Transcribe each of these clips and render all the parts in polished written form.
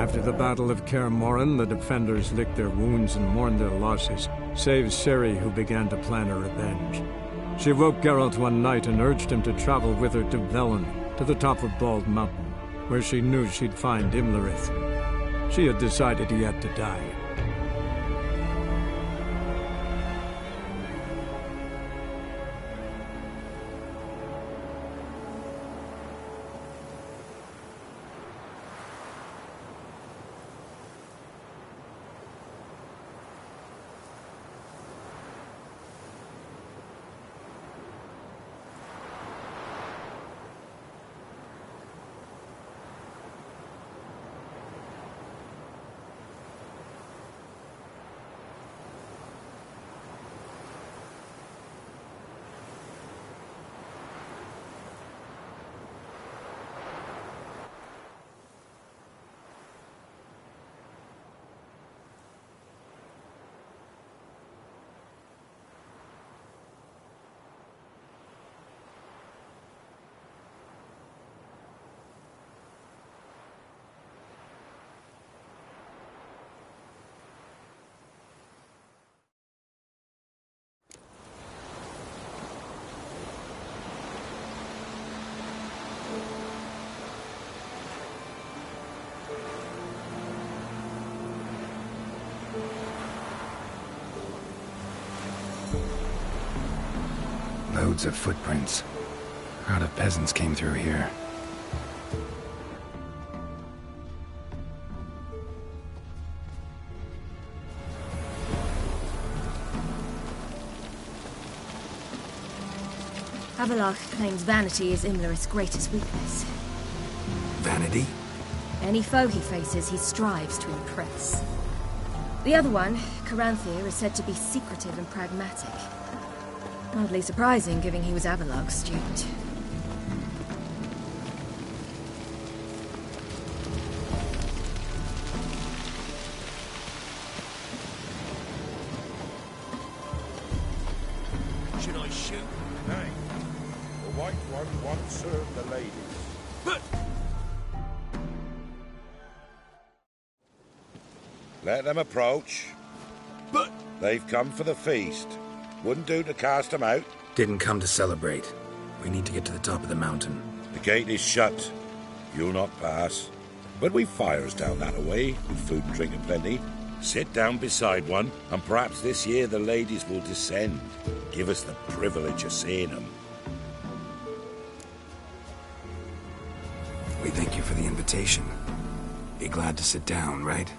After the Battle of Kaer Morhen, the defenders licked their wounds and mourned their losses, save Ciri, who began to plan her revenge. She woke Geralt one night and urged him to travel with her to Velen, to the top of Bald Mountain, where she knew she'd find Imlerith. She had decided he had to die. Loads of footprints. A crowd of peasants came through here. Avallac'h claims vanity is Imlerith's greatest weakness. Vanity? Any foe he faces, he strives to impress. The other one, Caranthir, is said to be secretive and pragmatic. Hardly surprising, given he was Avallac'h's student. Should I shoot? Nay. The White One once served the ladies. But Let them approach. But... They've come for the feast. Wouldn't do to cast them out. Didn't come to celebrate. We need to get to the top of the mountain. The gate is shut. You'll not pass. But we've fires down that away, with food and drink plenty. Sit down beside one, and perhaps this year the ladies will descend. Give us the privilege of seeing them. We thank you for the invitation. Be glad to sit down, right?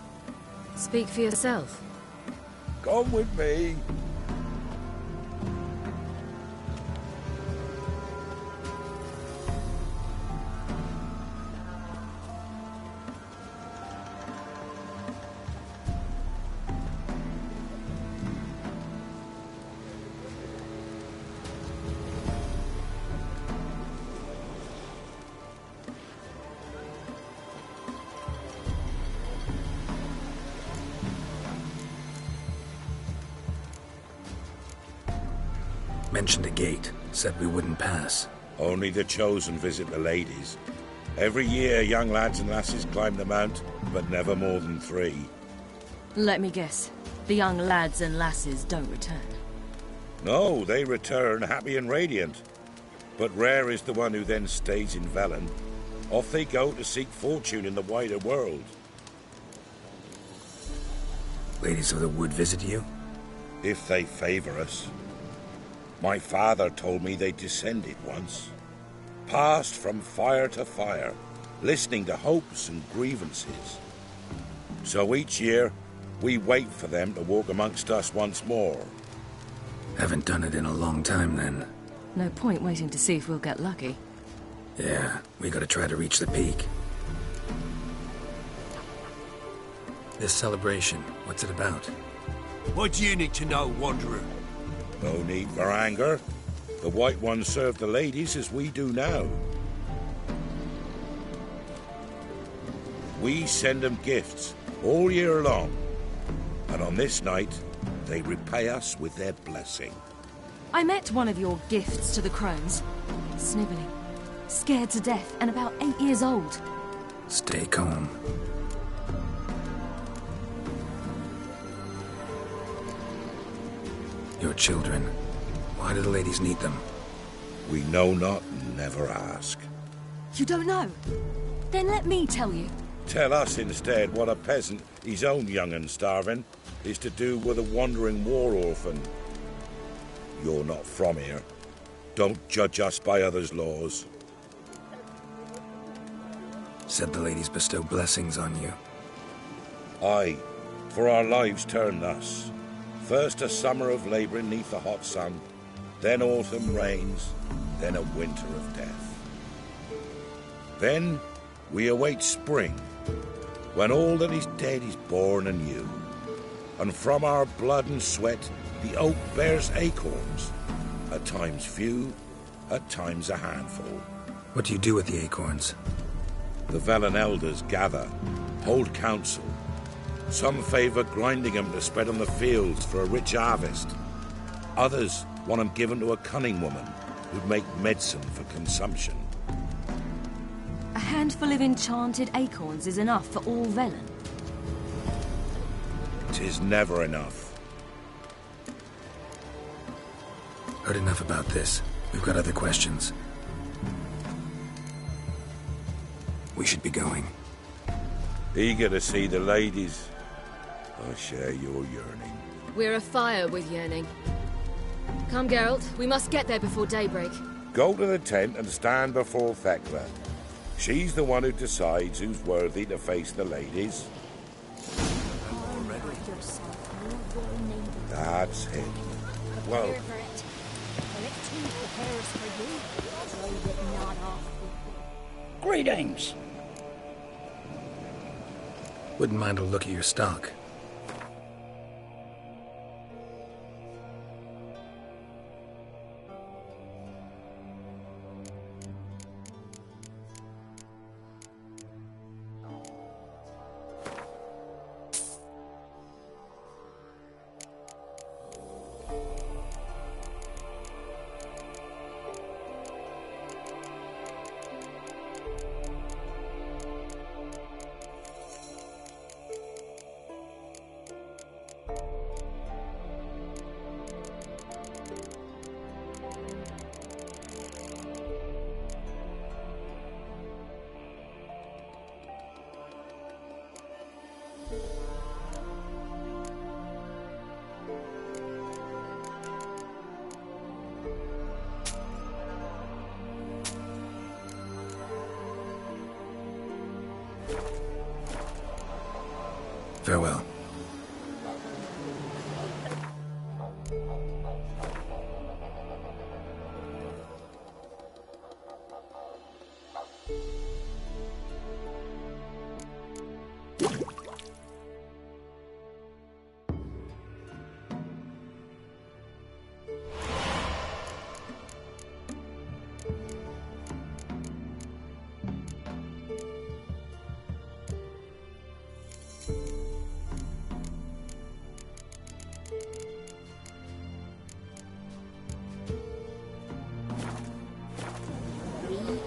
Speak for yourself. Come with me. Mentioned a gate. Said we wouldn't pass. Only the chosen visit the ladies. Every year, young lads and lasses climb the mount, but never more than 3. Let me guess. The young lads and lasses don't return. No, they return happy and radiant. But rare is the one who then stays in Velen. Off they go to seek fortune in the wider world. Ladies of the Wood visit you? If they favor us. My father told me they descended once. Passed from fire to fire, listening to hopes and grievances. So each year, we wait for them to walk amongst us once more. Haven't done it in a long time, then. No point waiting to see if we'll get lucky. Yeah, we gotta try to reach the peak. This celebration, what's it about? what do you need to know, Wanderer? No need for anger. The White Ones serve the ladies as we do now. We send them gifts all year long. And on this night, they repay us with their blessing. I met one of your gifts to the crones. Snivelling, scared to death, and about 8 years old. Stay calm. Your children. Why do the ladies need them? We know not and never ask. You don't know? Then let me tell you. Tell us instead what a peasant, his own young and starving, is to do with a wandering war orphan. You're not from here. Don't judge us by others' laws. Said the ladies bestow blessings on you. Aye, for our lives turn thus. First a summer of labouring neath the hot sun, then autumn rains, then a winter of death. Then we await spring, when all that is dead is born anew, and from our blood and sweat the oak bears acorns, at times few, at times a handful. What do you do with the acorns? The Velen elders gather, hold council. Some favour grinding them to spread on the fields for a rich harvest. Others want them given to a cunning woman who'd make medicine for consumption. A handful of enchanted acorns is enough for all Velen. 'Tis never enough. Heard enough about this. We've got other questions. We should be going. Eager to see the ladies. I share your yearning. We're afire with yearning. Come, Geralt. We must get there before daybreak. Go to the tent and stand before Thekla. She's the one who decides who's worthy to face the ladies. That's it. Well, Greetings. Wouldn't mind a look at your stock. Farewell.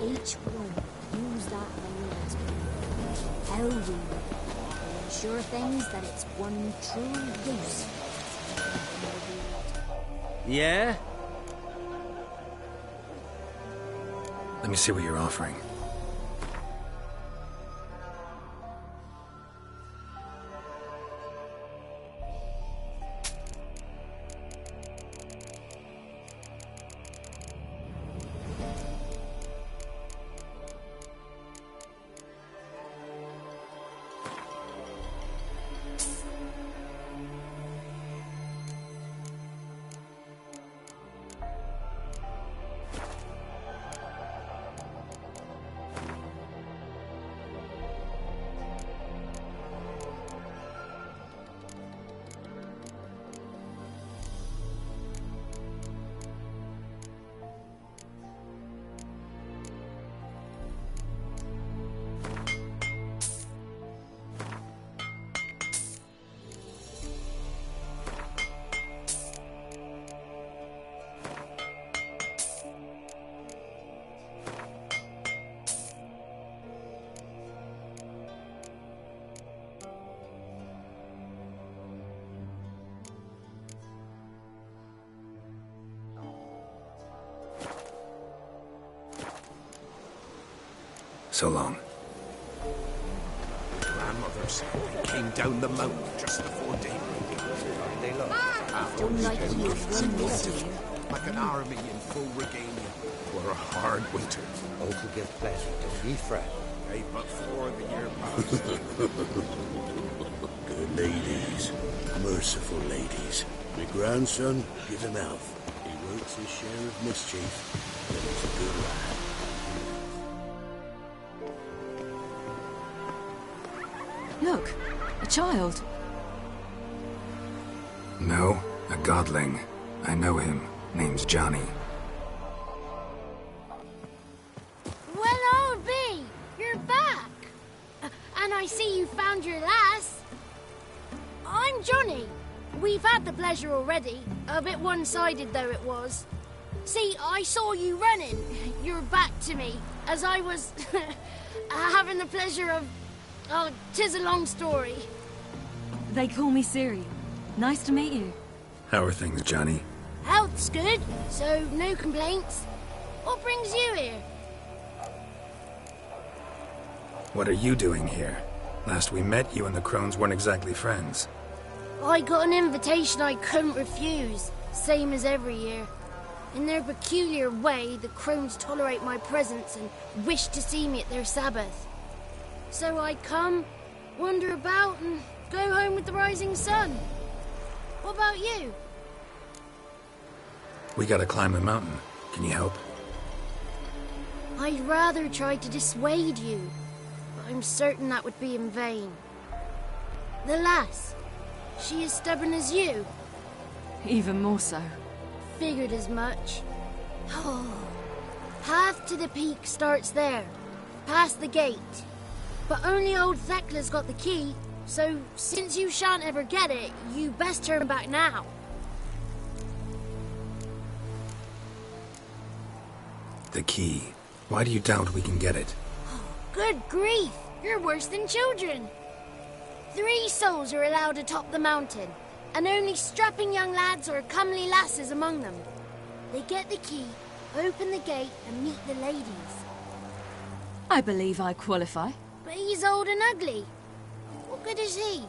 Each one use that language. How we will ensure things that it's one true use. Yeah? Let me see what you're offering. So long. Grandmother said they came down the mountain just before daybreak. They look Don't like you've run this year. like an army in full regalia. For a hard winter. Uncle give pleasure, don't ye fret. Hey, but for the year passed. Good ladies, merciful ladies. My grandson, give him health. He works his share of mischief, and he's a good lad. Look, a child. No, a godling. I know him. Name's Johnny. Well, old B, you're back. And I see you found your lass. I'm Johnny. We've had the pleasure already. A bit one-sided though it was. See, I saw you running. Your back to me, as I was having the pleasure of... Oh, 'tis a long story. They call me Siri. Nice to meet you. How are things, Johnny? Health's good, so no complaints. What brings you here? What are you doing here? Last we met, you and the Crones weren't exactly friends. I got an invitation I couldn't refuse, same as every year. In their peculiar way, the Crones tolerate my presence and wish to see me at their Sabbath. So I come, wander about, and go home with the rising sun. What about you? We gotta climb the mountain. Can you help? I'd rather try to dissuade you, but I'm certain that would be in vain. The lass, she as stubborn as you? Even more so. Figured as much. Oh, path to the peak starts there, past the gate. But only old Thekla's got the key, so since you shan't ever get it, you best turn back now. The key. Why do you doubt we can get it? Good grief, you're worse than children. 3 souls are allowed atop the mountain, and only strapping young lads or comely lasses among them. They get the key, open the gate, and meet the ladies. I believe I qualify. But he's old and ugly. What good is he?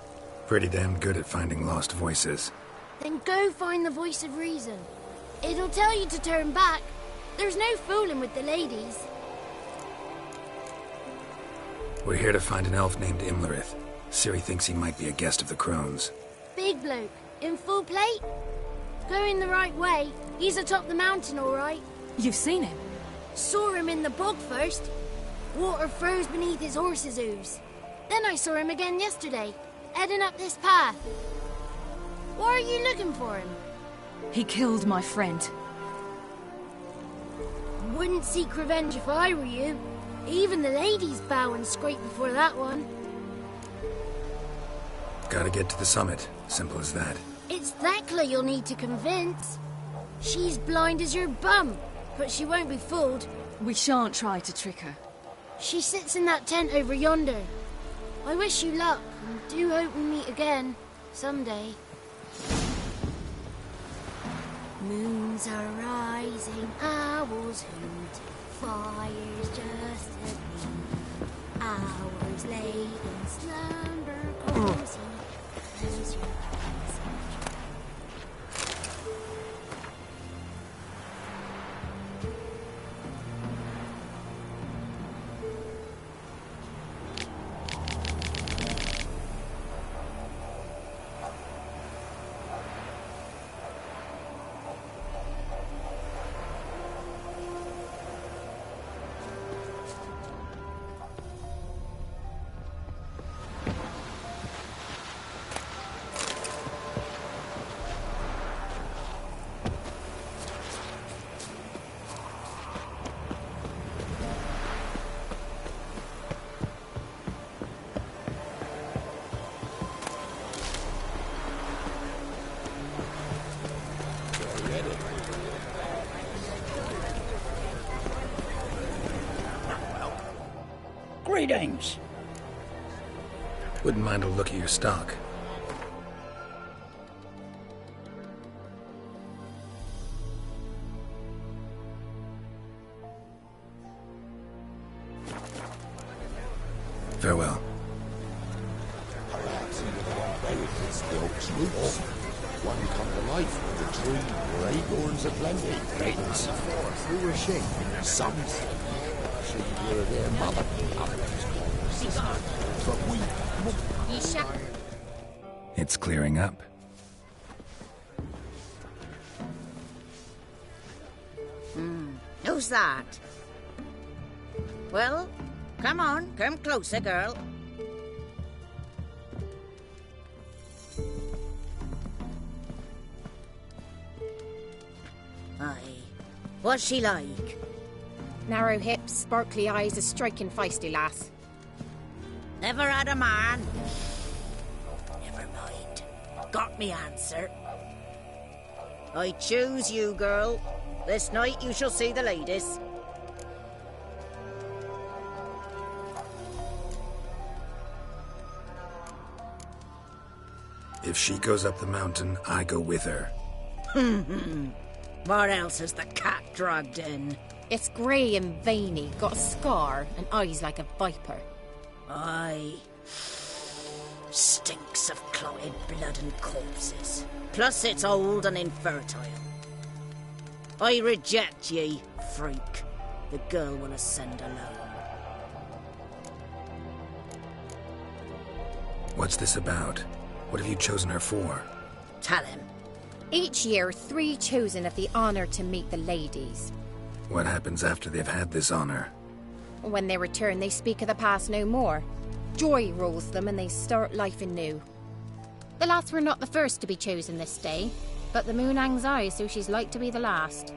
Pretty damn good at finding lost voices. Then go find the voice of reason. It'll tell you to turn back. There's no fooling with the ladies. We're here to find an elf named Imlerith. Ciri thinks he might be a guest of the Crones. Big bloke, in full plate? Going the right way. He's atop the mountain, all right. You've seen him? Saw him in the bog first. Water froze beneath his horse's hooves. Then I saw him again yesterday, heading up this path. Why are you looking for him? He killed my friend. Wouldn't seek revenge if I were you. Even the ladies bow and scrape before that one. Gotta get to the summit. Simple as that. It's Thekla you'll need to convince. She's blind as your bum, but she won't be fooled. We shan't try to trick her. She sits in that tent over yonder. I wish you luck, and do hope we meet again, someday. Moons are rising, owls hoot, fires just a gleam. Hours late in slumber cozy, close your eyes. Greetings. Wouldn't mind a look at your stock. Farewell. One come to life with the tree where acorns are plenty. Maidens. Who was she? Some say she were their mother. But we... It's clearing up. Who's that? Well, come on, come closer, girl. Aye. What's she like? Narrow hips, sparkly eyes, a striking feisty lass. Never had a man. Never mind. Got me answer. I choose you, girl. This night you shall see the ladies. If she goes up the mountain, I go with her. What else is the cat dragged in? It's grey and veiny, got a scar, and eyes like a viper. Aye. Stinks of clotted blood and corpses. Plus it's old and infertile. I reject ye, freak. The girl will ascend alone. What's this about? What have you chosen her for? Tell him. Each year, 3 chosen of the honour to meet the ladies. What happens after they've had this honor? When they return, they speak of the past no more. Joy rules them and they start life anew. The lass were not the first to be chosen this day, but the moon hangs high, so she's like to be the last.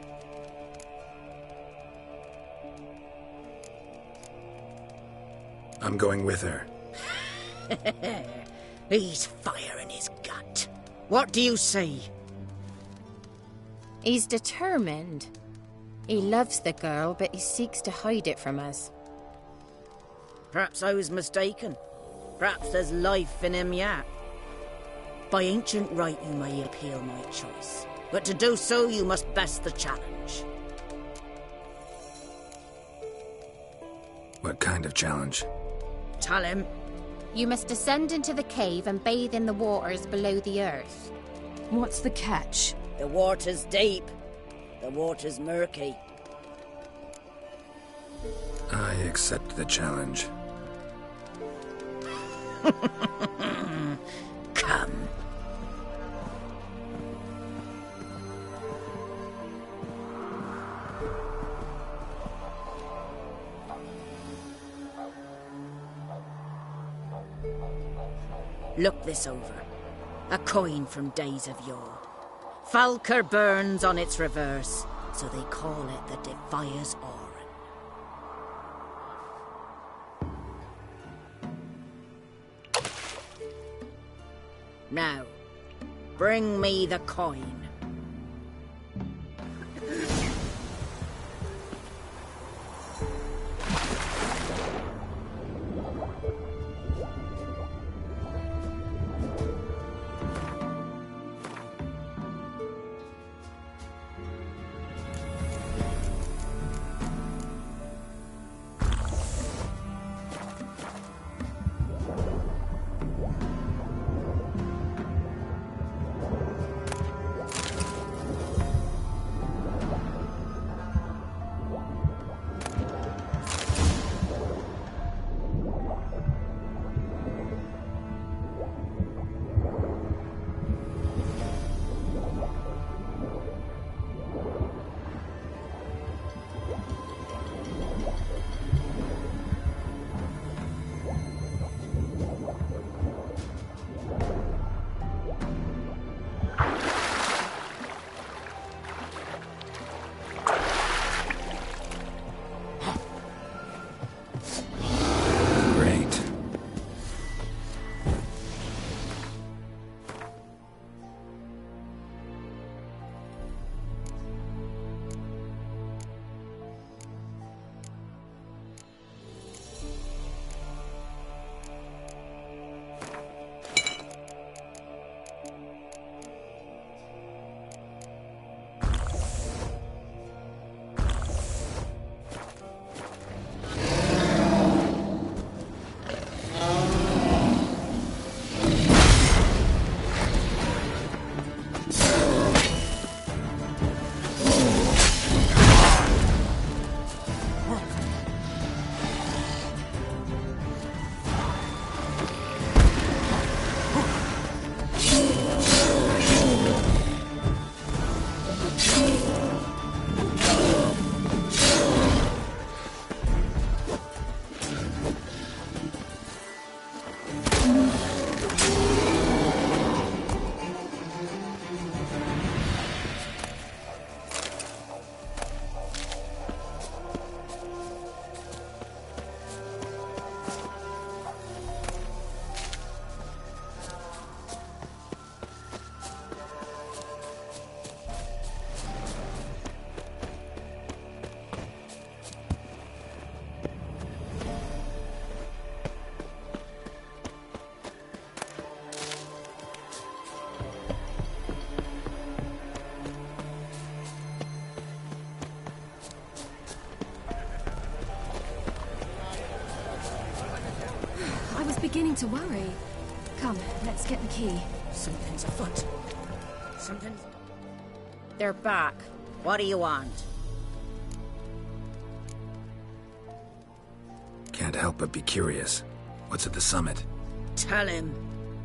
I'm going with her. He's fire in his gut. What do you say? He's determined. He loves the girl, but he seeks to hide it from us. Perhaps I was mistaken. Perhaps there's life in him yet. By ancient right you may appeal my choice, but to do so you must best the challenge. What kind of challenge? Tell him. You must descend into the cave and bathe in the waters below the earth. What's the catch? The water's deep. The water's murky. I accept the challenge. Come. Look this over. A coin from days of yore. Falker burns on its reverse, so they call it the Defier's Oran. Now, bring me the coin. Beginning to worry. Come, let's get the key. Something's afoot. Something's... They're back. What do you want? Can't help but be curious. What's at the summit? Tell him.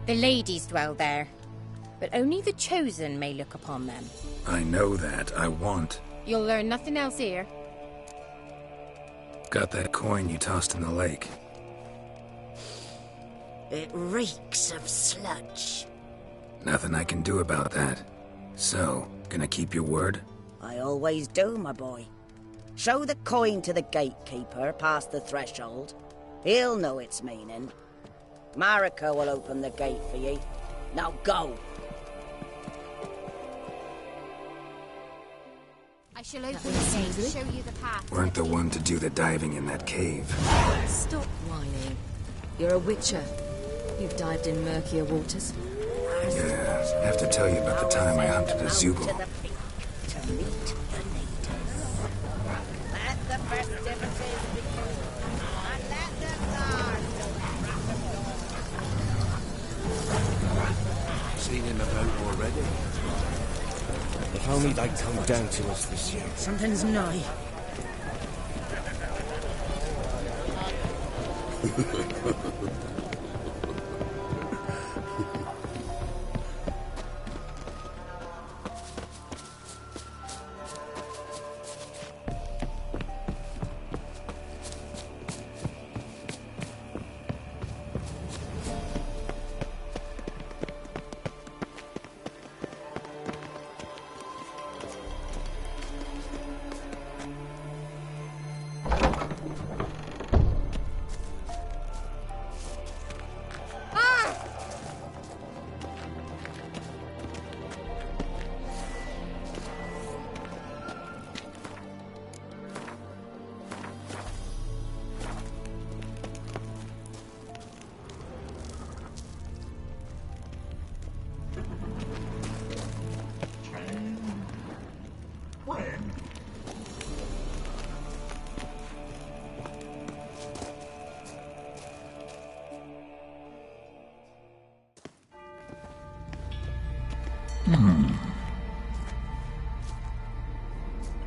The ladies dwell there, but only the chosen may look upon them. I know that. I want. You'll learn nothing else here. Got that coin you tossed in the lake. It reeks of sludge. Nothing I can do about that. So, gonna keep your word? I always do, my boy. Show the coin to the gatekeeper past the threshold. He'll know its meaning. Marika will open the gate for ye. Now go. I shall open the gate to show you the path. Weren't the one to do the diving in that cave. Stop whining. You're a witcher. You've dived in murkier waters. Yeah, I have to tell you about the time I hunted a Zubul. To meet the natives. Let the festivities begin. And let the guards Seen him about already? If only they'd come down to us this year. Something's nigh.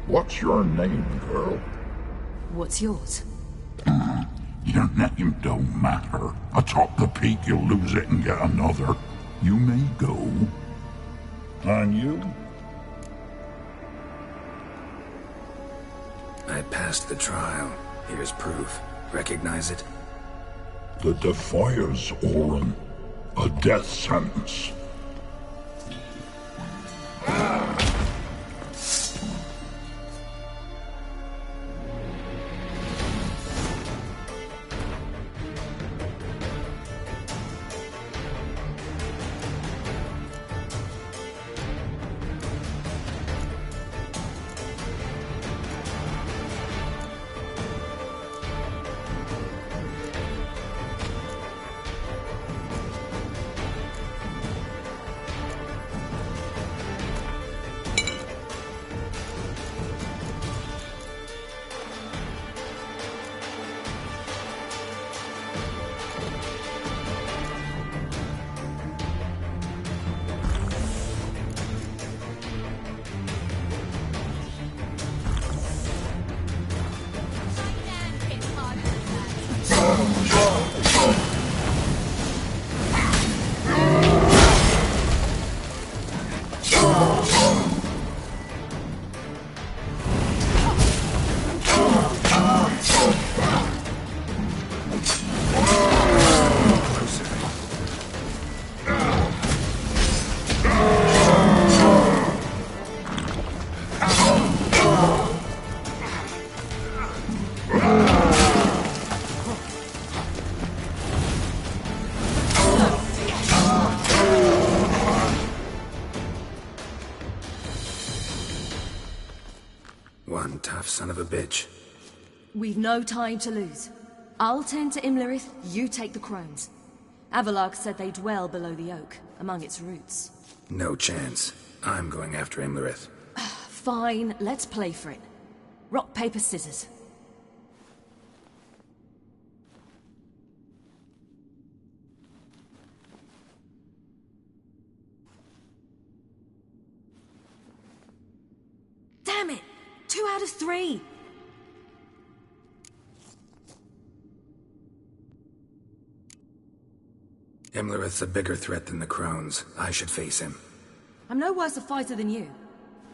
What's your name, girl? What's yours? Your name don't matter. Atop the peak, you'll lose it and get another. You may go. And you? I passed the trial. Here's proof. Recognize it? The Defier's Orin. A death sentence. One tough son of a bitch. We've no time to lose. I'll tend to Imlerith, you take the crones. Avalok said they dwell below the oak, among its roots. No chance. I'm going after Imlerith. Fine, let's play for it. Rock, paper, scissors. Damn it! 2 out of 3! Imlerith's a bigger threat than the crones. I should face him. I'm no worse a fighter than you.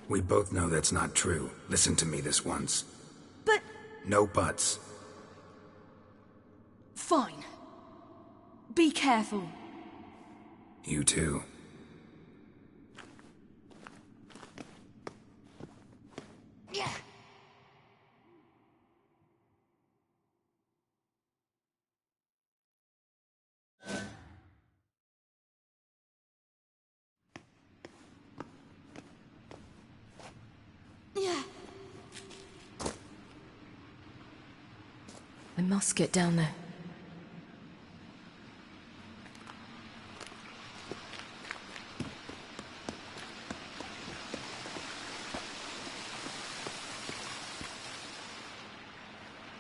We both know that's not true. Listen to me this once. But... No buts. Fine. Be careful. You too. Yeah. Yeah. I must get down there.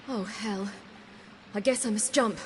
Oh, hell. I guess I must jump.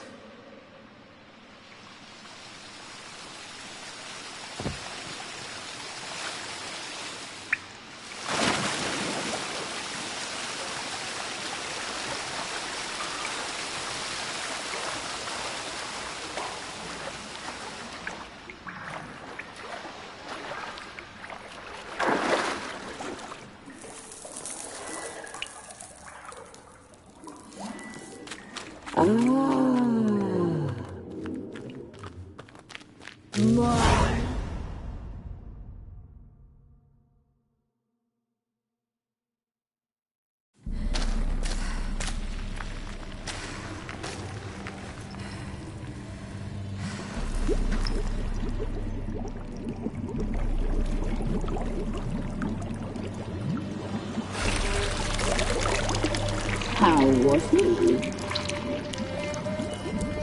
How was he?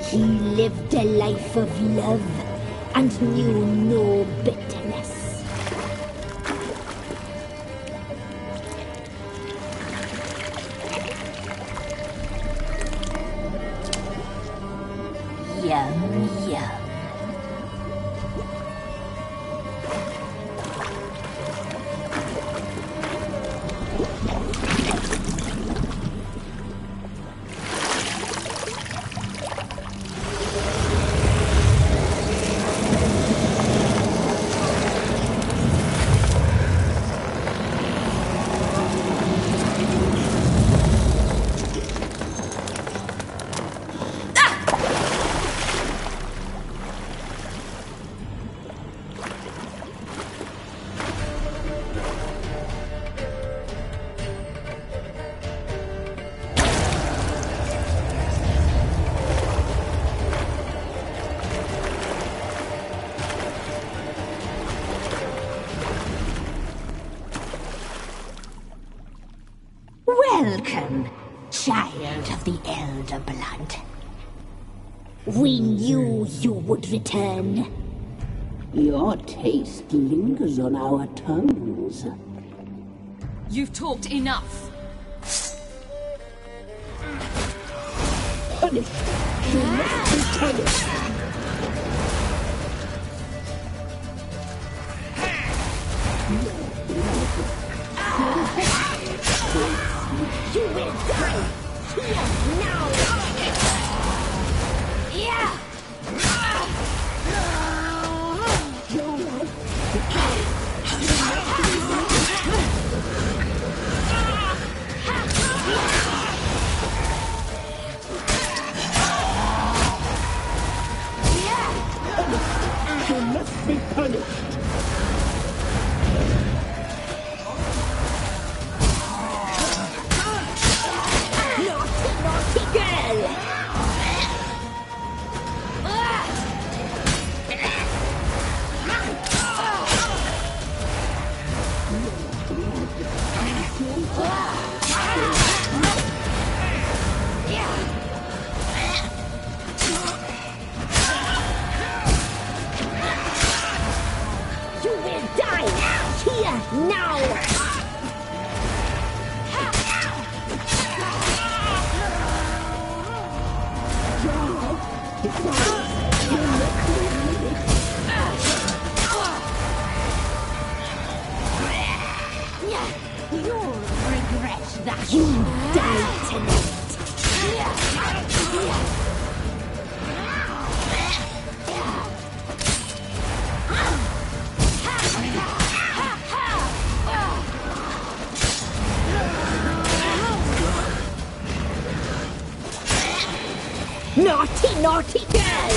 He lived a life of love and knew no bitterness. Yum, yum. Welcome, child of the Elder Blood. We knew you would return. Your taste lingers on our tongues. You've talked enough. Punished. You must be punished. You will die here now! Yeah! You must be punished! Naughty girl! You'll regret that. You die tonight. Naughty, naughty girl!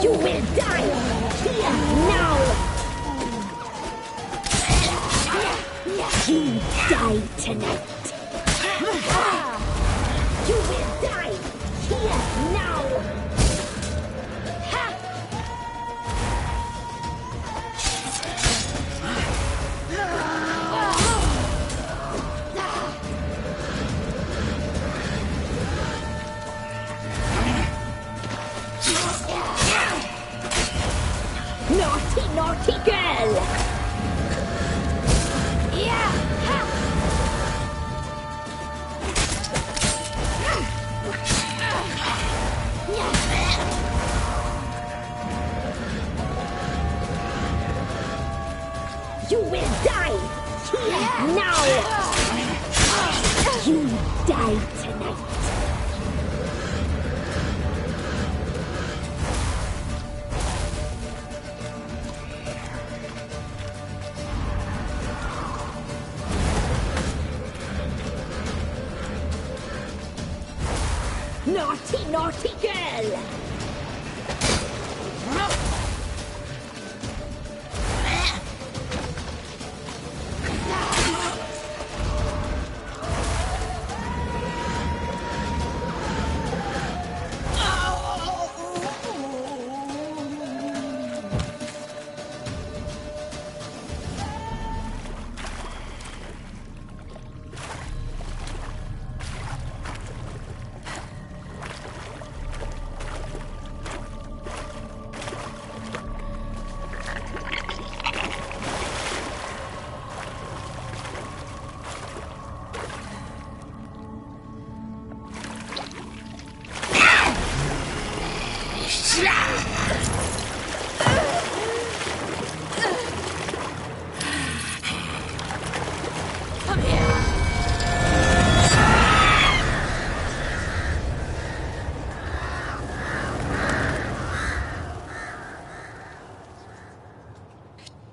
You will die here now! You die tonight! You will die here now! Naughty, naughty girl! You will die here now! You die tonight! Naughty, naughty girl!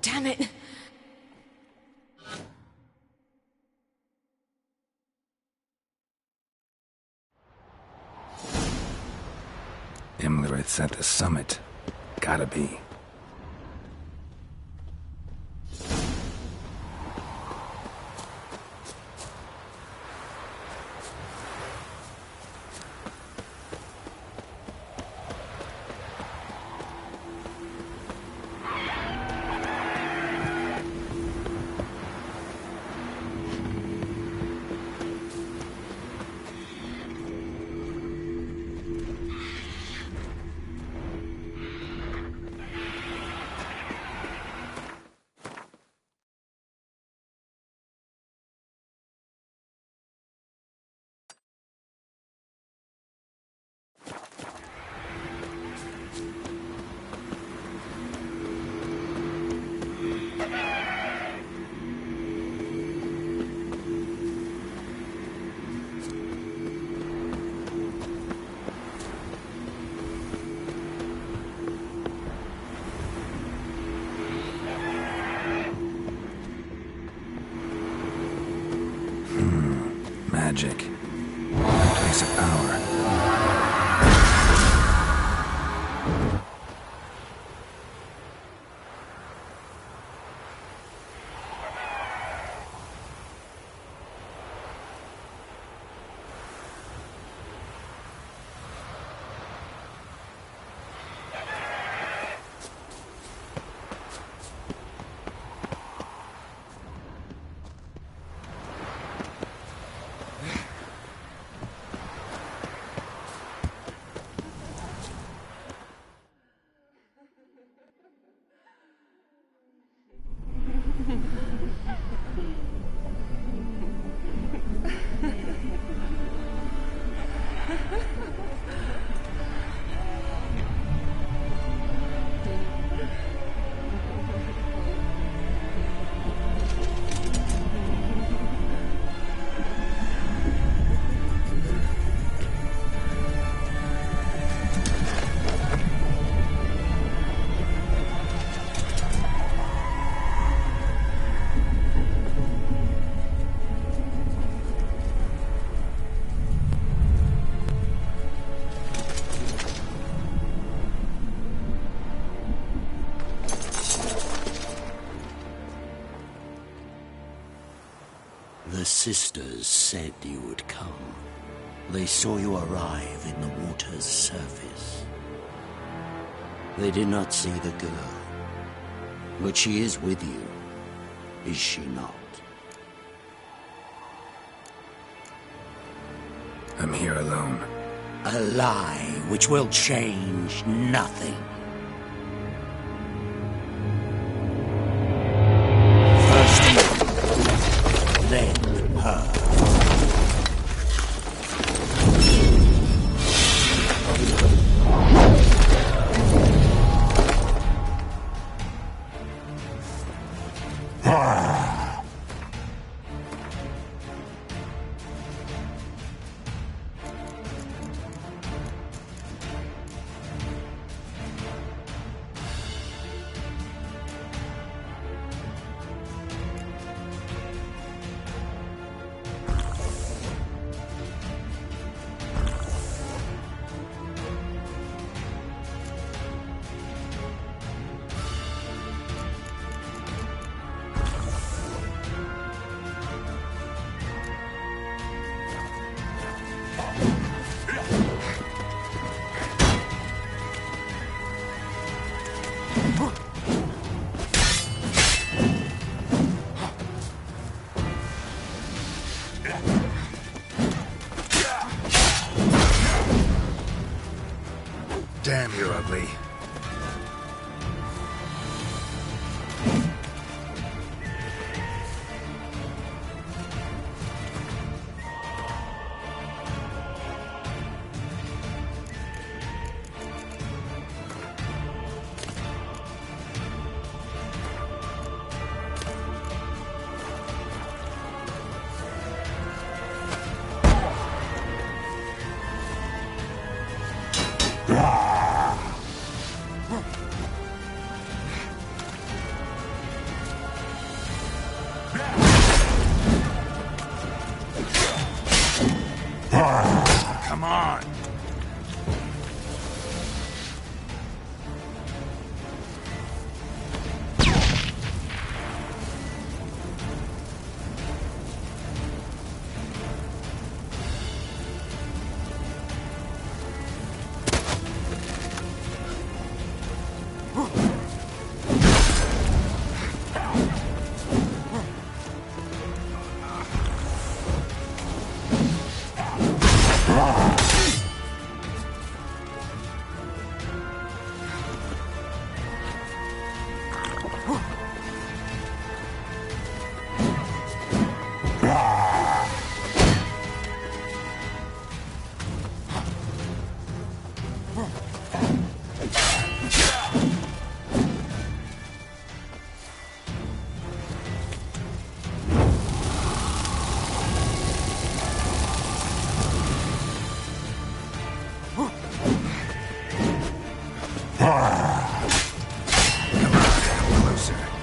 Damn it! Imlerith's at the summit. Gotta be. Magic. A place of power. The sisters said you would come. They saw you arrive in the water's surface. They did not see the girl. But she is with you, is she not? I'm here alone. A lie which will change nothing. First you, then her. Damn, you're ugly. Come on! Come on, closer.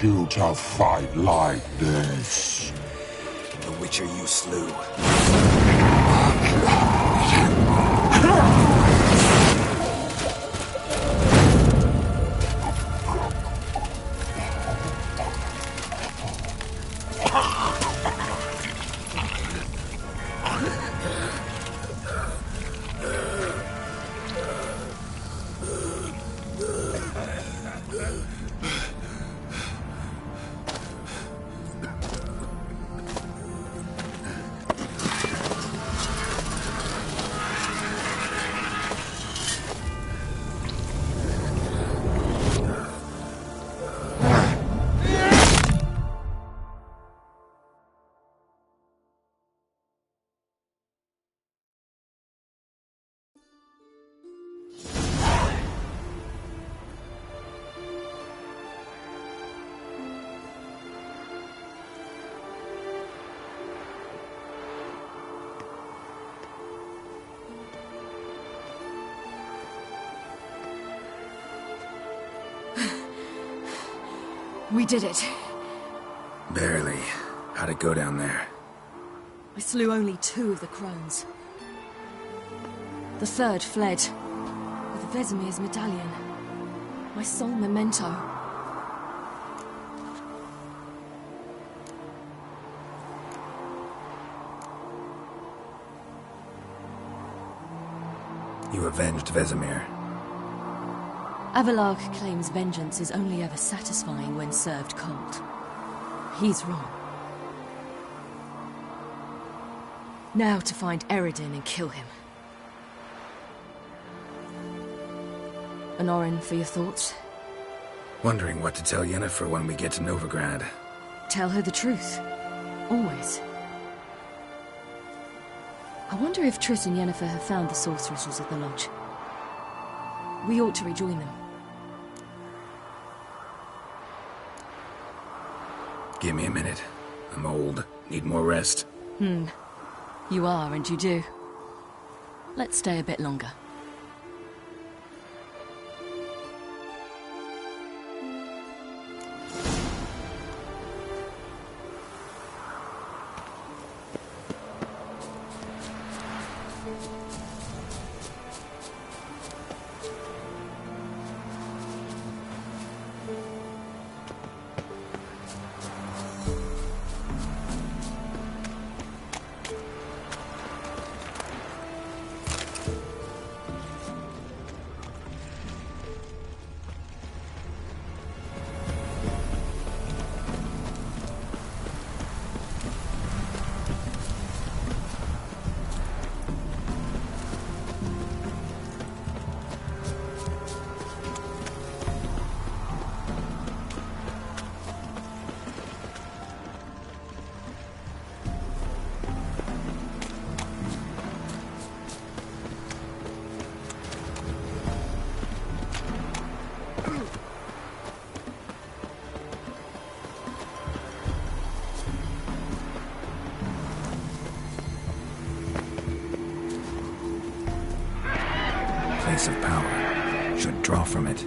You to fight like this? The Witcher you slew. We did it. Barely. How'd it go down there? I slew only 2 of the crones. The third fled with Vesemir's medallion. My sole memento. You avenged Vesemir. Avelarg claims vengeance is only ever satisfying when served cold. He's wrong. Now to find Eredin and kill him. Honorin, for your thoughts? Wondering what to tell Yennefer when we get to Novigrad. Tell her the truth. Always. I wonder if Triss and Yennefer have found the sorceresses at the lodge. We ought to rejoin them. Give me a minute. I'm old. Need more rest. You are, and you do. Let's stay a bit longer. Place of power. Should draw from it.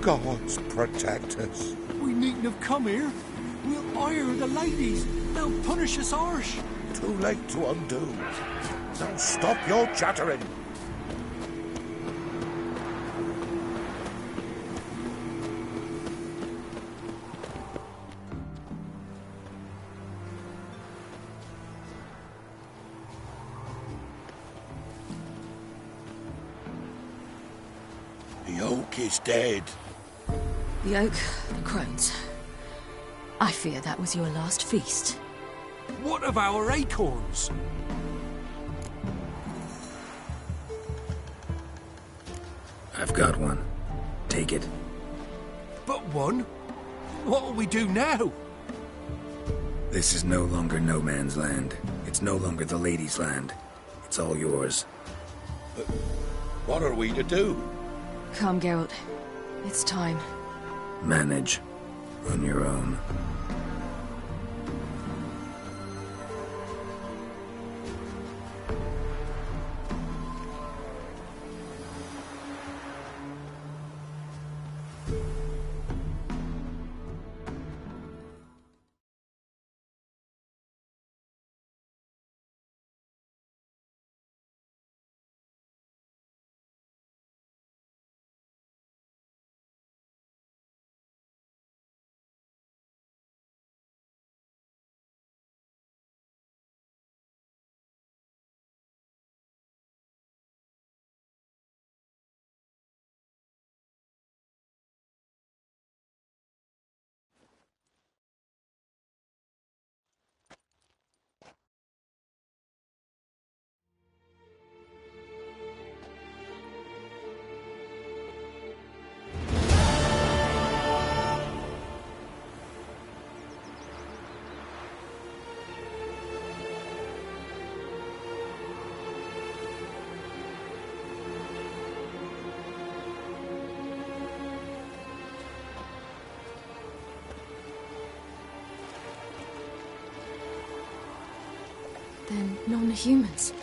gods protect us. We needn't have come here. We'll hire the ladies. They'll punish us harsh. Too late to undo. Now stop your chattering. The oak is dead. The oak, the crones. I fear that was your last feast. What of our acorns? I've got one. Take it. But one? What'll we do now? This is no longer no man's land. It's no longer the lady's land. It's all yours. But what are we to do? Come, Geralt. It's time. Manage. On your own. Then non-humans.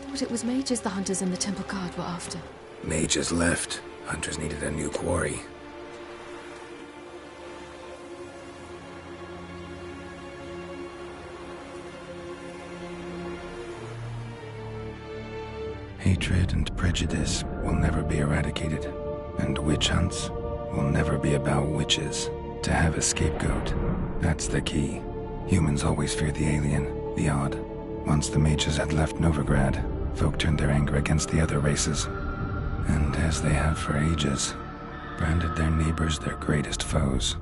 Thought it was mages the hunters and the temple guard were after. Mages left. Hunters needed a new quarry. Hatred and prejudice will never be eradicated, and witch hunts will never be about witches. To have a scapegoat, that's the key. Humans always fear the alien, the odd. Once the mages had left Novigrad, folk turned their anger against the other races, and as they have for ages, branded their neighbors their greatest foes.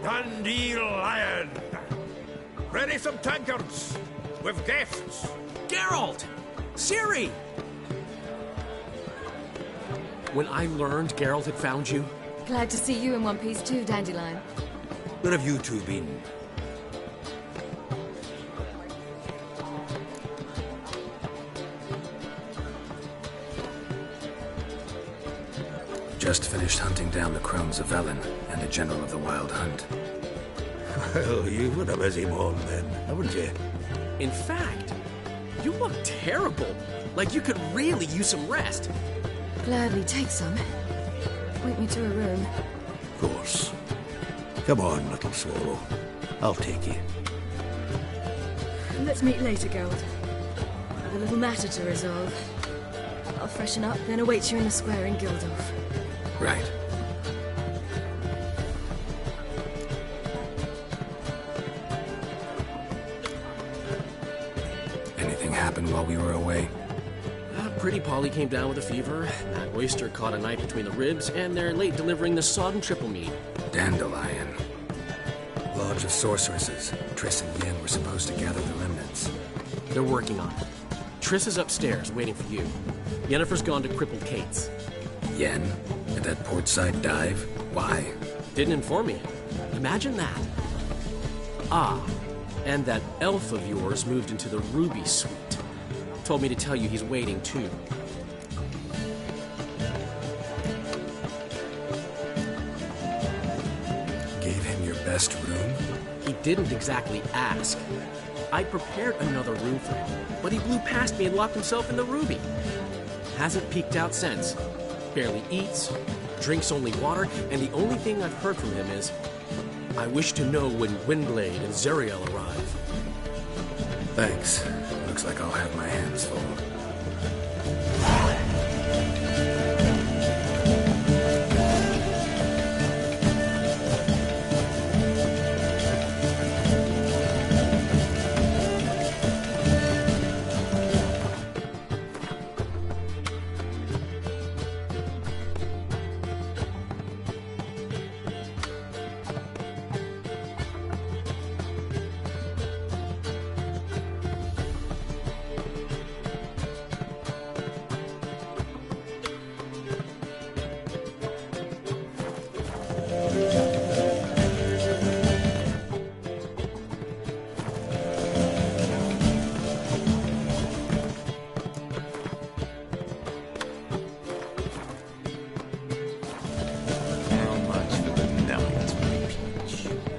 Dandelion! Ready some tankards with guests. Geralt! Ciri! When I learned Geralt had found you... Glad to see you in one piece too, Dandelion. Where have you two been? Just finished hunting down the crones of Velen and the general of the Wild Hunt. Well, you've had a busy morning then, haven't you? In fact, you look terrible. Like you could really use some rest. Gladly take some. Point me to a room. Of course. Come on, little swallow. I'll take you. Let's meet later, Geralt. I have a little matter to resolve. I'll freshen up, then await you in the square in Gildorf. Right. Anything happened while we were away? Pretty Polly came down with a fever. That oyster caught a knife between the ribs, and they're late delivering the sodden triple meat. Dandelion. Lodge of Sorceresses. Triss and Yen were supposed to gather the remnants. They're working on it. Triss is upstairs, waiting for you. Yennefer's gone to crippled Kate's. Yen? At that portside dive? Why? Didn't inform me. Imagine that. Ah, and that elf of yours moved into the Ruby Suite. Told me to tell you he's waiting, too. Gave him your best room? He didn't exactly ask. I prepared another room for him, but he blew past me and locked himself in the Ruby. Hasn't peeked out since. Barely eats, drinks only water, and the only thing I've heard from him is, I wish to know when Windblade and Zeriel arrive. Thanks. Looks like I'll have my hands full.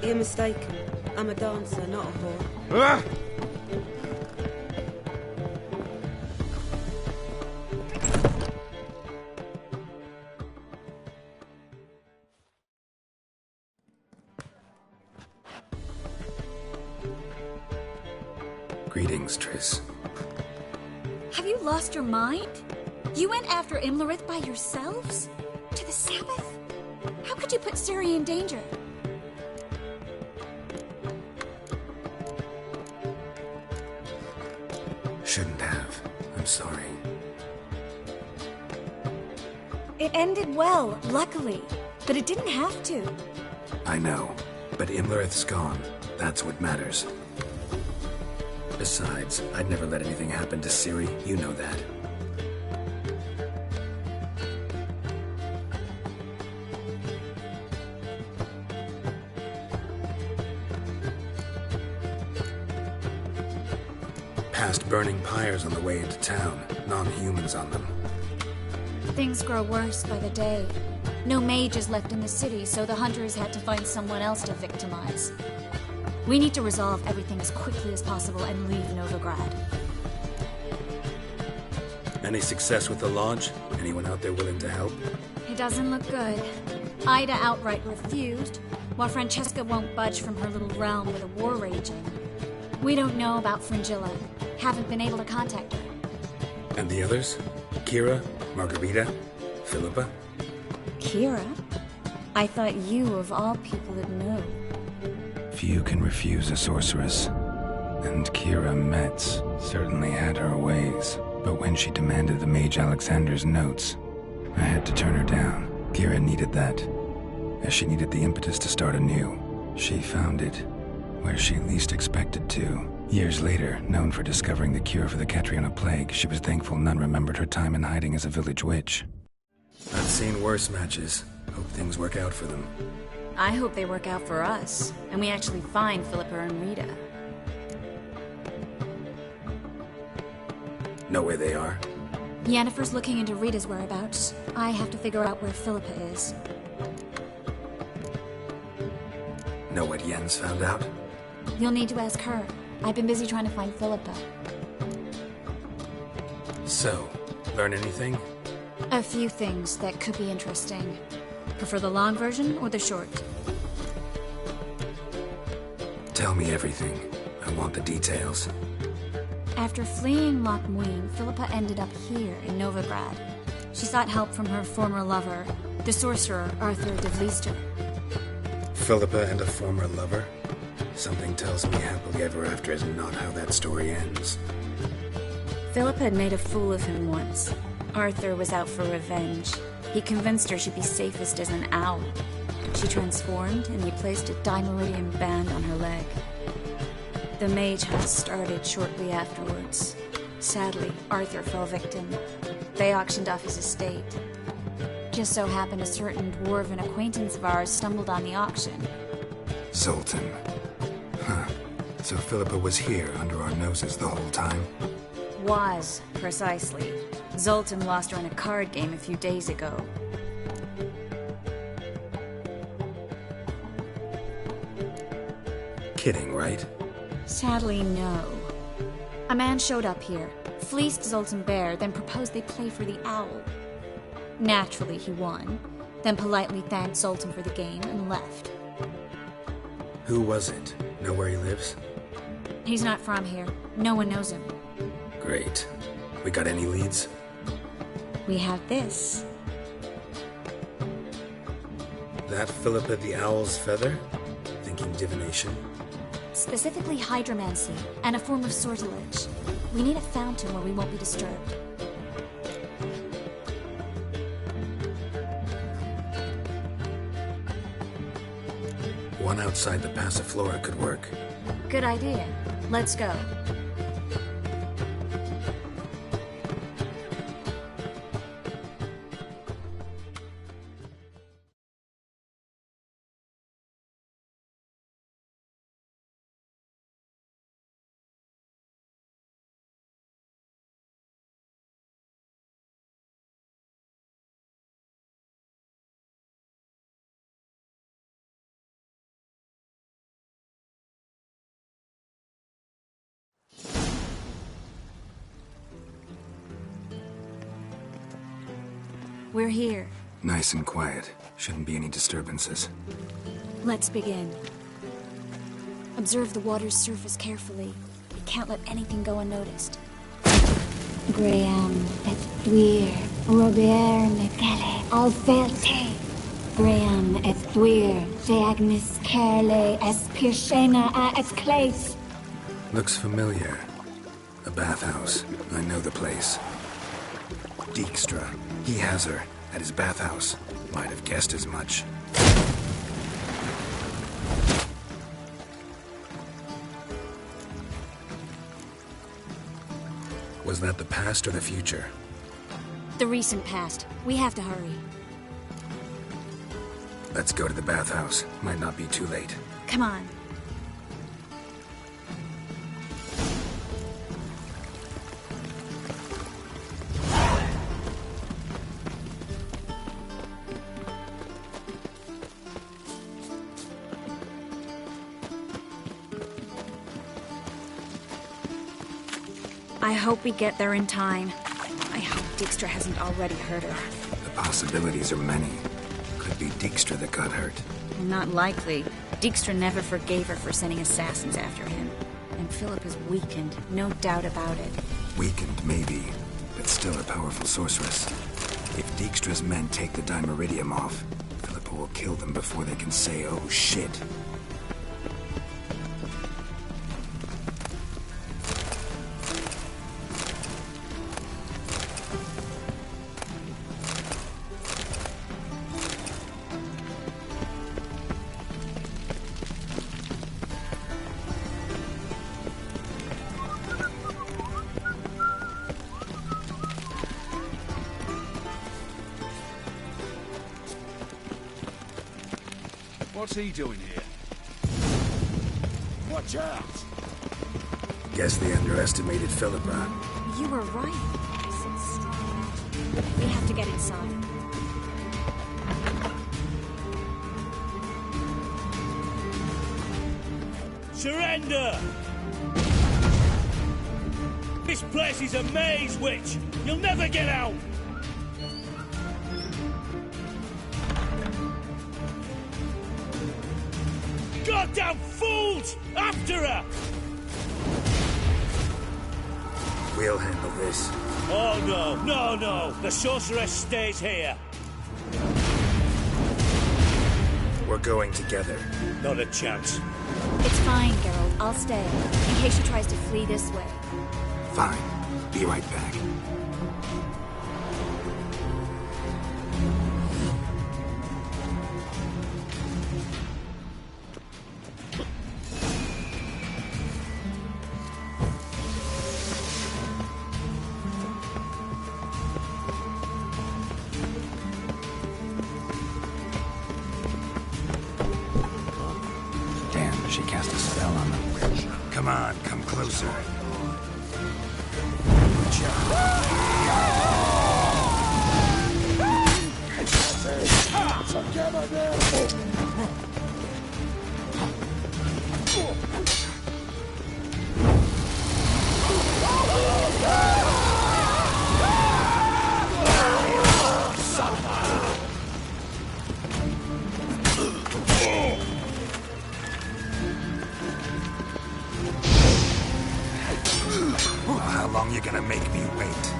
You're mistaken. I'm a dancer, not a whore. Ah! Greetings, Triss. Have you lost your mind? You went after Imlerith by yourselves? To the Sabbath? How could you put Ciri in danger? Shouldn't have. I'm sorry. It ended well, luckily. But it didn't have to. I know. But Imlerith's gone. That's what matters. Besides, I'd never let anything happen to Ciri. You know that. Past burning pyres on the way into town. Non-humans on them. Things grow worse by the day. No mages left in the city, so the hunters had to find someone else to victimize. We need to resolve everything as quickly as possible and leave Novigrad. Any success with the Lodge? Anyone out there willing to help? It doesn't look good. Ida outright refused, while Francesca won't budge from her little realm with a war raging. We don't know about Fringilla. Haven't been able to contact her. And the others? Kira? Margarita? Philippa? Kira? I thought you, of all people, would know. Few can refuse a sorceress. And Kira Metz certainly had her ways. But when she demanded the Mage Alexander's notes, I had to turn her down. Kira needed that, as she needed the impetus to start anew. She found it where she least expected to. Years later, known for discovering the cure for the Catriona plague, she was thankful none remembered her time in hiding as a village witch. I've seen worse matches. Hope things work out for them. I hope they work out for us, and we actually find Philippa and Rita. Know where they are? Yennefer's looking into Rita's whereabouts. I have to figure out where Philippa is. Know what Yen's found out? You'll need to ask her. I've been busy trying to find Philippa. So, learn anything? A few things that could be interesting. Prefer the long version or the short? Tell me everything. I want the details. After fleeing Loch Muin, Philippa ended up here in Novigrad. She sought help from her former lover, the sorcerer Arthur de Vlister. Philippa and a former lover? Something tells me happily ever after is not how that story ends. Philippa had made a fool of him once. Arthur was out for revenge. He convinced her she'd be safest as an owl. She transformed, and he placed a dimeridian band on her leg. The mage hunt started shortly afterwards. Sadly, Arthur fell victim. They auctioned off his estate. Just so happened a certain dwarven acquaintance of ours stumbled on the auction. Zoltan. Huh. So Philippa was here under our noses the whole time? Was, precisely. Zoltan lost her in a card game a few days ago. Kidding, right? Sadly, no. A man showed up here, fleeced Zoltan bare, then proposed they play for the owl. Naturally, he won, then politely thanked Zoltan for the game and left. Who was it? Know where he lives? He's not from here. No one knows him. Great. We got any leads? We have this. That Philippa the Owl's feather? Thinking divination? Specifically hydromancy, and a form of sortilege. We need a fountain where we won't be disturbed. One outside the Passiflora could work. Good idea. Let's go. We're here. Nice and quiet. Shouldn't be any disturbances. Let's begin. Observe the water's surface carefully. We can't let anything go unnoticed. Graham, et thuir, Robert Mcgelle, Alfelte. Graham, et thuir, Deagnis Kerle, es Pirshena a et Clace. Looks familiar. A bathhouse. I know the place. Dijkstra. He has her at his bathhouse. Might have guessed as much. Was that the past or the future? The recent past. We have to hurry. Let's go to the bathhouse. Might not be too late. Come on. I hope we get there in time. I hope Dijkstra hasn't already hurt her. The possibilities are many. Could be Dijkstra that got hurt. Not likely. Dijkstra never forgave her for sending assassins after him. And Philip is weakened, no doubt about it. Weakened, maybe, but still a powerful sorceress. If Dijkstra's men take the Dimeridium off, Philippa will kill them before they can say, oh shit. What's he doing here? Watch out! Guess they underestimated Philippa. You were right. So strong. We have to get inside. Surrender! This place is a maze, witch! You'll never get out! Goddamn fools! After her! We'll handle this. Oh no, no, no! The sorceress stays here! We're going together. Not a chance. It's fine, Geralt. I'll stay, in case she tries to flee this way. Fine. Be right back. Damn, she cast a spell on them. Come on, come closer. How long you gonna make me wait?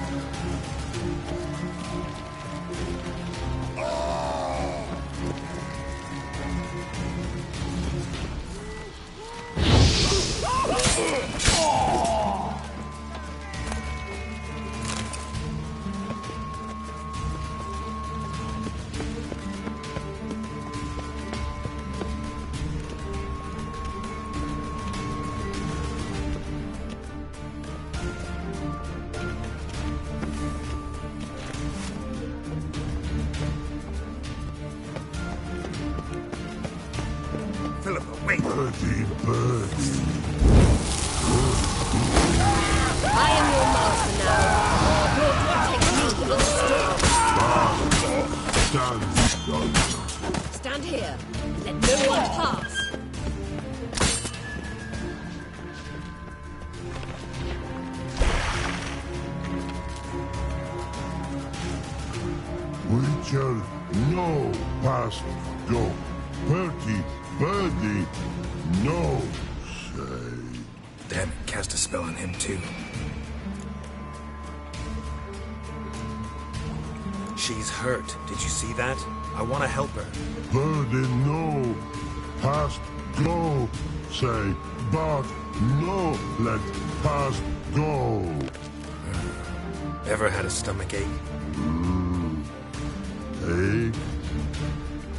Philippa, wait! Birdie, birds. I am your master now. Your technique is strong. Stand here. Let no one pass. Witcher, no past go. Bertie, birdie, no say. Damn it, cast a spell on him too. She's hurt. Did you see that? I want to help her. Birdie, no past go say. But no let past go. Ever had a stomach ache? Ache?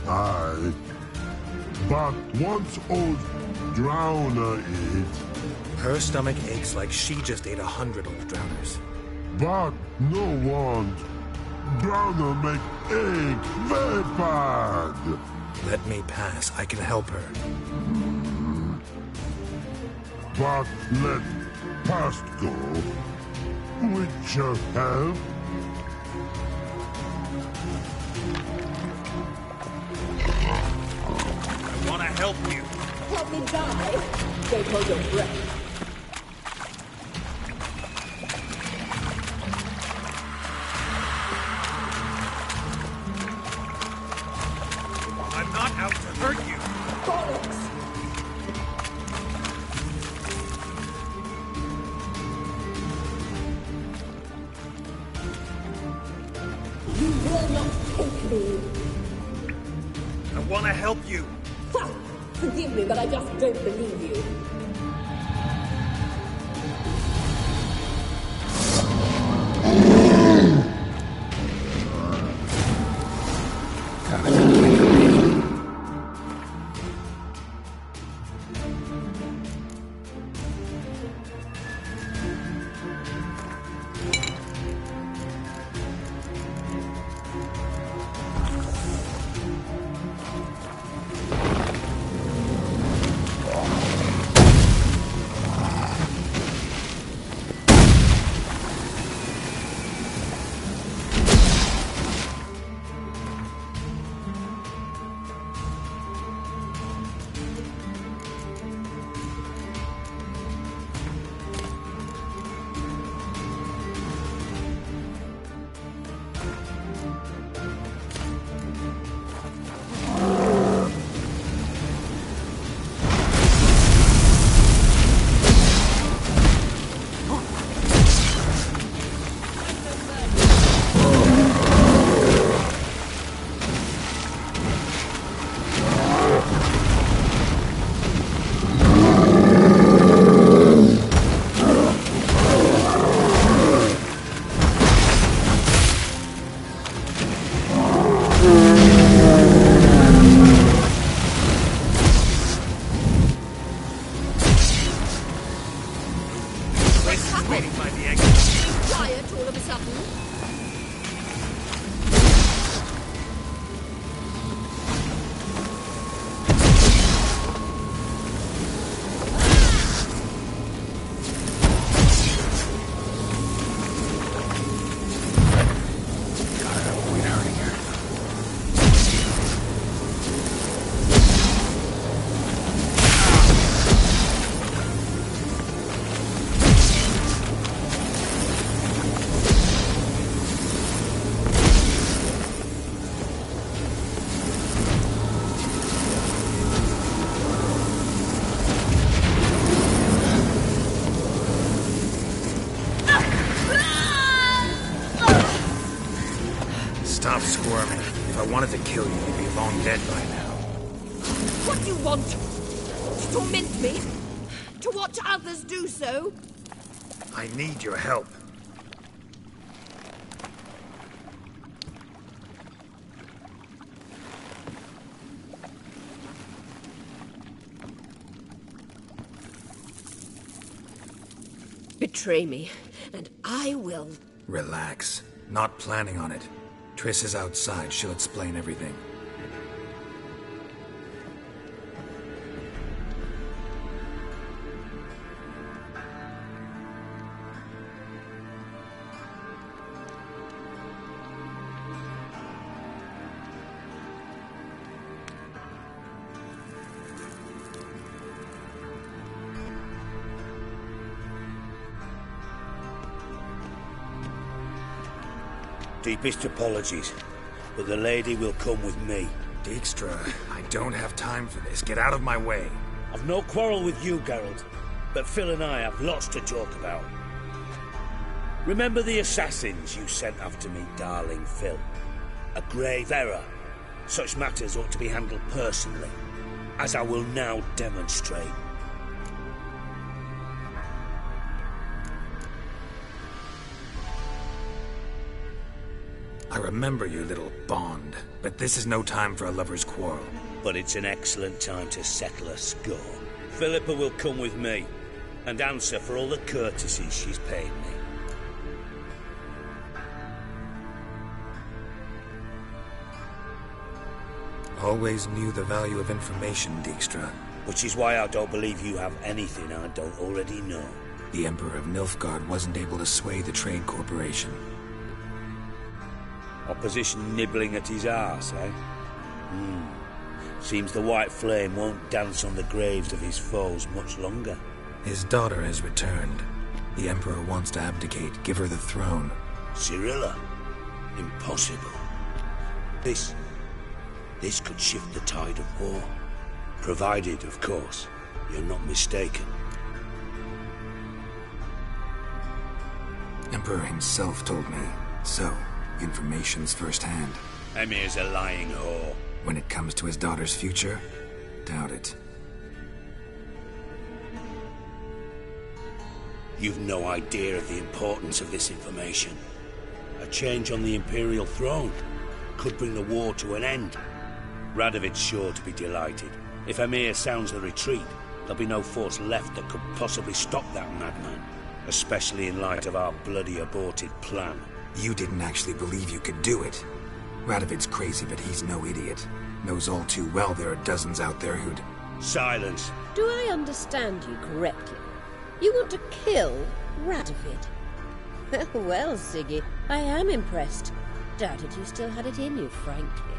Aye. But once old drowner eat. Her stomach aches like she just ate 100 old drowners. But no want. Drowner make ache very bad. Let me pass. I can help her. But let past go. Witcher help. I want to help you. Help me die. Don't hold your breath. I'm not out to hurt you. Bollocks! You will not take me. I want to help you. Ha! Forgive me, but I just don't believe you. Stop squirming. If I wanted to kill you, you'd be long dead by now. What do you want? To torment me? To watch others do so? I need your help. Betray me, and I will. Relax. Not planning on it. Triss is outside. She'll explain everything. Deepest apologies, but the lady will come with me. Dijkstra, I don't have time for this. Get out of my way. I've no quarrel with you, Geralt, but Phil and I have lots to talk about. Remember the assassins you sent after me, darling Phil? A grave error. Such matters ought to be handled personally, as I will now demonstrate. I remember your little bond, but this is no time for a lover's quarrel. But it's an excellent time to settle a score. Philippa will come with me, and answer for all the courtesies she's paid me. Always knew the value of information, Dijkstra. Which is why I don't believe you have anything I don't already know. The Emperor of Nilfgaard wasn't able to sway the Trade Corporation. Opposition nibbling at his arse, eh? Seems the White Flame won't dance on the graves of his foes much longer. His daughter has returned. The Emperor wants to abdicate, give her the throne. Cyrilla? Impossible. This could shift the tide of war. Provided, of course, you're not mistaken. Emperor himself told me. So, information's firsthand. Emir's a lying whore. When it comes to his daughter's future, doubt it. You've no idea of the importance of this information. A change on the Imperial throne could bring the war to an end. Radovid's sure to be delighted. If Emir sounds the retreat, there'll be no force left that could possibly stop that madman. Especially in light of our bloody aborted plan. You didn't actually believe you could do it. Radovid's crazy, but he's no idiot. Knows all too well there are dozens out there who'd... Silence. Do I understand you correctly? You want to kill Radovid? Well, Siggy, I am impressed. Doubted you still had it in you, frankly.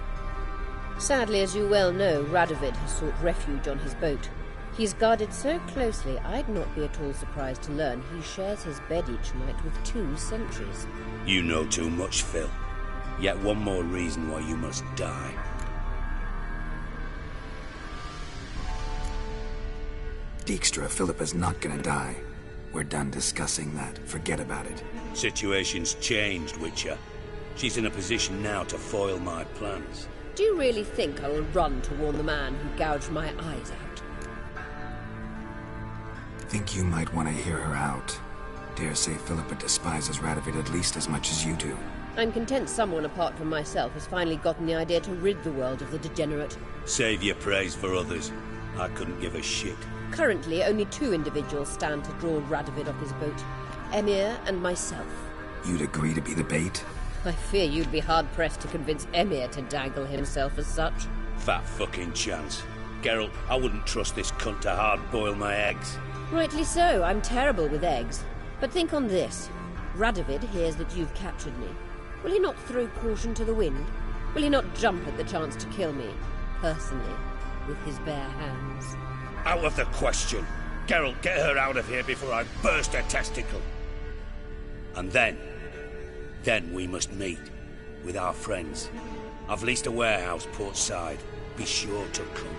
Sadly, as you well know, Radovid has sought refuge on his boat. He's guarded so closely, I'd not be at all surprised to learn he shares his bed each night with 2 sentries. You know too much, Phil. Yet one more reason why you must die. Dijkstra, Philippa's not gonna die. We're done discussing that. Forget about it. Situation's changed, Witcher. She's in a position now to foil my plans. Do you really think I will run to warn the man who gouged my eyes out? Think you might want to hear her out. Dare say Philippa despises Radovid at least as much as you do. I'm content someone apart from myself has finally gotten the idea to rid the world of the degenerate. Save your praise for others. I couldn't give a shit. Currently, only 2 individuals stand to draw Radovid off his boat. Emir and myself. You'd agree to be the bait? I fear you'd be hard-pressed to convince Emir to dangle himself as such. Fat fucking chance. Geralt, I wouldn't trust this cunt to hard-boil my eggs. Rightly so. I'm terrible with eggs. But think on this. Radovid hears that you've captured me. Will he not throw caution to the wind? Will he not jump at the chance to kill me, personally, with his bare hands? Out of the question. Geralt, get her out of here before I burst her testicle. And then we must meet with our friends. I've leased a warehouse port side. Be sure to come.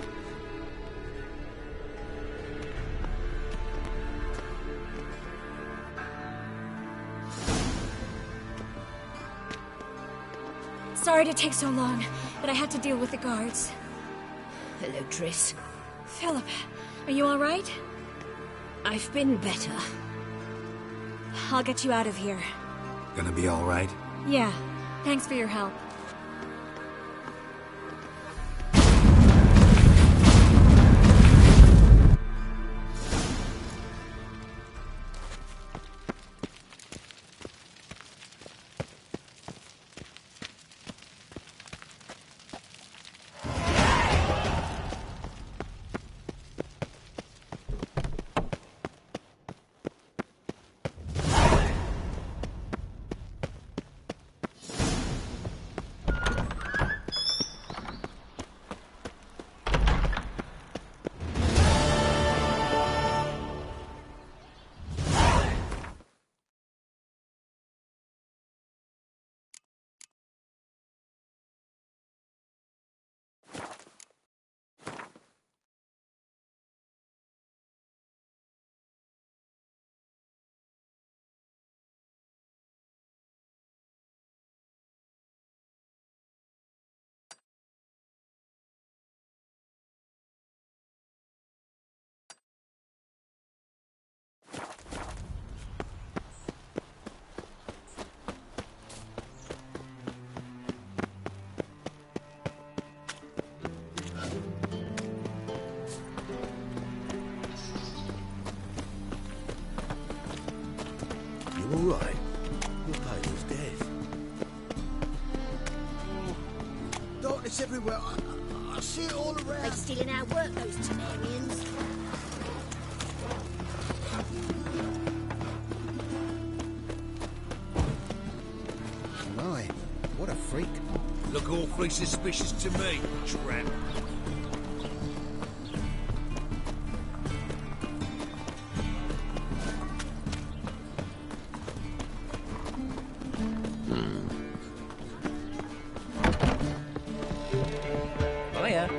Sorry to take so long, but I had to deal with the guards. Hello, Triss. Philip, are you all right? I've been better. I'll get you out of here. Gonna be all right? Yeah, thanks for your help. You all right? Your guy was dead. Darkness everywhere. I see it all around. They stealing our work, those Temerians. My, what a freak. Look awfully suspicious to me, tramp. Hiya.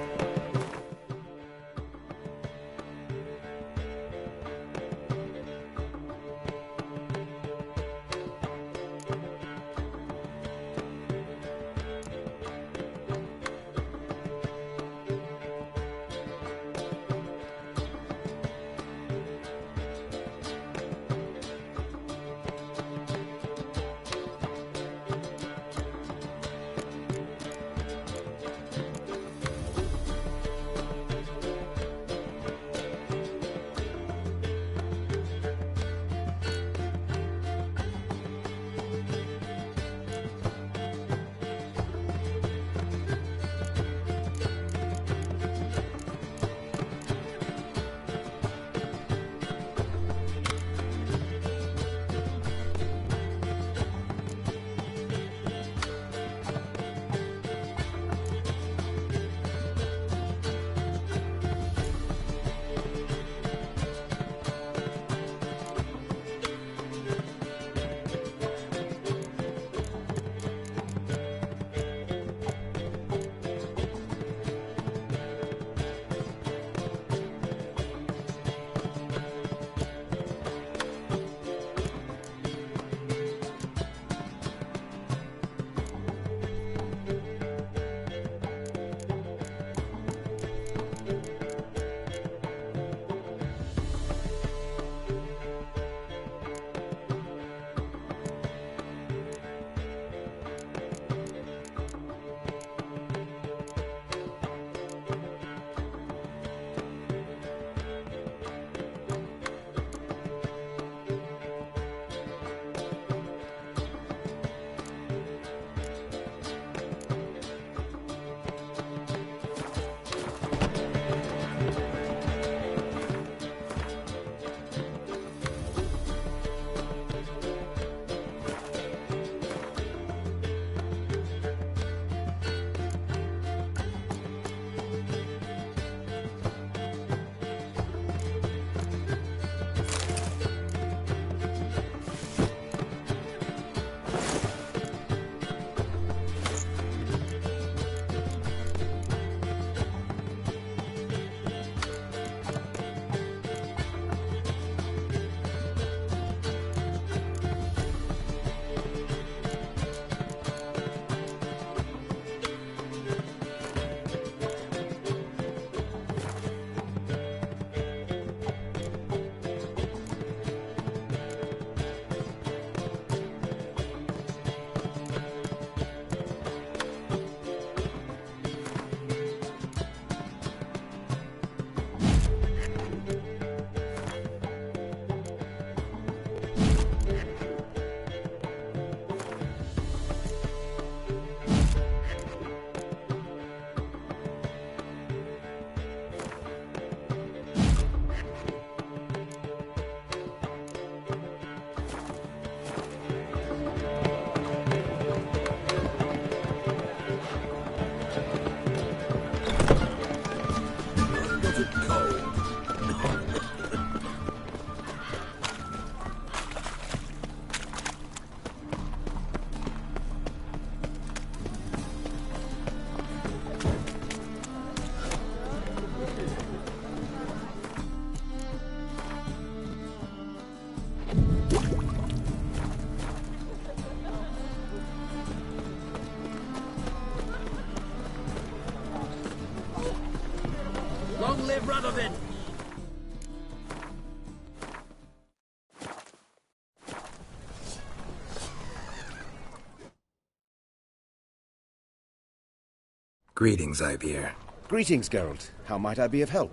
Greetings, Ivier. Greetings, Geralt. How might I be of help?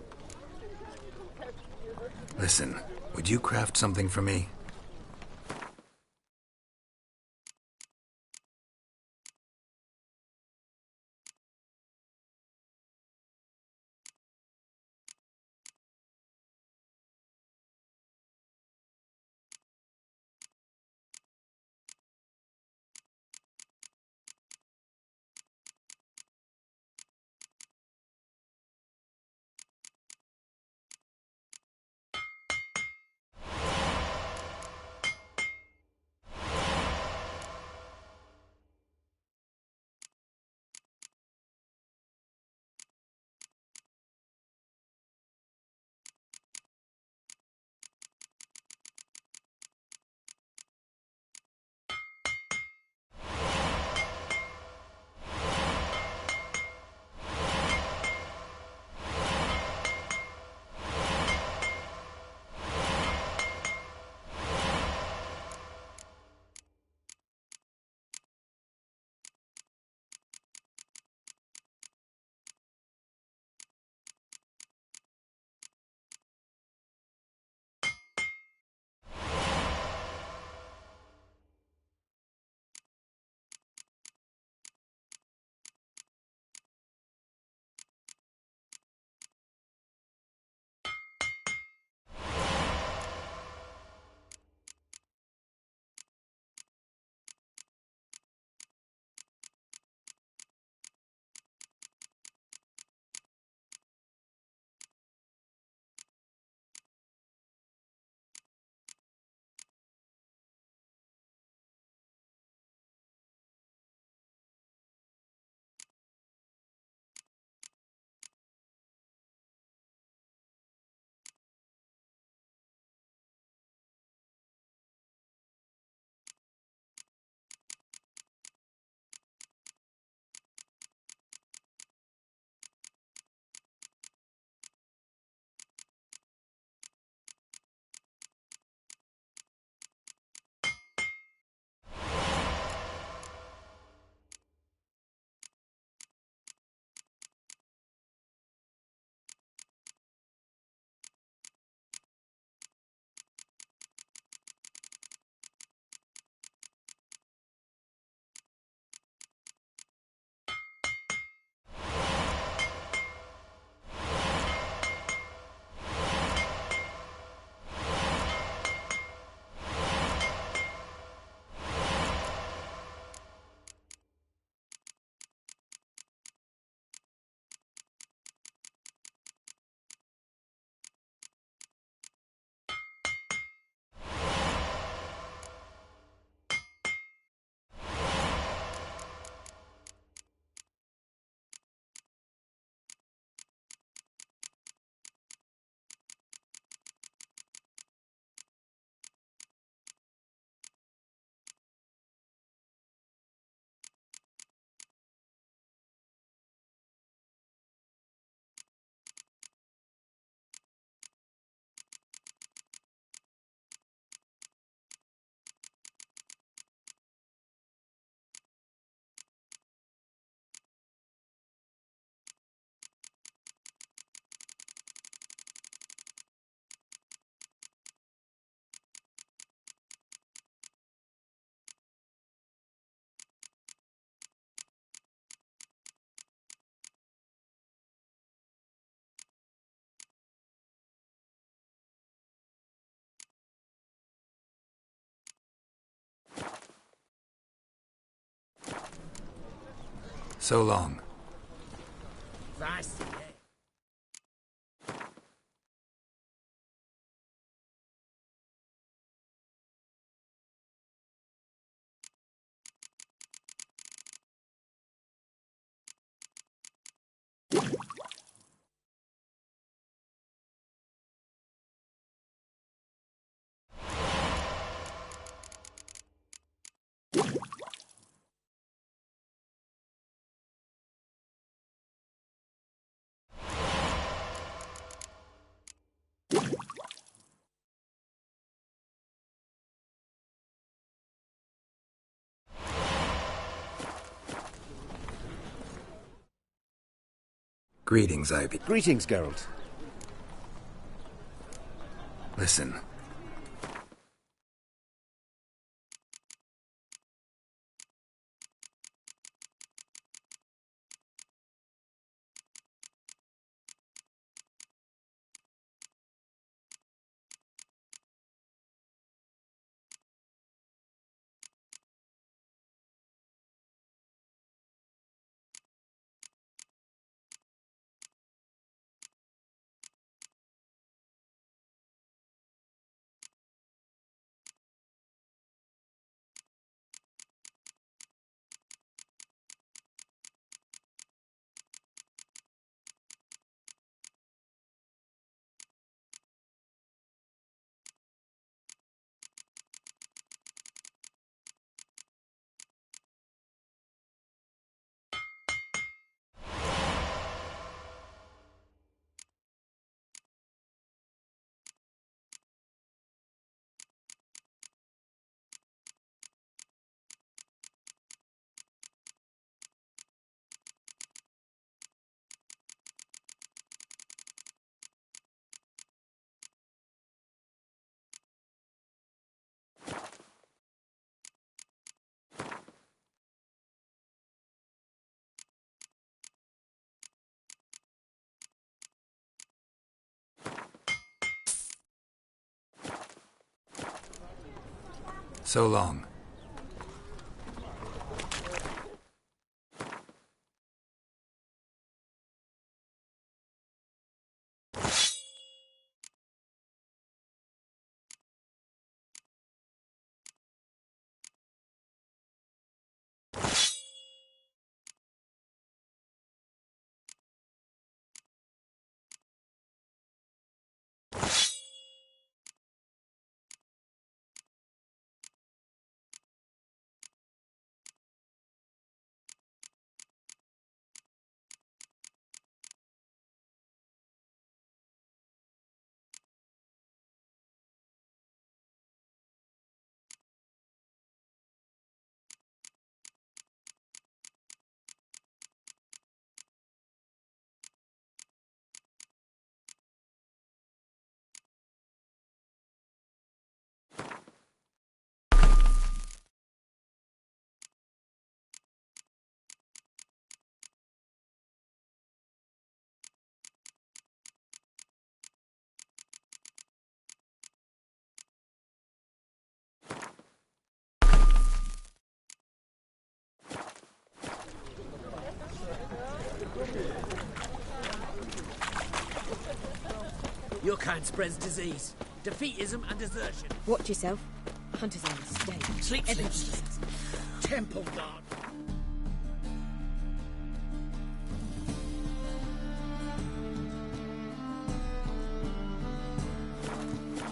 Listen, would you craft something for me? So long. Greetings, Ivy. Greetings, Geralt. Listen. So long. Your kind spreads disease, defeatism and desertion. Watch yourself. Hunters on the stage. Sleep, Temple guard.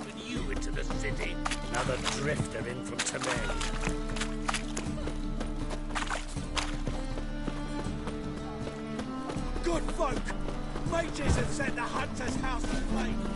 With you into the city, another drifter in from Temeri. Good folk! Mages have set the hunter's house aflame!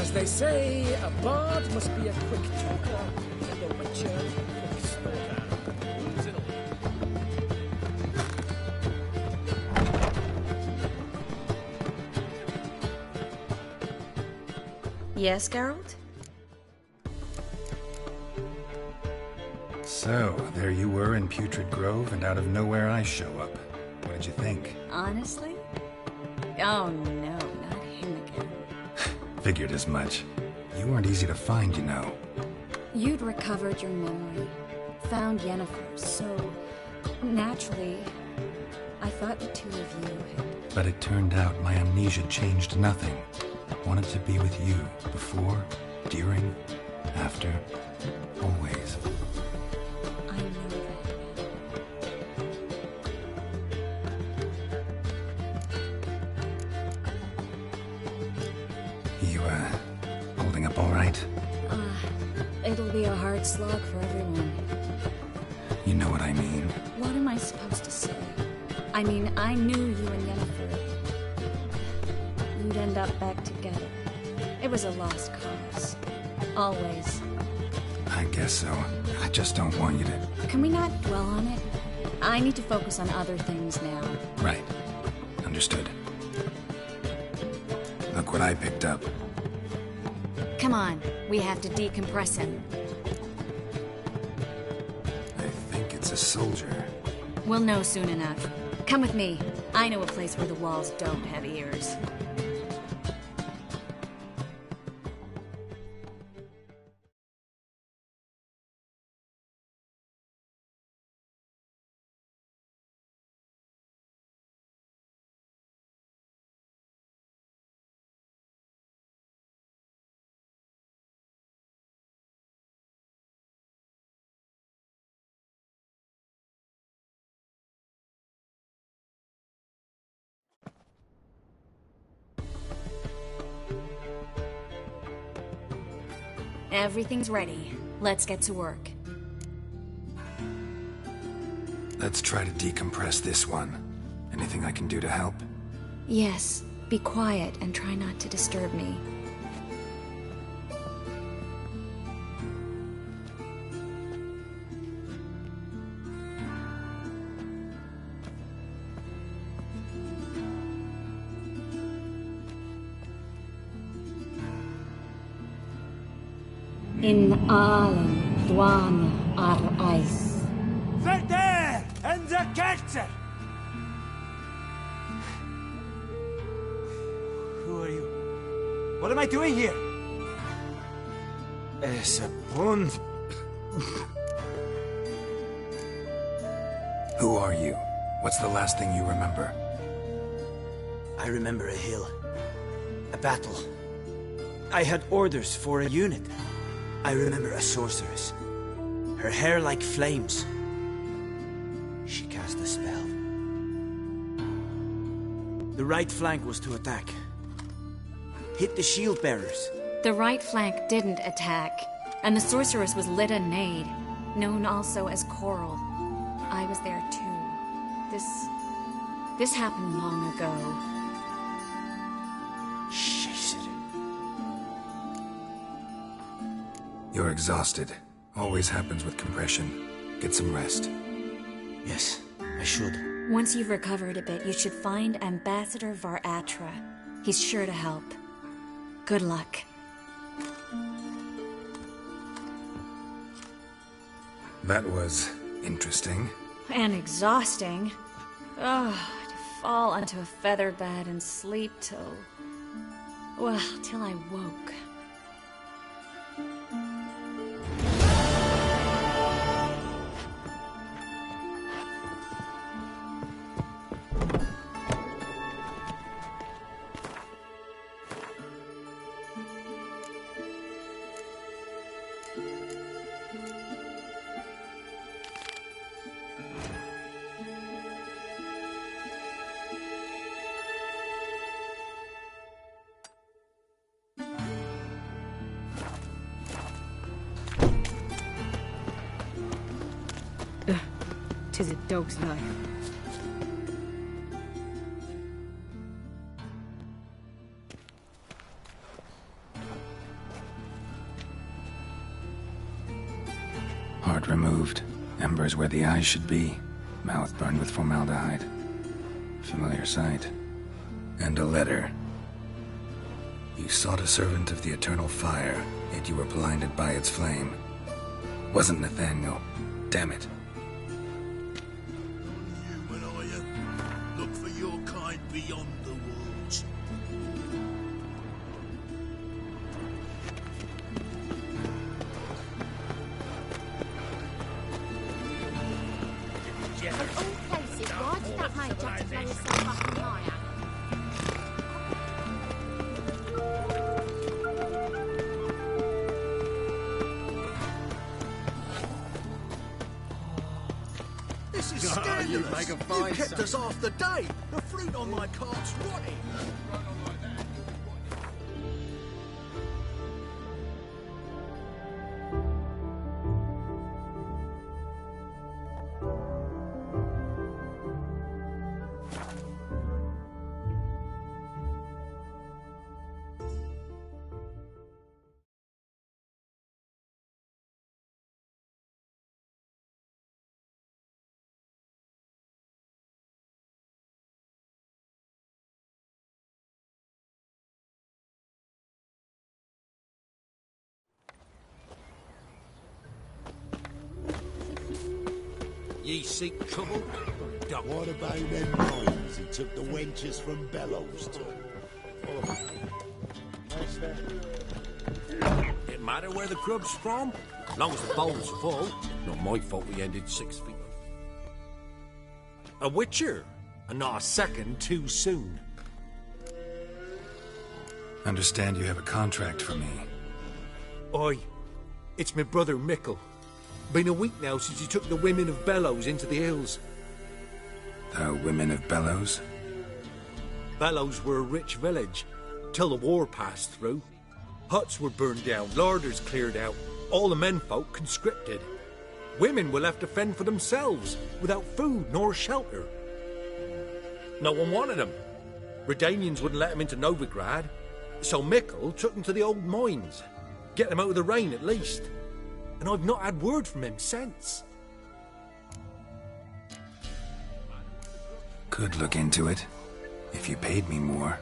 As they say, a bard must be a quick talker, and a witcher a quick stalker. Who's in Yes, Geralt? So, there you were in Putrid Grove, and out of nowhere I show up. What did you think? Honestly? Oh no, not him again. Figured as much. You weren't easy to find, you know. You'd recovered your memory, found Yennefer, so naturally, I thought the two of you had... But it turned out my amnesia changed nothing. Wanted to be with you, before, during, after, always. I know that. You, holding up all right? It'll be a hard slog for everyone. You know what I mean. What am I supposed to say? I mean, I knew you and Yennefer. You'd end up back together. It was a lost cause. Always. I guess so. I just don't want you to... Can we not dwell on it? I need to focus on other things now. Right. Understood. Look what I picked up. Come on, we have to decompress him. I think it's a soldier. We'll know soon enough. Come with me. I know a place where the walls don't have ears. Everything's ready. Let's get to work. Let's try to decompress this one. Anything I can do to help? Yes. Be quiet and try not to disturb me. In allen dwan ar ice. Verder and the Kerzer! Who are you? What am I doing here? Es a bond. Who are you? What's the last thing you remember? I remember a hill. A battle. I had orders for a unit. I remember a sorceress. Her hair like flames. She cast a spell. The right flank was to attack. Hit the shield bearers. The right flank didn't attack, and the sorceress was Lyda Nade, known also as Coral. I was there too. This happened long ago. You're exhausted. Always happens with compression. Get some rest. Yes, I should. Once you've recovered a bit, you should find Ambassador Varatra. He's sure to help. Good luck. That was interesting. And exhausting. Ugh, to fall onto a feather bed and sleep till... well, till I woke. Tis a dog's life. is where the eyes should be. Mouth burned with formaldehyde. Familiar sight. And a letter. You sought a servant of the eternal fire, yet you were blinded by its flame. Wasn't Nathaniel. Damn it. Human, are you? Look for your kind beyond the worlds. Of all places, why did that mage have to blow himself up in Maya? This is scandalous. You make a fine You kept son. us half the day. The fruit on my cart's rotting. Ye seek trouble? Don't. What about them mines he took the wenches from Bellows to? It matter where the grub's from? As long as the bowl's full. Not my fault we ended 6 feet. A witcher, and not a second too soon. Understand you have a contract for me. Oi, it's my brother Mickle. Been a week now since he took the women of Bellows into the hills. The women of Bellows? Bellows were a rich village, till the war passed through. Huts were burned down, larders cleared out, all the menfolk conscripted. Women were left to fend for themselves, without food nor shelter. No one wanted them. Redanians wouldn't let them into Novigrad, so Mickle took them to the old mines. Get them out of the rain at least. And I've not had word from him since. Could look into it, if you paid me more.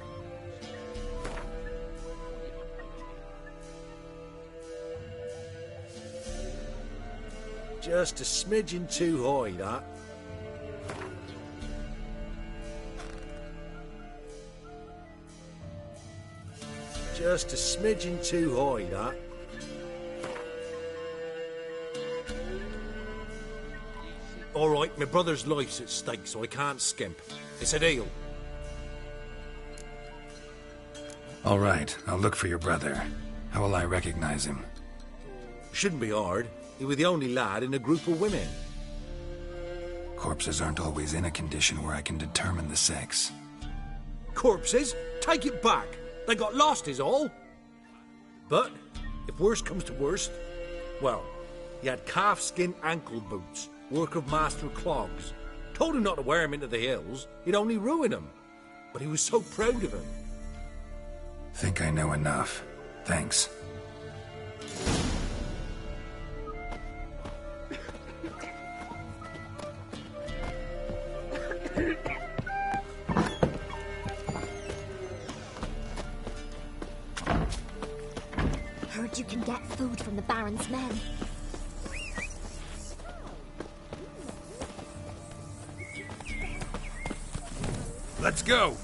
Just a smidgen too high, that. Just a smidgen too high, that. All right, my brother's life's at stake, so I can't skimp. It's a deal. All right, I'll look for your brother. How will I recognize him? Shouldn't be hard. He was the only lad in a group of women. Corpses aren't always in a condition where I can determine the sex. Corpses? Take it back. They got lost is all. But, if worst comes to worst, well, he had calfskin ankle boots, work of Master Clogs. Told him not to wear him into the hills, he'd only ruin him. But he was so proud of him. Think I know enough. Thanks. Heard you can get food from the Baron's men. Let's go!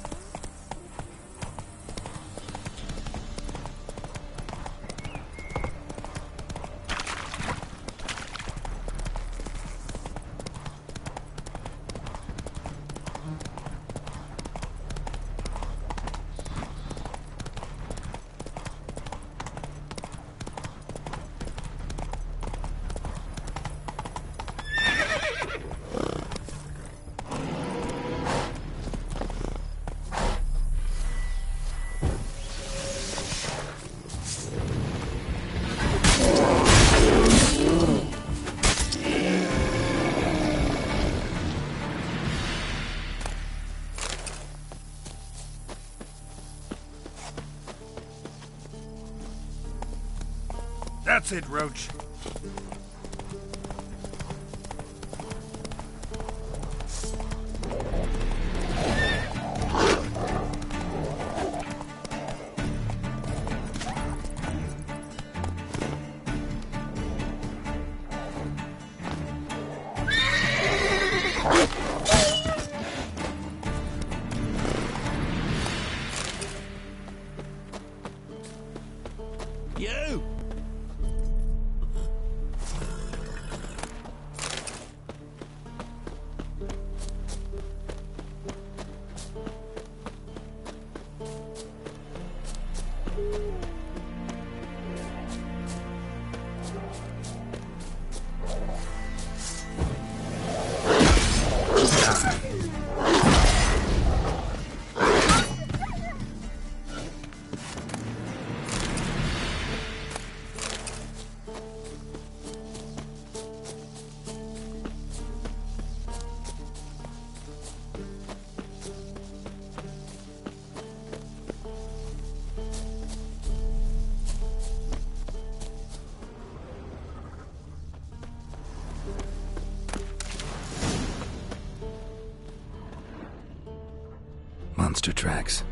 That's it, Roach. Monster tracks.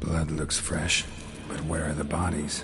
Blood looks fresh, but where are the bodies?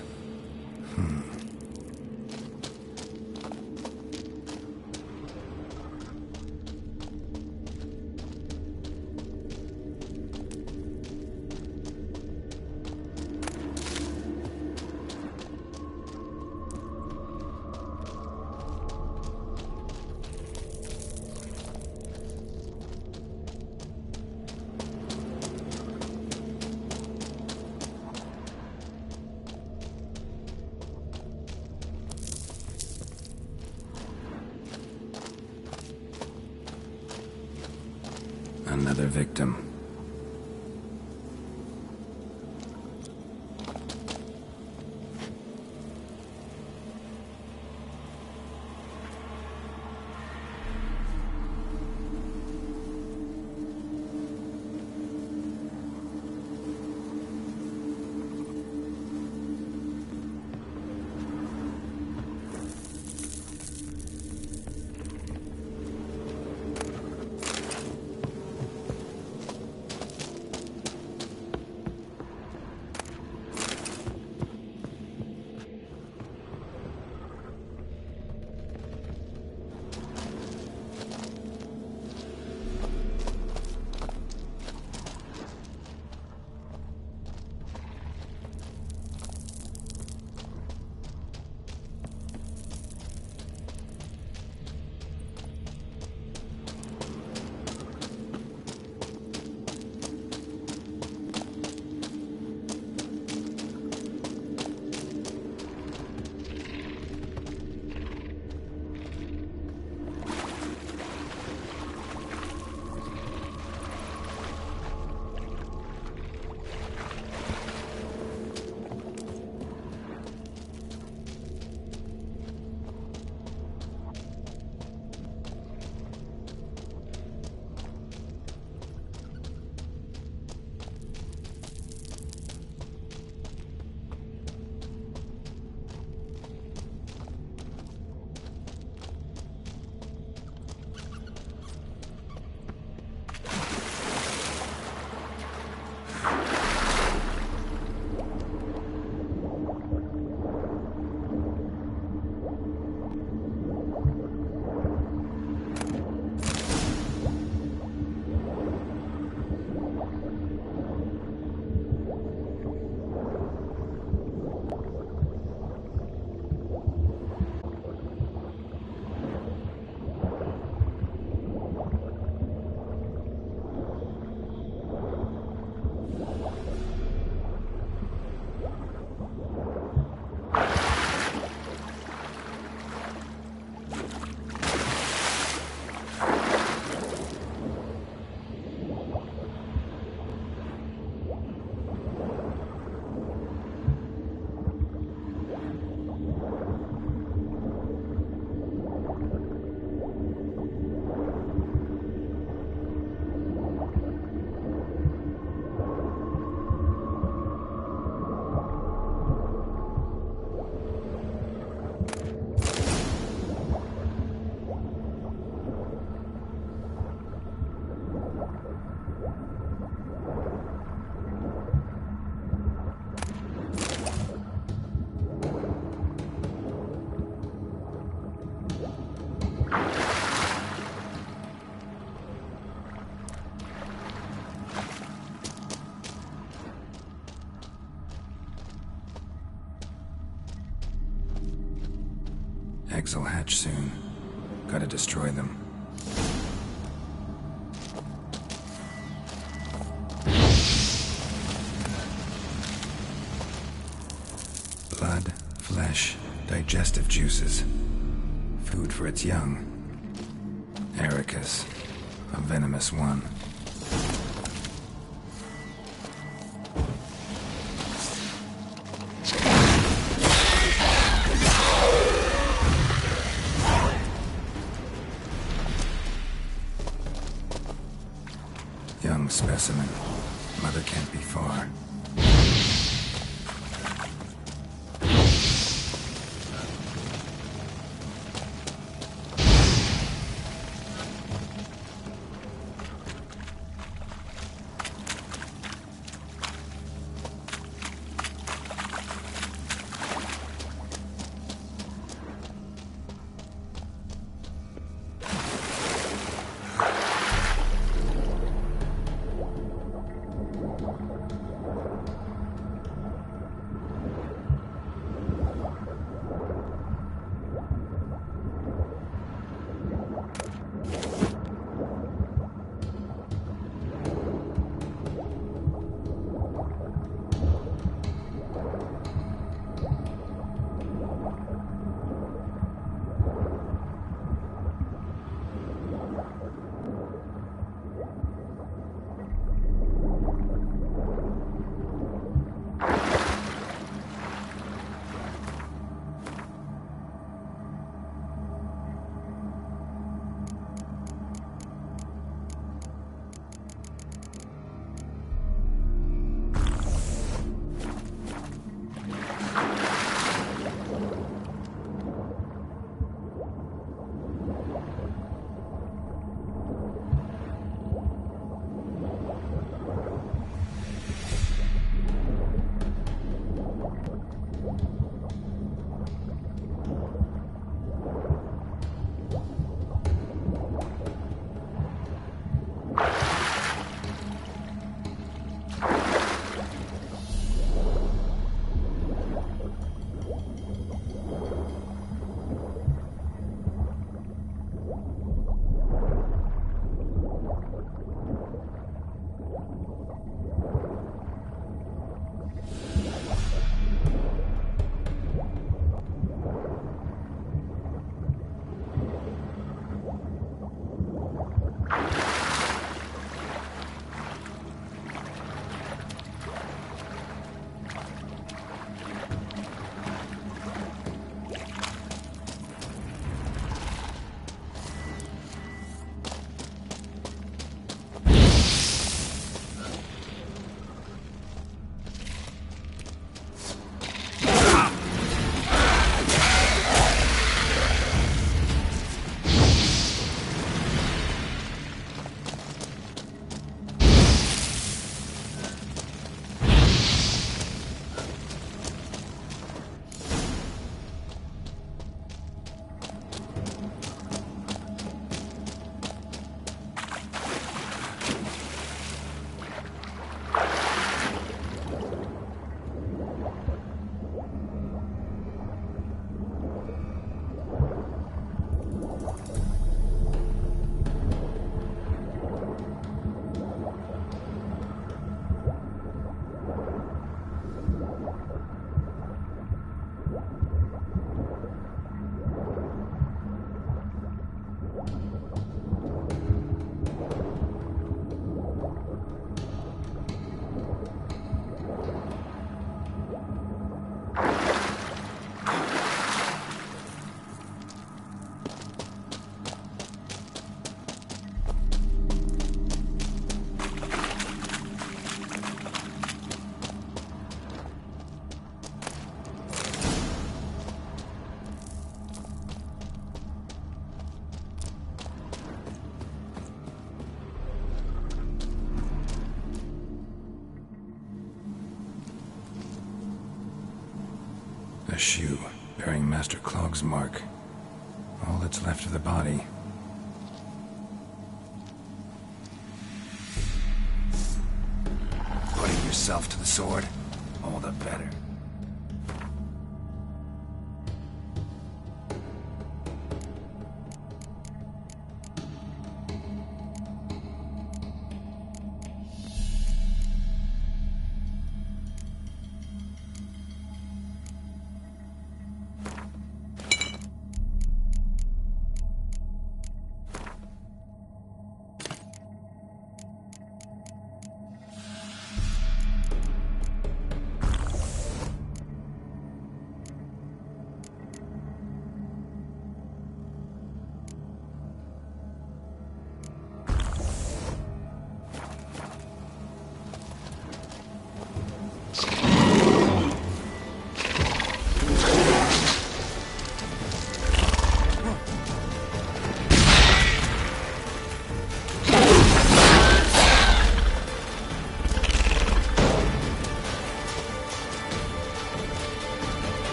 Another victim. eggs will hatch soon. Gotta destroy them. Blood, flesh, digestive juices. Food for its young. Ericus, a venomous one. Young specimen. Mother can't be far. A shoe bearing Master Clog's mark. All that's left of the body. Putting yourself to the sword, all the better.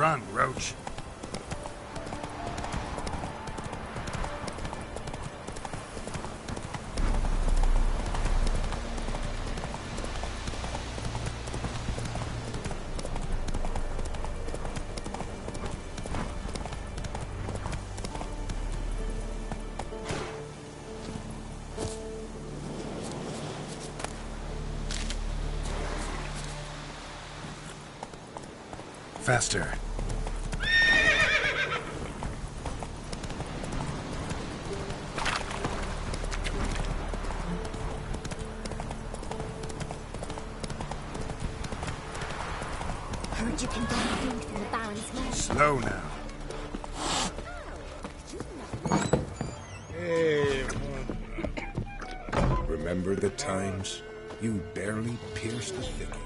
Run, Roach. Faster. Heard you can get food from the Baron's men. Slow now. Hey, remember the times you barely pierced the thicket?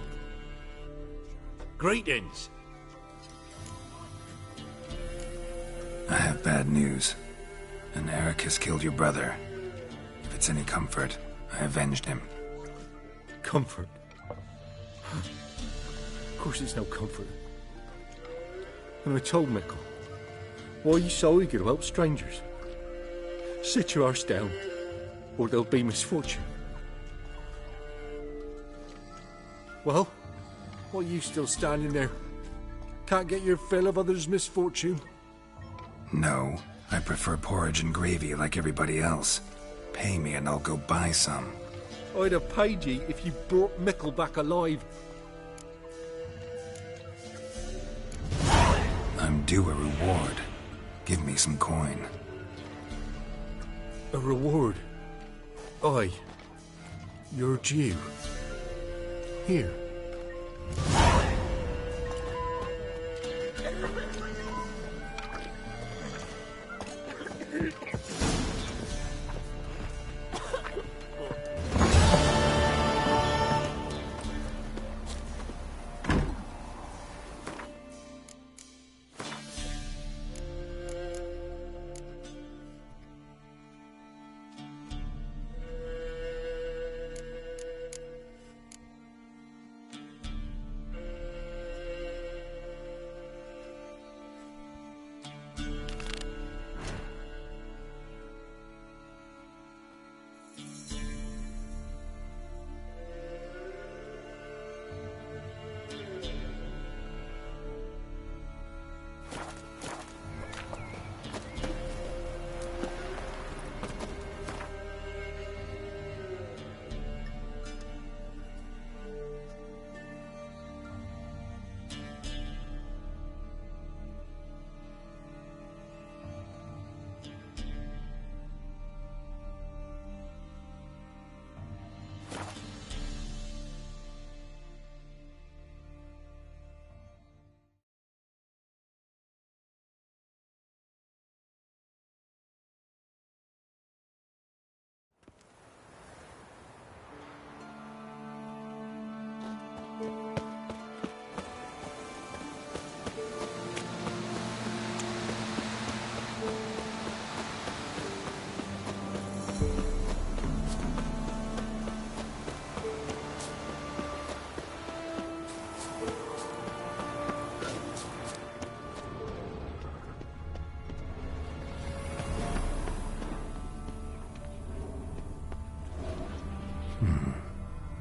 Greetings. I have bad news. An Eric has killed your brother. If it's any comfort, I avenged him. Comfort? Of course it's no comfort. And I told Mickle, why are you so eager to help strangers? Sit your arse down, or there'll be misfortune. Well, why are you still standing there? Can't get your fill of others' misfortune? No, I prefer porridge and gravy like everybody else. Pay me and I'll go buy some. I'd have paid ye if you brought Mickle back alive. I'm due a reward. Give me some coin. A reward? Aye. You're due. Here.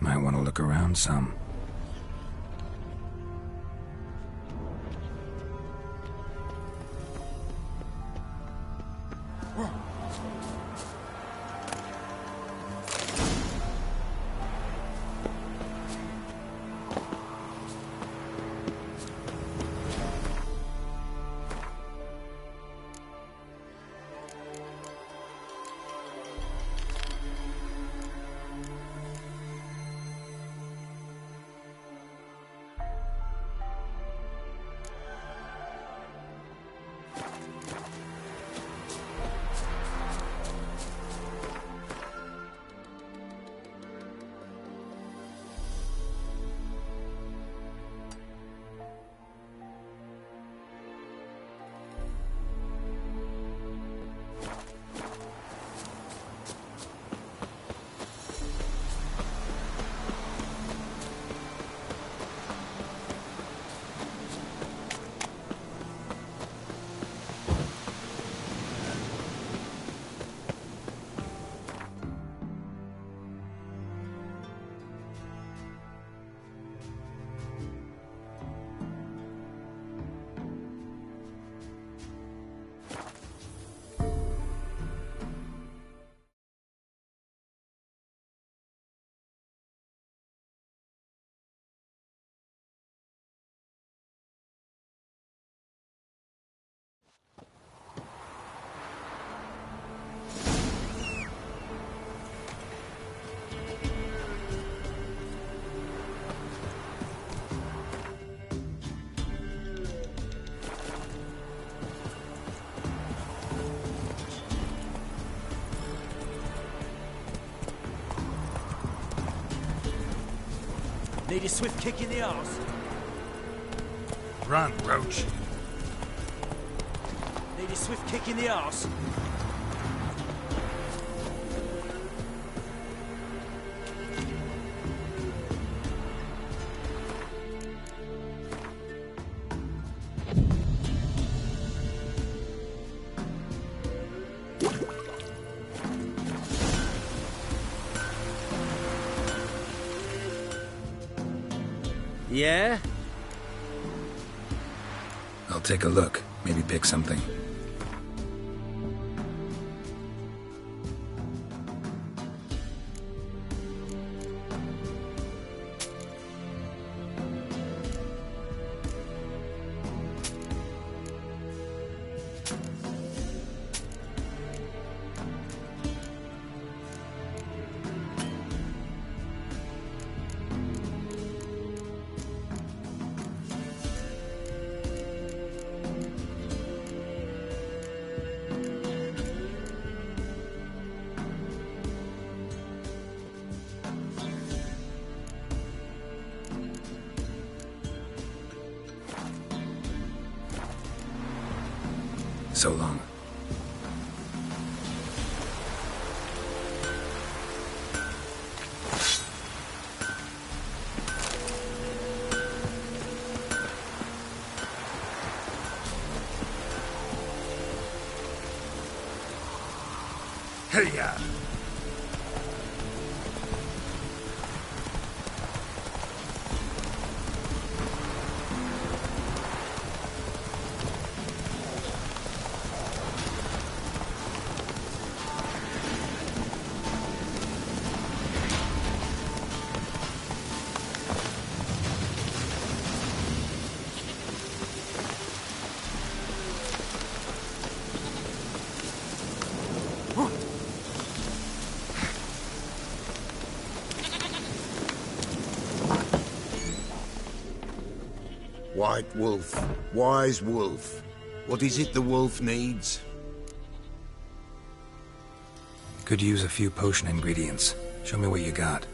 Might want to look around some. Need a swift kick in the arse? Run, Roach. Need a swift kick in the arse? Yeah? I'll take a look. Maybe pick something. So long. Hey-ya! White Wolf, wise wolf. What is it the wolf needs? Could use a few potion ingredients. Show me what you got.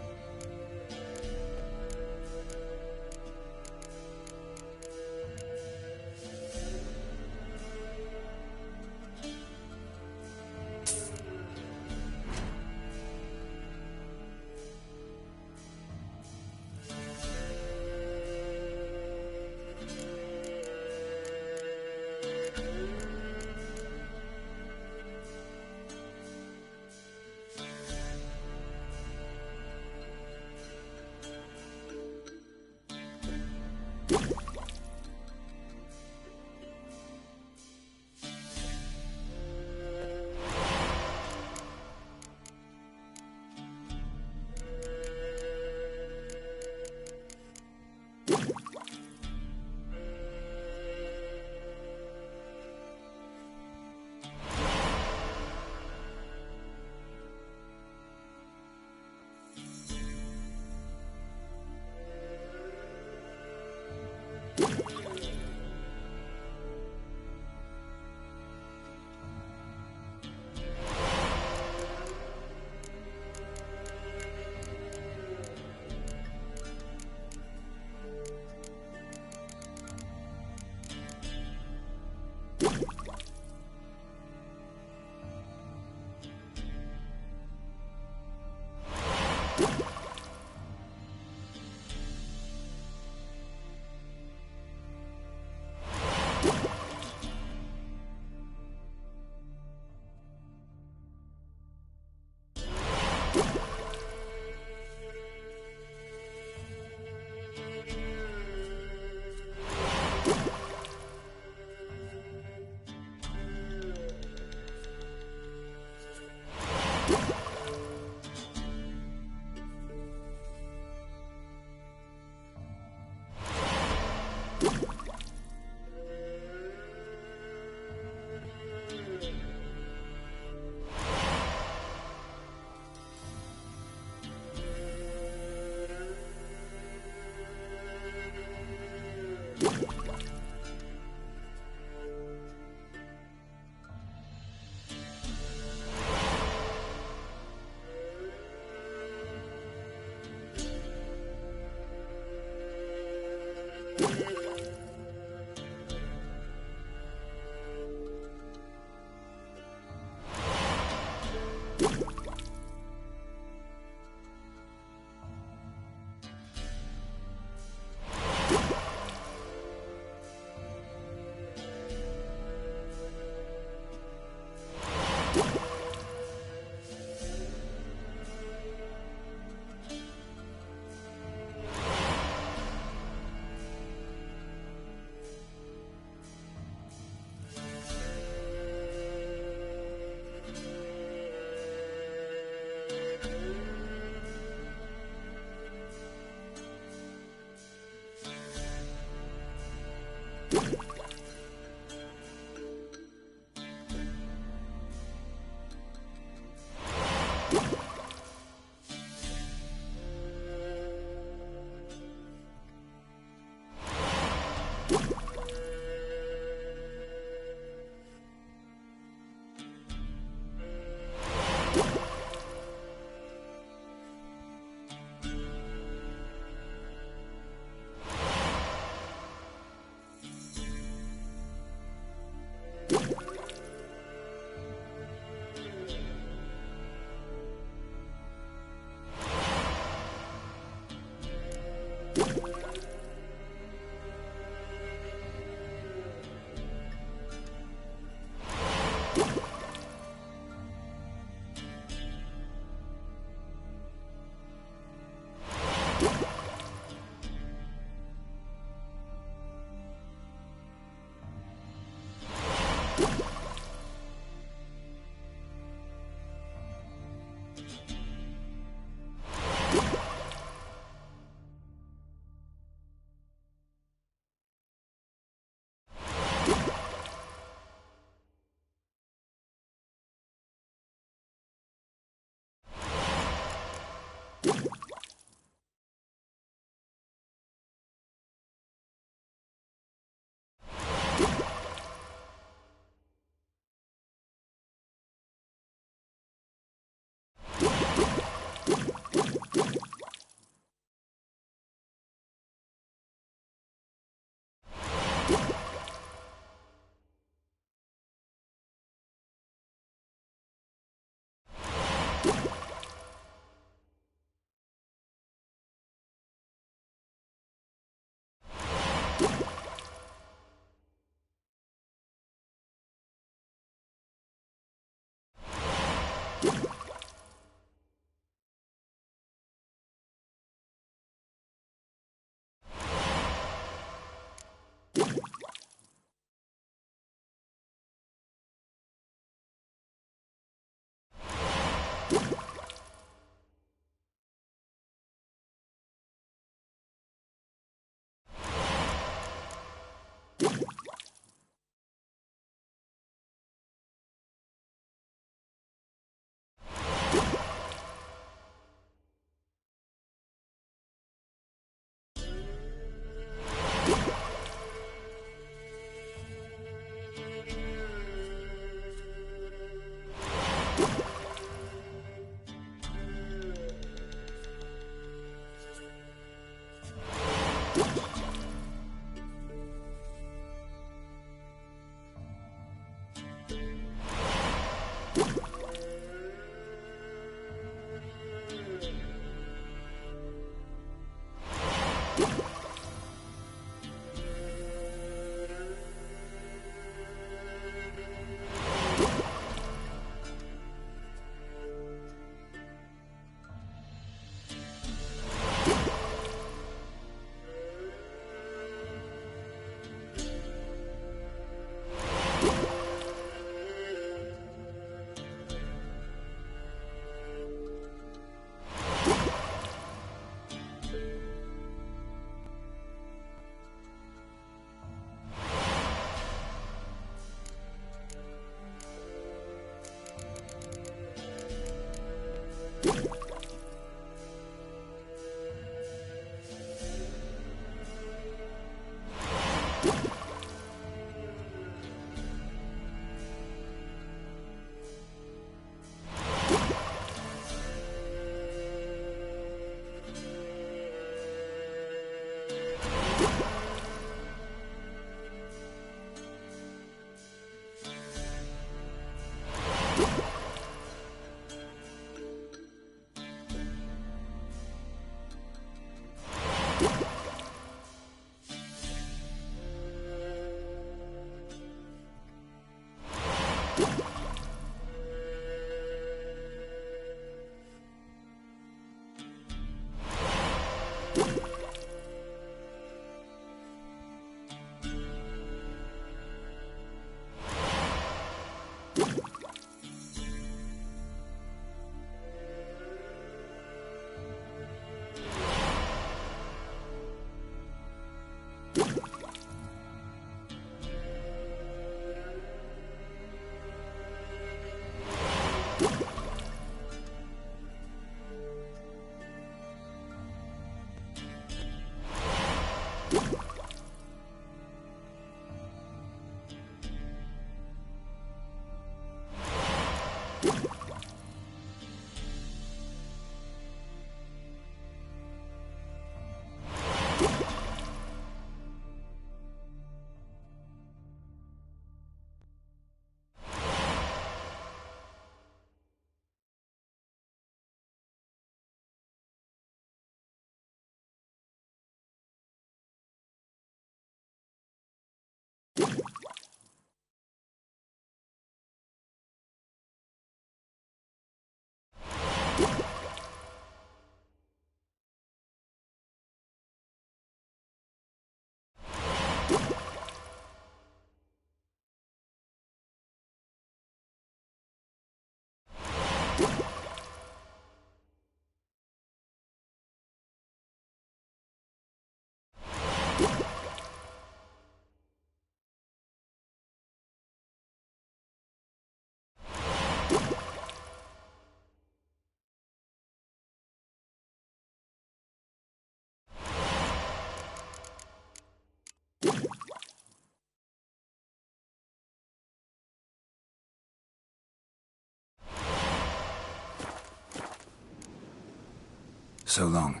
So long.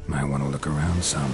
Might want to look around some.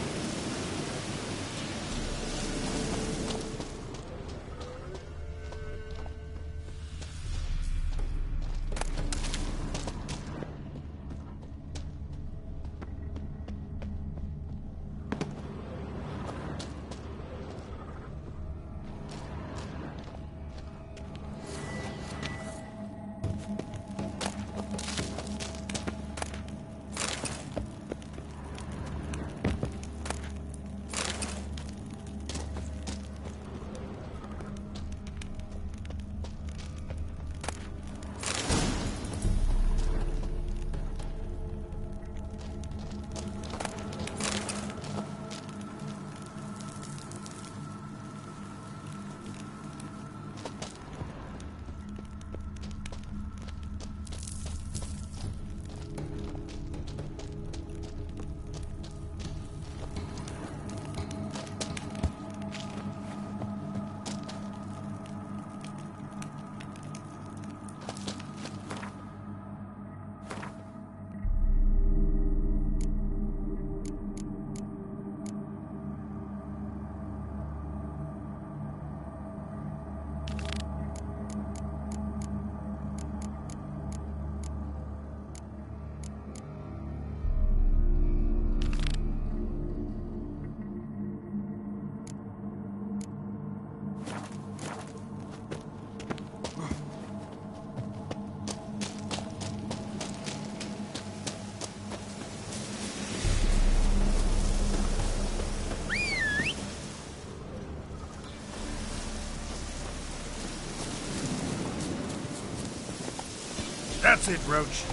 That's it, Roach.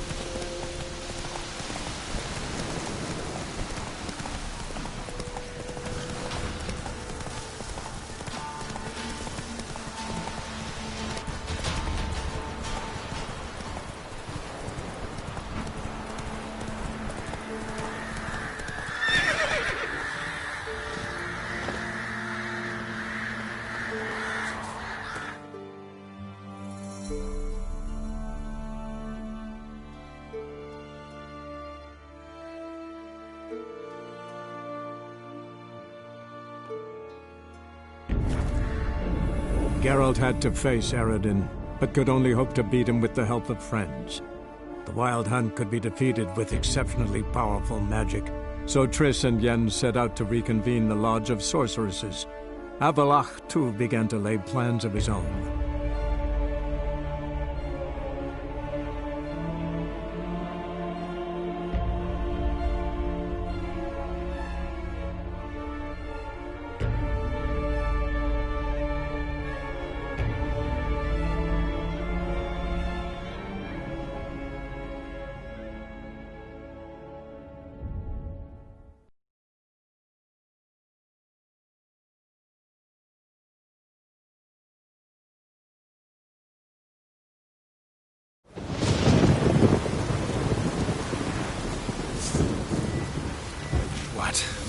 Geralt had to face Eredin, but could only hope to beat him with the help of friends. The Wild Hunt could be defeated with exceptionally powerful magic, so Triss and Yen set out to reconvene the Lodge of Sorceresses. Avallac'h, too, began to lay plans of his own.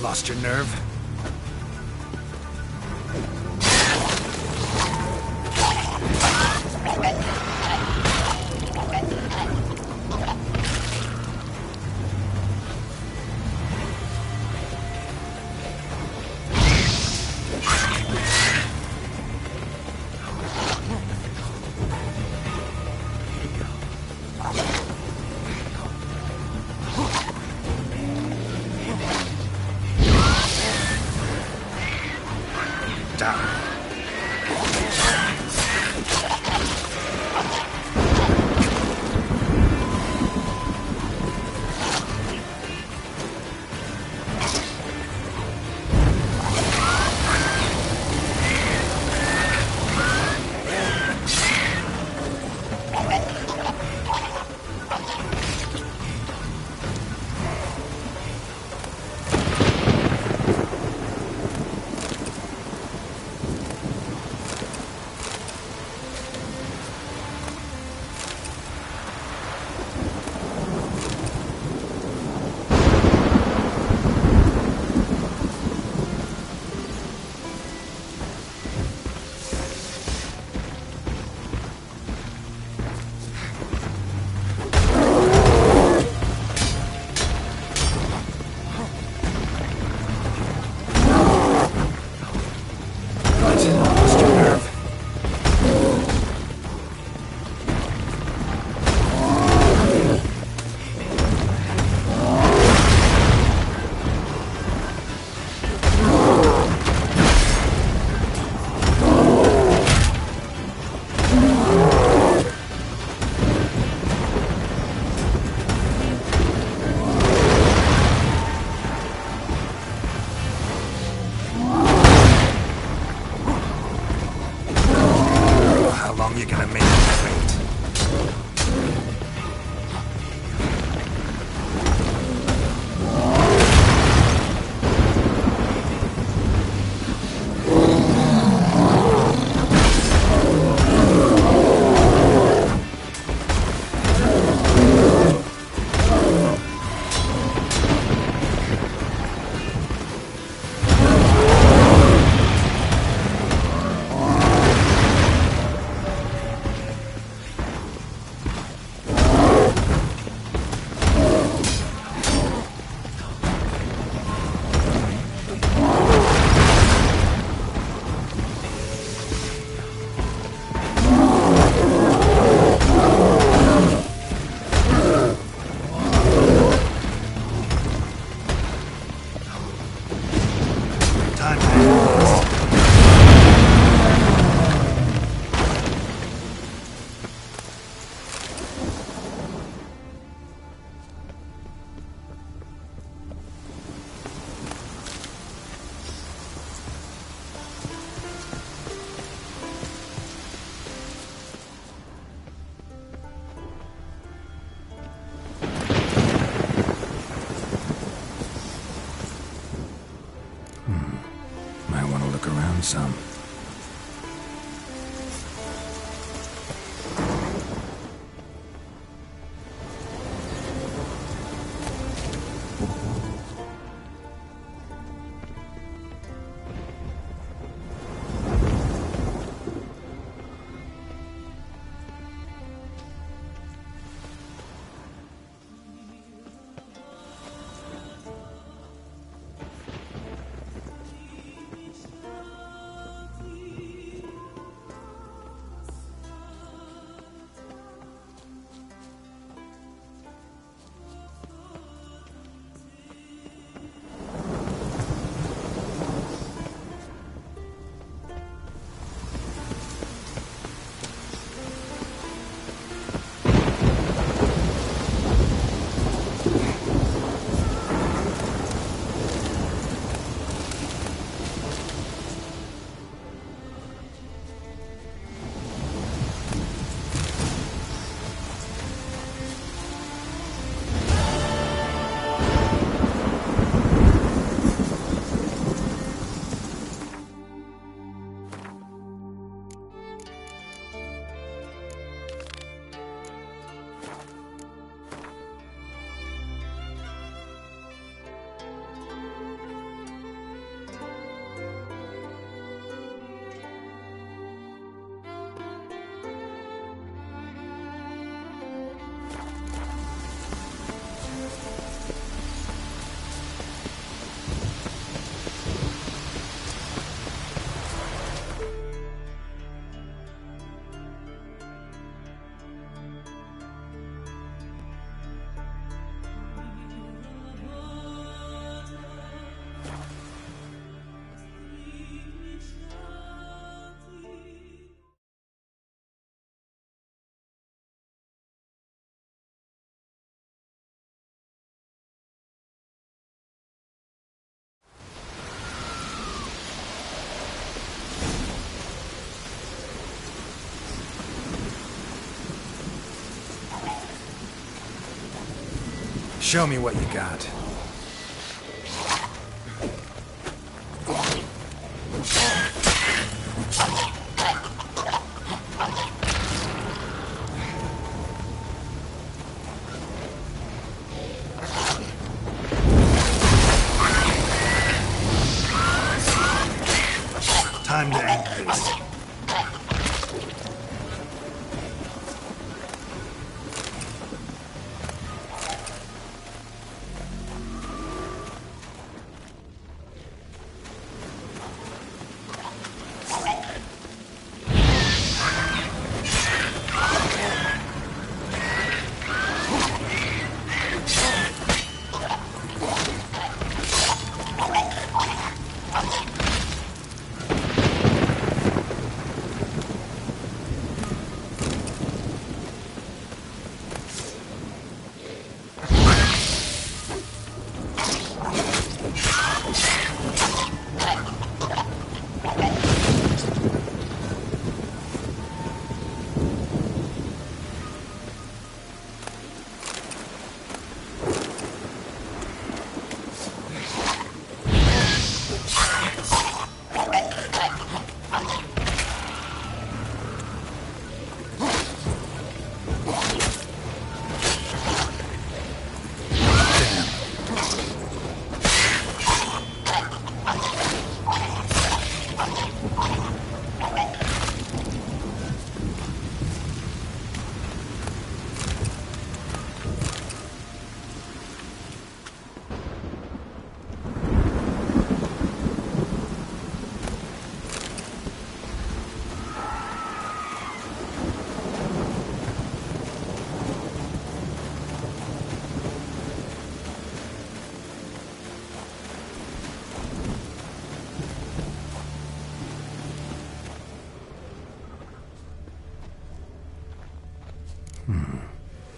Lost your nerve? Some. Show me what you got. Time to end this.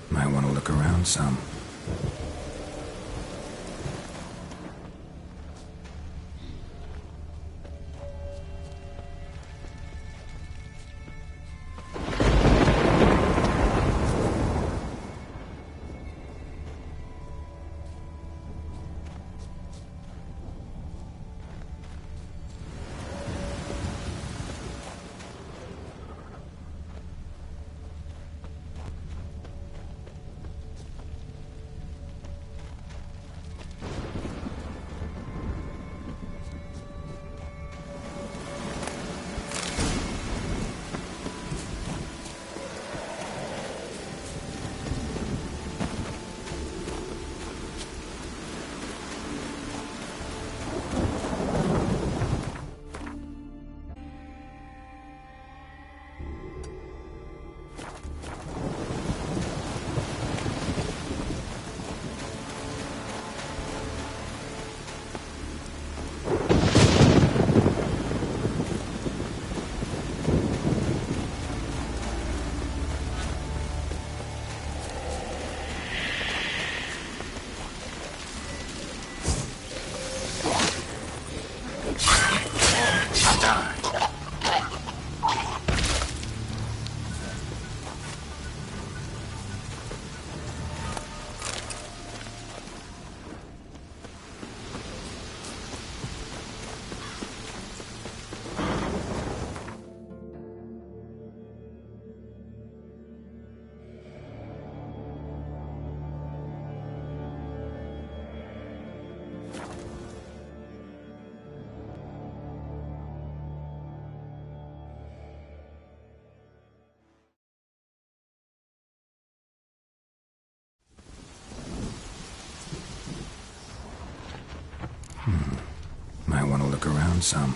Might want to look around some. Might want to look around some.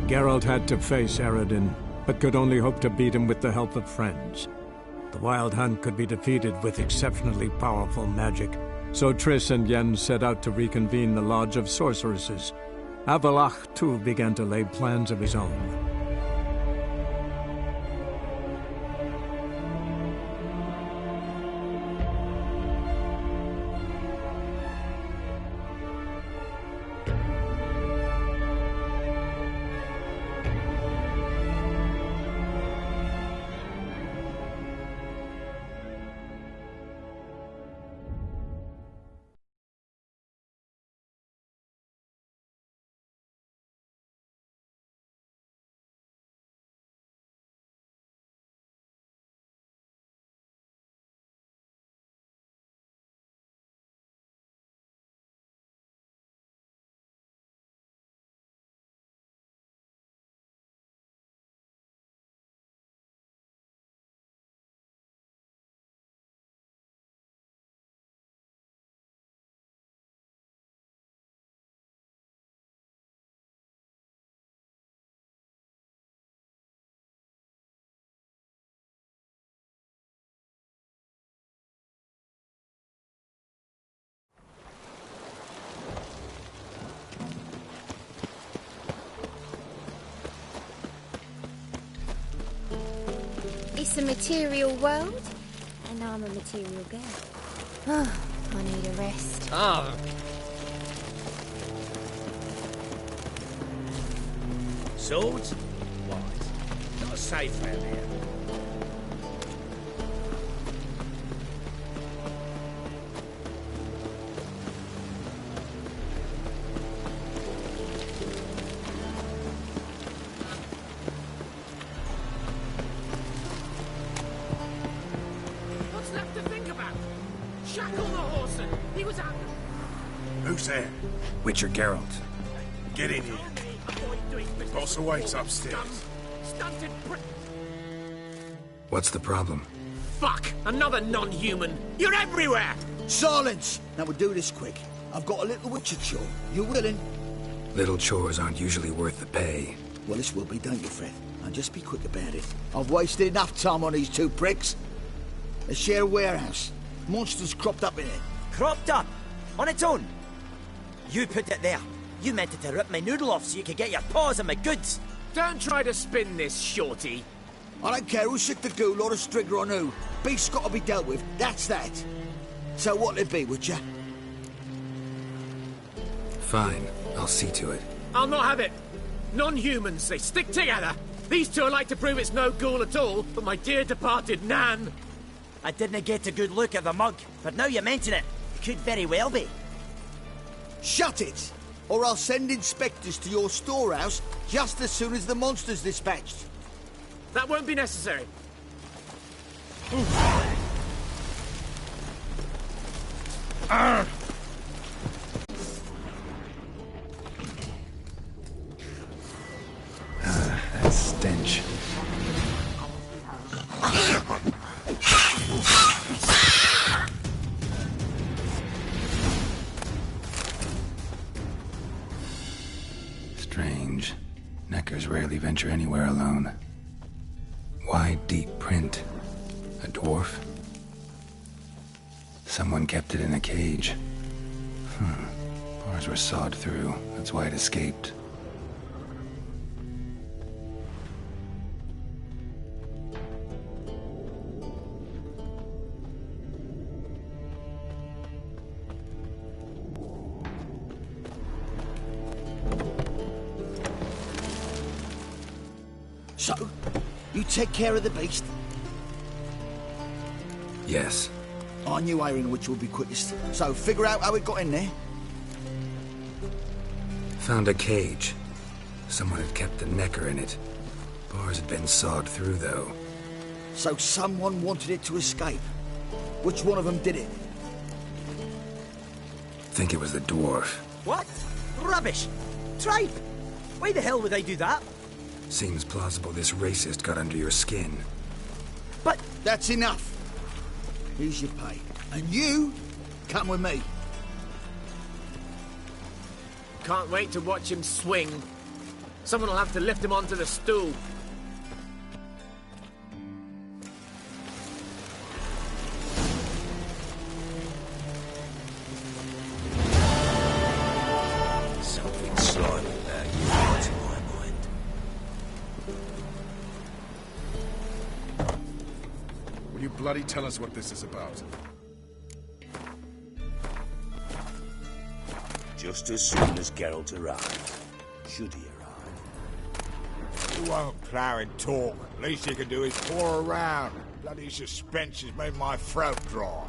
Geralt had to face Eredin, but could only hope to beat him with the help of friends. The Wild Hunt could be defeated with exceptionally powerful magic, so Triss and Yen set out to reconvene the Lodge of Sorceresses. Avalach, too, began to lay plans of his own. It's a material world, and I'm a material girl. Oh, I need a rest. Ah. Swords? Wise. Not a safe round here. What's left to think about? Shackle the horse and he was out. Who's there? Witcher Geralt. Get in here. Boss awaits upstairs. Stunted prick. What's the problem? Fuck! Another non-human! You're everywhere! Silence! Now we'll do this quick. I've got a little witcher chore. You willing? Little chores aren't usually worth the pay. Well, this will be, don't you, Fred? Now just be quick about it. I've wasted enough time on these two pricks. They share a warehouse. Monsters cropped up in it. Cropped up? On its own? You put it there. You meant it to rip my noodle off so you could get your paws on my goods. Don't try to spin this, shorty. I don't care who's sick the ghoul or the strigger on who. Beast's got to be dealt with. That's that. So what'll it be, would you? Fine, I'll see to it. I'll not have it. Non-humans, they stick together. These two are like to prove it's no ghoul at all, but my dear departed Nan. I didn't get a good look at the mug, but now you mention it, it could very well be. Shut it! Or I'll send inspectors to your storehouse just as soon as the monster's dispatched. That won't be necessary. That stench. Strange. Neckers rarely venture anywhere alone. Wide, deep print. A dwarf? Someone kept it in a cage. Bars were sawed through. That's why it escaped. So, you take care of the beast? Yes. I knew hiring which would be quickest. So, figure out how it got in there. Found a cage. Someone had kept the necker in it. Bars had been sawed through, though. So someone wanted it to escape. Which one of them did it? Think it was the dwarf. What? Rubbish! Tripe! Why the hell would I do that? Seems plausible this racist got under your skin. But that's enough. Here's your pay. And you, come with me. Can't wait to watch him swing. Someone will have to lift him onto the stool. Something slimy about you, to my mind. Will you bloody tell us what this is about? Just as soon as Geralt arrives. Should he arrive? You won't plough and talk. Least you can do is pour around. Bloody suspense has made my throat dry.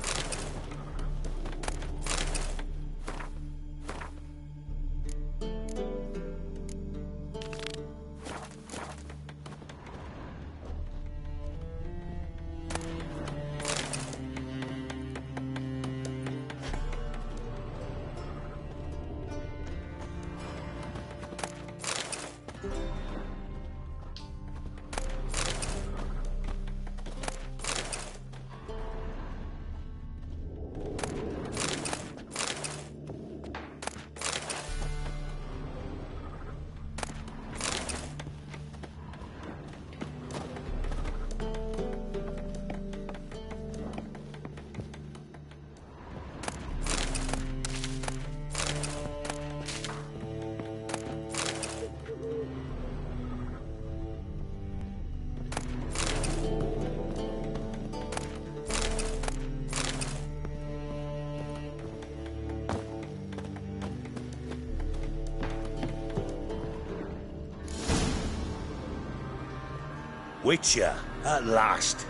Witcher, at last.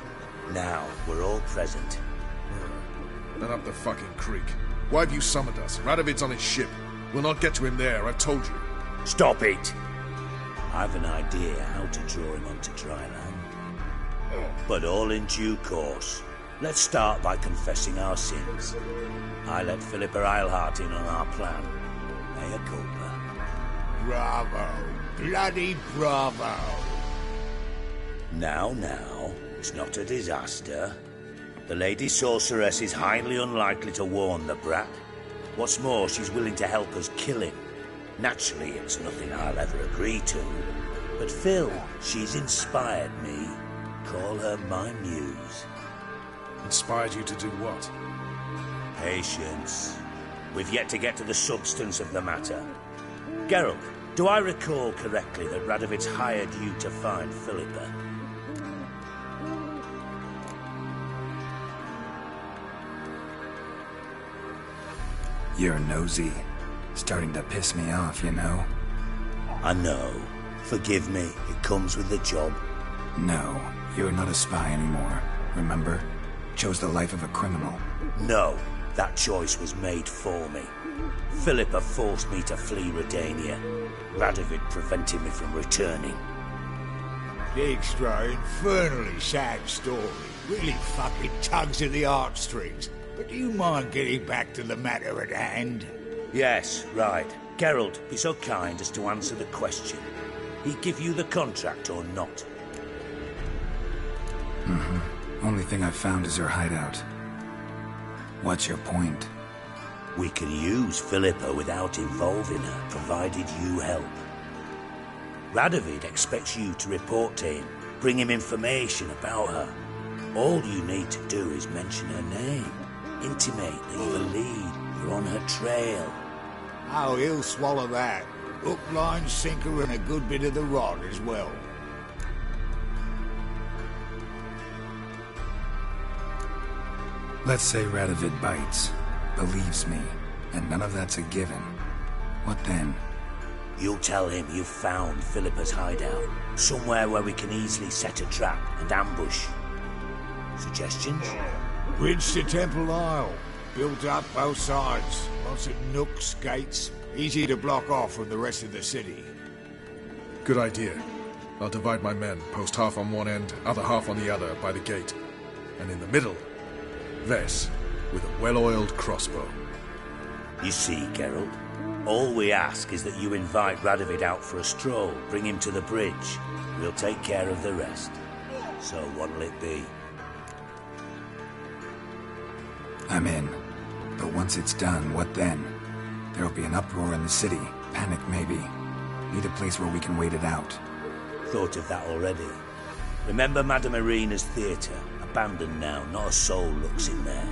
Now, we're all present. Then up the fucking creek. Why have you summoned us? Radovid's on his ship. We'll not get to him there, I've told you. Stop it! I've an idea how to draw him onto dry land. But all in due course. Let's start by confessing our sins. I let Philippa Eilhart in on our plan. Mea culpa. Bravo. Bloody bravo. Now, it's not a disaster. The Lady Sorceress is highly unlikely to warn the brat. What's more, she's willing to help us kill him. Naturally, it's nothing I'll ever agree to. But Phil, she's inspired me. Call her my muse. Inspired you to do what? Patience. We've yet to get to the substance of the matter. Geralt, do I recall correctly that Radovid's hired you to find Philippa? You're nosy. Starting to piss me off, you know? I know. Forgive me. It comes with the job. No, you're not a spy anymore. Remember? Chose the life of a criminal. No, that choice was made for me. Philippa forced me to flee Redania. Radovid prevented me from returning. Extra infernally sad story. Really fucking tugs at the heartstrings. But do you mind getting back to the matter at hand? Yes, right. Geralt, be so kind as to answer the question. He give you the contract or not? Only thing I've found is her hideout. What's your point? We can use Philippa without involving her, provided you help. Radovid expects you to report to him, bring him information about her. All you need to do is mention her name. Intimate that you believe you're on her trail. Oh, he'll swallow that. Hook, line, sinker, and a good bit of the rod as well. Let's say Radovid bites, believes me, and none of that's a given. What then? You'll tell him you found Philippa's hideout, somewhere where we can easily set a trap and ambush. Suggestions? Bridge to Temple Isle. Built up both sides. Lots of nooks, gates. Easy to block off from the rest of the city. Good idea. I'll divide my men, post half on one end, other half on the other, by the gate. And in the middle, Vess, with a well-oiled crossbow. You see, Geralt, all we ask is that you invite Radovid out for a stroll, bring him to the bridge. We'll take care of the rest. So what'll it be? I'm in. But once it's done, what then? There'll be an uproar in the city. Panic, maybe. Need a place where we can wait it out. Thought of that already. Remember Madame Irina's theatre? Abandoned now, not a soul looks in there.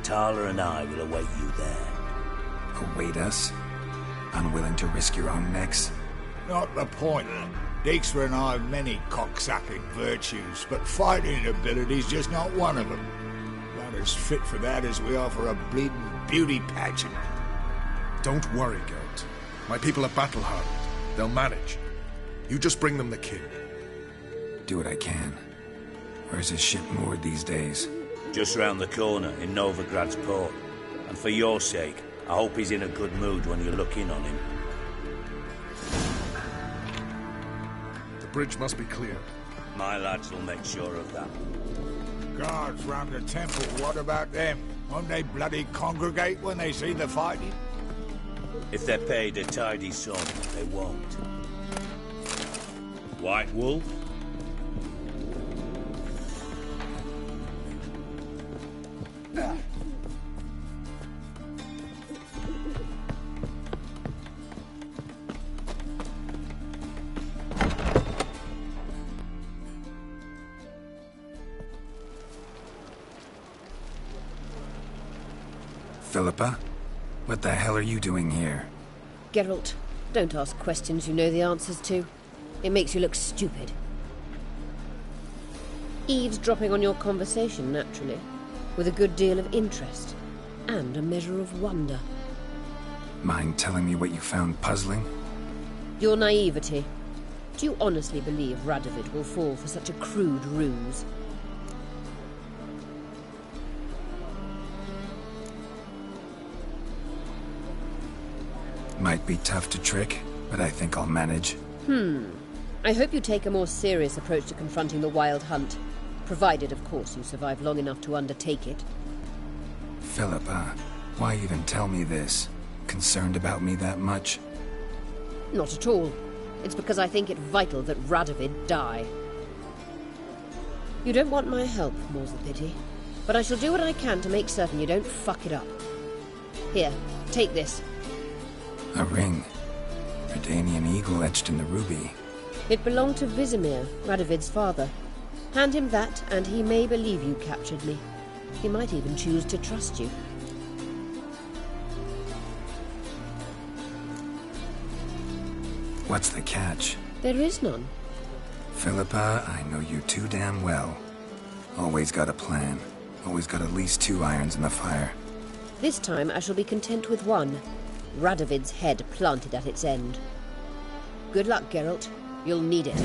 Tala and I will await you there. Await us? Unwilling to risk your own necks? Not the point. Dijkstra and I have many cocksucking virtues, but fighting ability's just not one of them. Not as fit for that as we are for a bleeding beauty pageant. Don't worry, Geralt. My people are battle-hardened. They'll manage. You just bring them the king. Do what I can. Where's his ship moored these days? Just round the corner, in Novigrad's port. And for your sake, I hope he's in a good mood when you look in on him. The bridge must be cleared. My lads will make sure of that. Guards round the temple, what about them? Won't they bloody congregate when they see the fighting? If they're paid a tidy sum, they won't. White Wolf? Philippa? What the hell are you doing here? Geralt, don't ask questions you know the answers to. It makes you look stupid. Eavesdropping on your conversation, naturally, with a good deal of interest, and a measure of wonder. Mind telling me what you found puzzling? Your naivety. Do you honestly believe Radovid will fall for such a crude ruse? Might be tough to trick, but I think I'll manage. I hope you take a more serious approach to confronting the Wild Hunt. Provided, of course, you survive long enough to undertake it. Philippa, why even tell me this? Concerned about me that much? Not at all. It's because I think it vital that Radovid die. You don't want my help, more's the pity. But I shall do what I can to make certain you don't fuck it up. Here, take this. A ring. Redanian eagle etched in the ruby. It belonged to Vizimir, Radovid's father. Hand him that, and he may believe you captured me. He might even choose to trust you. What's the catch? There is none. Philippa, I know you too damn well. Always got a plan. Always got at least 2 irons in the fire. This time I shall be content with one. Radovid's head planted at its end. Good luck, Geralt. You'll need it.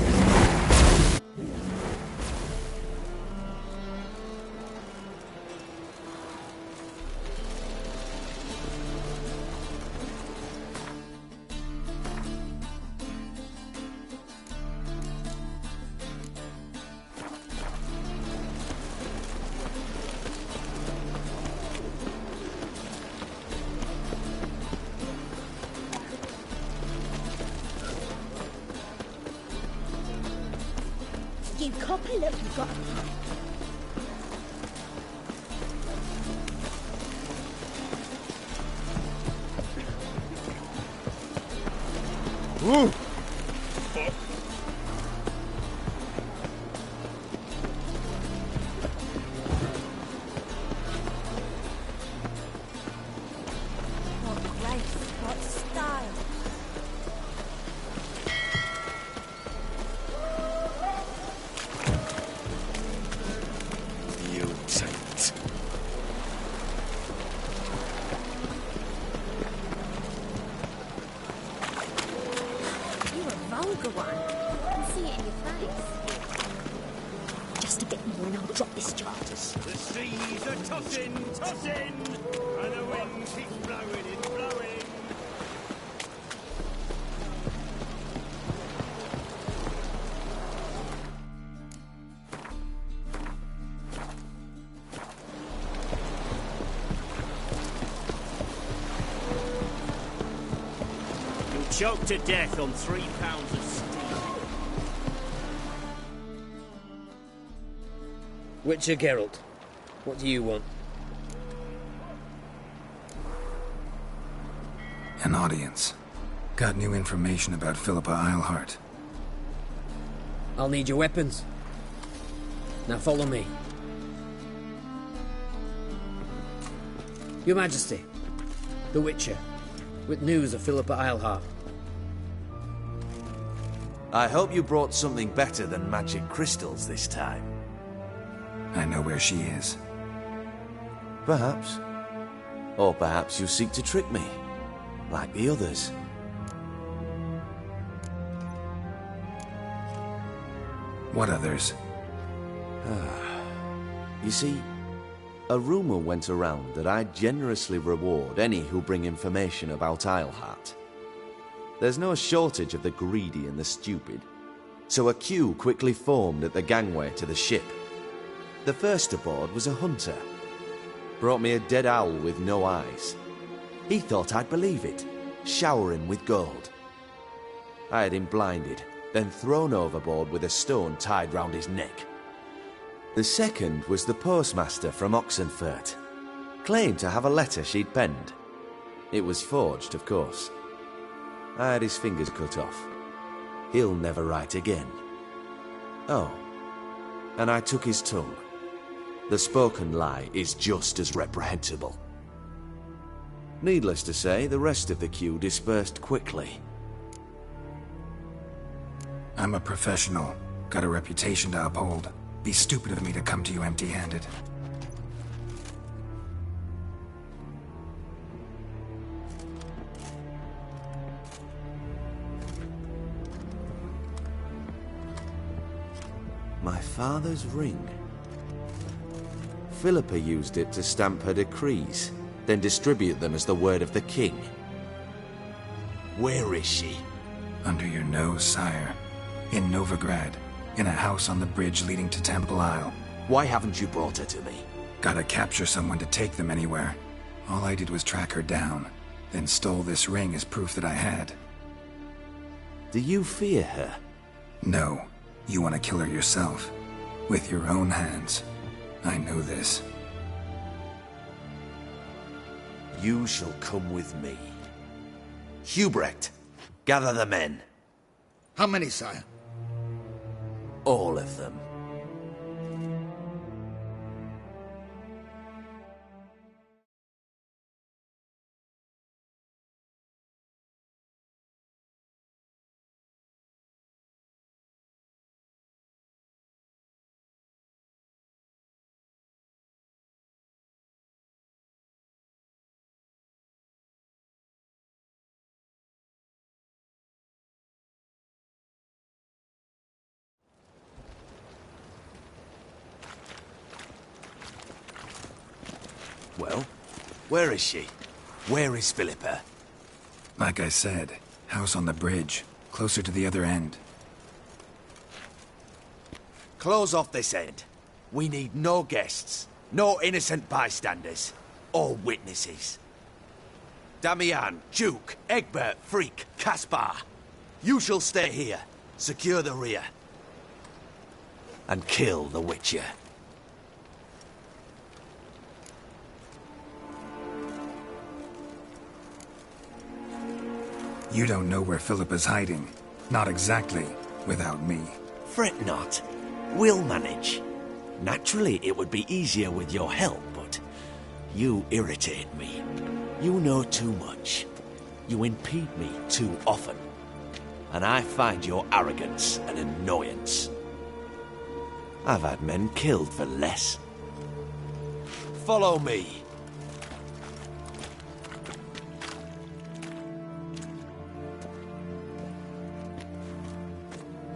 You copper, look, you've got Ooh! What grace, what style. Mutant. You a vulgar one. I can see it in your face. just a bit more and I'll drop this charge. The seas are tossing, tossing, and the wind keeps blowing and blowing. You'll choke to death on 3 pounds of steel. Witcher Geralt, what do you want? An audience. Got new information about Philippa Eilhart. I'll need your weapons. Now follow me. Your Majesty, the Witcher, with news of Philippa Eilhart. I hope you brought something better than magic crystals this time. I know where she is. Perhaps. Or perhaps you seek to trick me, like the others. What others? You see, a rumor went around that I generously reward any who bring information about Eilhart. There's no shortage of the greedy and the stupid, so a queue quickly formed at the gangway to the ship. The first aboard was a hunter. Brought me a dead owl with no eyes. He thought I'd believe it, shower him with gold. I had him blinded, then thrown overboard with a stone tied round his neck. The second was the postmaster from Oxenfurt. Claimed to have a letter she'd penned. It was forged, of course. I had his fingers cut off. He'll never write again. Oh, and I took his tongue. The spoken lie is just as reprehensible. Needless to say, the rest of the queue dispersed quickly. I'm a professional. Got a reputation to uphold. Be stupid of me to come to you empty-handed. My father's ring. Philippa used it to stamp her decrees, then distribute them as the word of the king. Where is she? Under your nose, sire. In Novigrad. In a house on the bridge leading to Temple Isle. Why haven't you brought her to me? Gotta capture someone to take them anywhere. All I did was track her down, then stole this ring as proof that I had. Do you fear her? No. You want to kill her yourself. With your own hands. I know this. You shall come with me. Hubrecht, gather the men. How many, sire? All of them. Well, where is she? Where is Philippa? Like I said, house on the bridge, closer to the other end. Close off this end. We need no guests, no innocent bystanders, or witnesses. Damian, Duke, Egbert, Freak, Caspar. You shall stay here, secure the rear, and kill the Witcher. You don't know where Philippa's hiding. Not exactly, without me. Fret not. We'll manage. Naturally, it would be easier with your help, but you irritate me. You know too much. You impede me too often. And I find your arrogance an annoyance. I've had men killed for less. Follow me.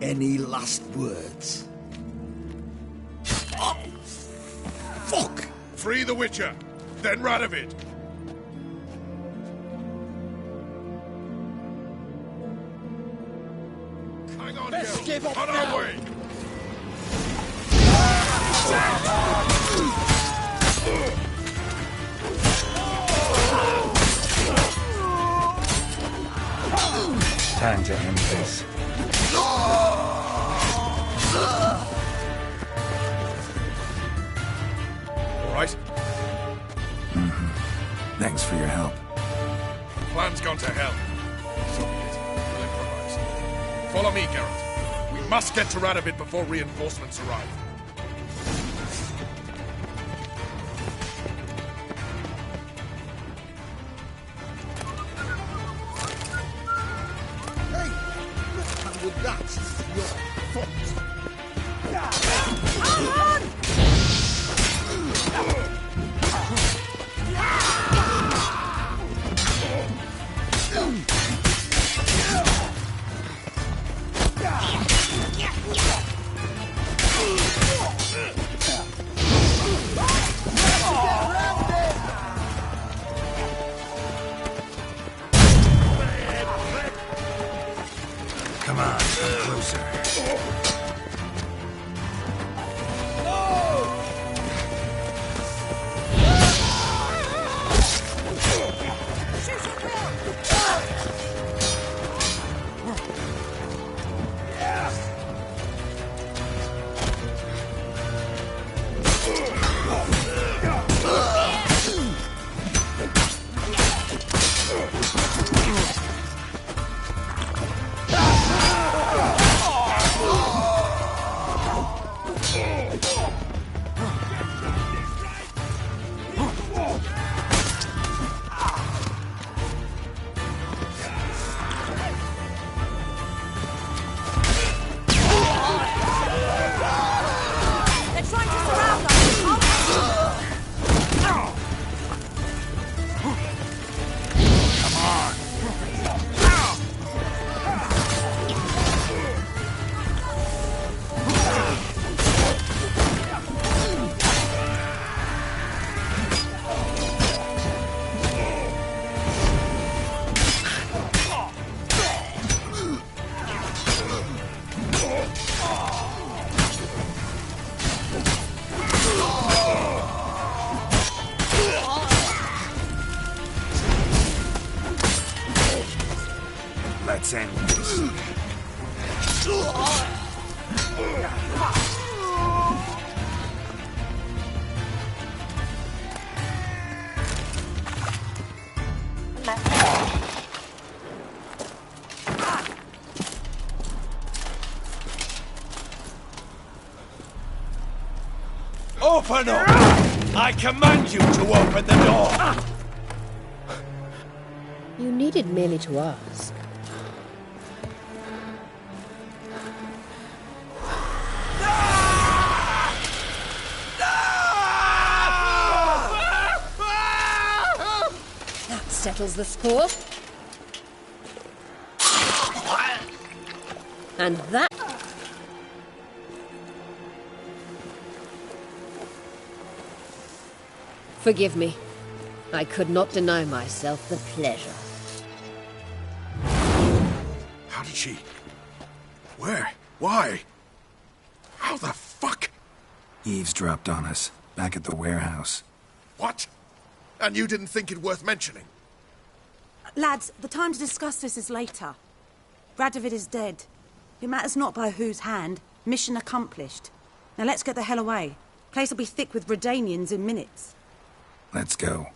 Any last words? Oh, fuck! Free the Witcher, then Radovid. Hang on, Gil. On our way. Time to end this. Right? Mm-hmm. Thanks for your help. Plan's gone to hell. So be it. Follow me, Geralt. We must get to Radovid before reinforcements arrive. Hey, look with that. Your foot. Come on, closer. Let's end this. Open up! I command you to open the door! You needed merely to ask. That settles the score. And that... Forgive me. I could not deny myself the pleasure. How did she... Where? Why? How the fuck? Eavesdropped on us, back at the warehouse. What? And you didn't think it worth mentioning? Lads, the time to discuss this is later. Radovid is dead. It matters not by whose hand. Mission accomplished. Now let's get the hell away. Place will be thick with Redanians in minutes. Let's go.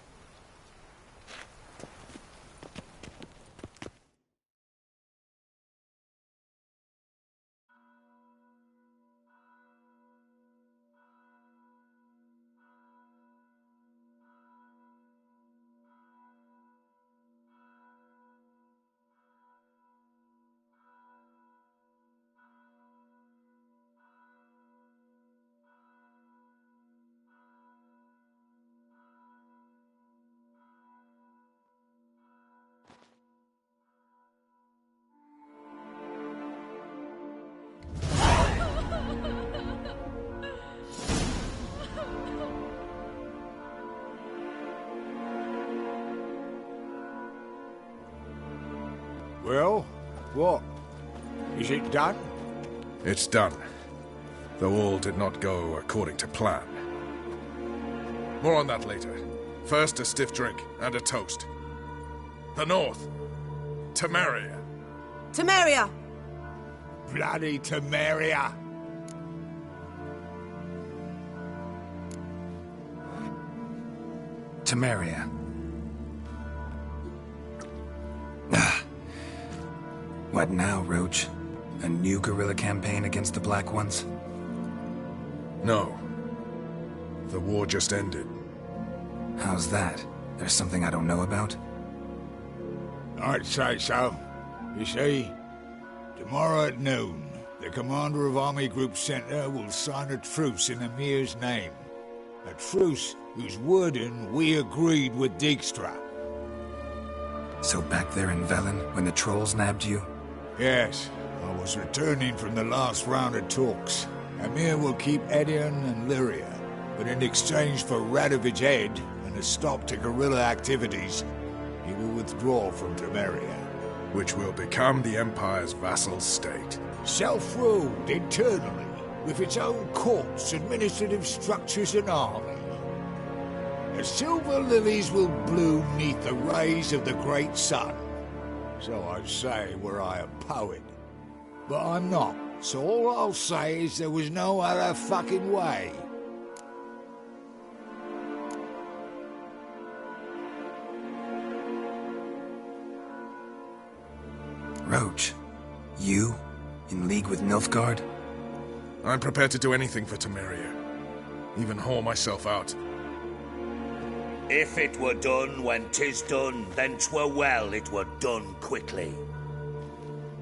Well, what? Is it done? It's done. Though all did not go according to plan. More on that later. First, a stiff drink and a toast. The North. Temeria. Temeria! Bloody Temeria! Temeria. What now, Roach? A new guerrilla campaign against the Black Ones? No. The war just ended. How's that? There's something I don't know about? I'd say so. You see, tomorrow at noon, the commander of Army Group Center will sign a truce in Emir's name. A truce whose wording we agreed with Dijkstra. So back there in Velen, when the trolls nabbed you? Yes, I was returning from the last round of talks. Emir will keep Edion and Lyria, but in exchange for Radovid's head and a stop to guerrilla activities, he will withdraw from Temeria. Which will become the Empire's vassal state. Self-ruled internally, with its own courts, administrative structures and army. The silver lilies will bloom neath the rays of the great sun. So I say were I a poet. But I'm not, so all I'll say is there was no other fucking way. Roach, you? In league with Nilfgaard? I'm prepared to do anything for Temeria. Even haul myself out. If it were done when 'tis done, then 'twere well it were done quickly.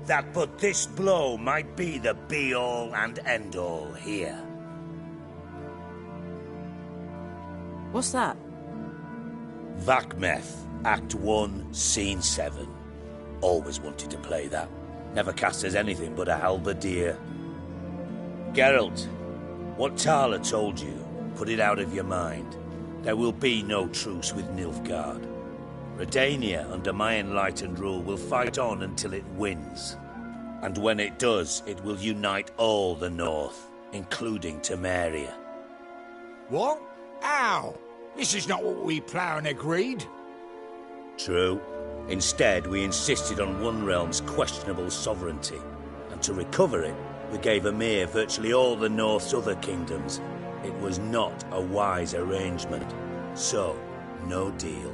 That but this blow might be the be-all and end-all here. What's that? Vakmeth, Act 1, Scene 7. Always wanted to play that. Never cast as anything but a halberdier. Geralt, what Tala told you, put it out of your mind. There will be no truce with Nilfgaard. Redania, under my enlightened rule, will fight on until it wins. And when it does, it will unite all the North, including Temeria. What? How? This is not what we Plough agreed. True. Instead, we insisted on one realm's questionable sovereignty, and to recover it, we gave Emir virtually all the North's other kingdoms. It was not a wise arrangement. So, no deal.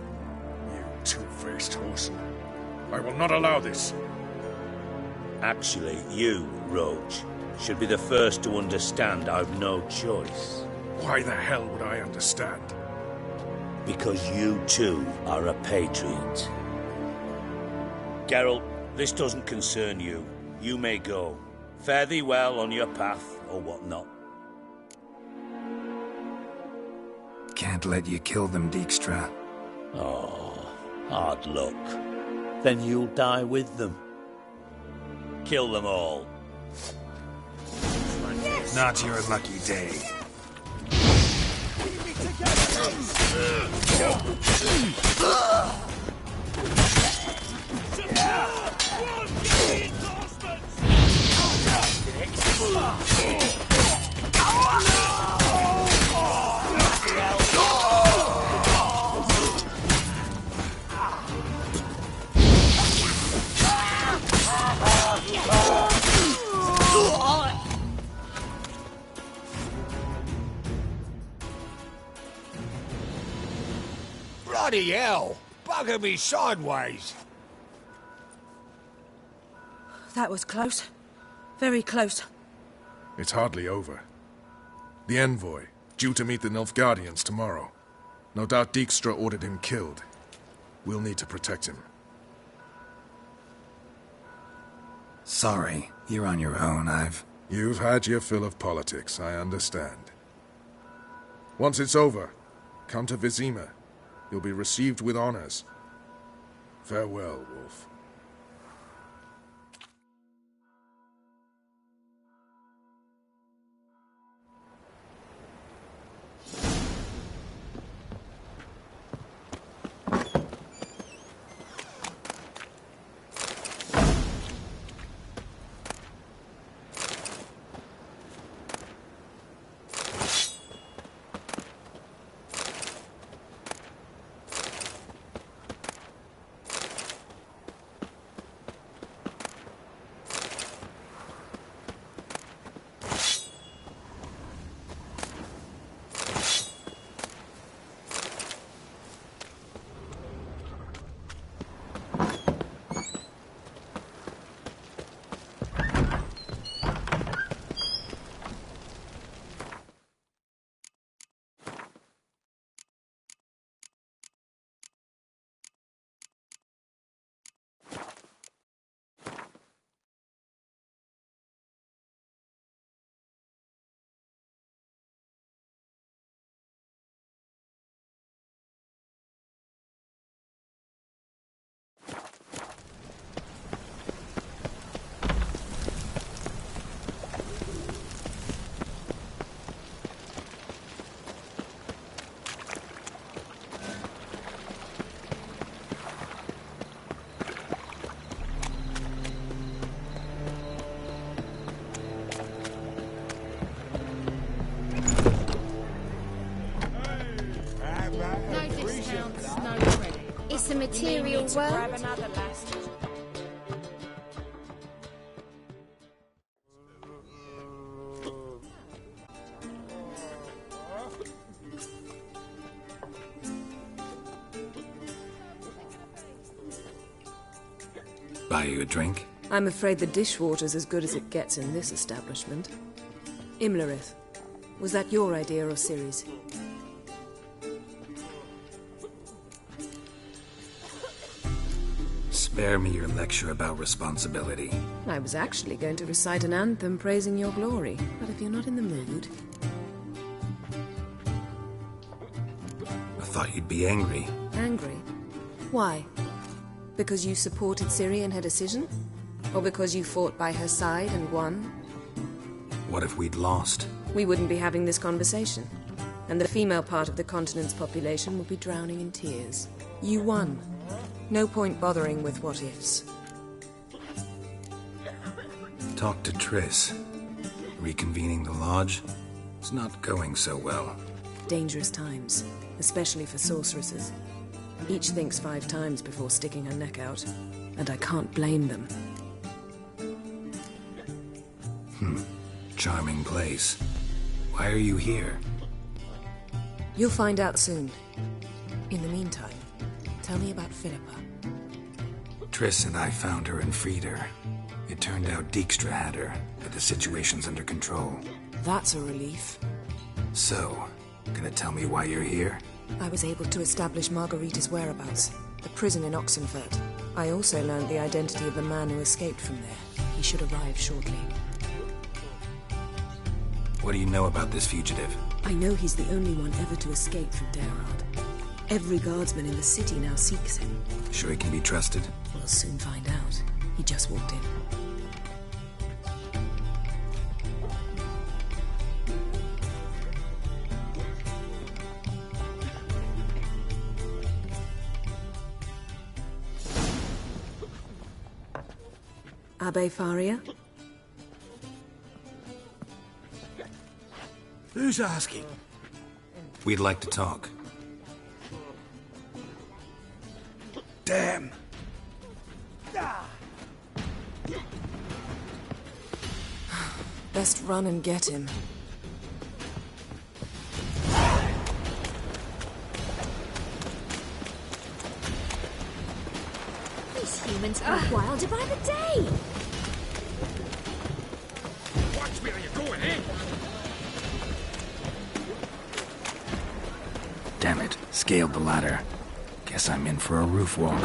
You two-faced whoreson. I will not allow this. Actually, you, Roach, should be the first to understand I've no choice. Why the hell would I understand? Because you too are a patriot. Geralt, this doesn't concern you. You may go. Fare thee well on your path, or whatnot. Can't let you kill them, Dijkstra. Oh, hard luck. Then you'll die with them. Kill them all. Yes! Not your lucky day. Bloody hell! Bugger me sideways! That was close. Very close. It's hardly over. The envoy, due to meet the Nilfgaardians tomorrow. No doubt Dijkstra ordered him killed. We'll need to protect him. Sorry, you're on your own. You've had your fill of politics, I understand. Once it's over, come to Vizima. You'll be received with honors. Farewell, Wolf. material world? Buy you a drink? I'm afraid the dishwater's as good as it gets in this establishment. Imlerith, was that your idea or Ciri's? Spare me your lecture about responsibility. I was actually going to recite an anthem praising your glory, but if you're not in the mood... I thought you'd be angry. Angry? Why? Because you supported Ciri in her decision? Or because you fought by her side and won? What if we'd lost? We wouldn't be having this conversation. And the female part of the continent's population would be drowning in tears. You won. No point bothering with what-ifs. Talk to Triss. Reconvening the lodge? It's not going so well. Dangerous times, especially for sorceresses. Each thinks 5 times before sticking her neck out, and I can't blame them. Charming place. Why are you here? You'll find out soon. In the meantime, tell me about Philippa. Triss and I found her and freed her. It turned out Dijkstra had her, but the situation's under control. That's a relief. So, gonna tell me why you're here? I was able to establish Margarita's whereabouts, the prison in Oxenfurt. I also learned the identity of the man who escaped from there. He should arrive shortly. What do you know about this fugitive? I know he's the only one ever to escape from Derard. Every guardsman in the city now seeks him. Sure he can be trusted? We'll soon find out. He just walked in. Abbe Faria? Who's asking? We'd like to talk. Damn. Best run and get him. These humans are wilder by the day. Watch where you're going, eh? Damn it. Scaled the ladder. Guess I'm in for a roof walk.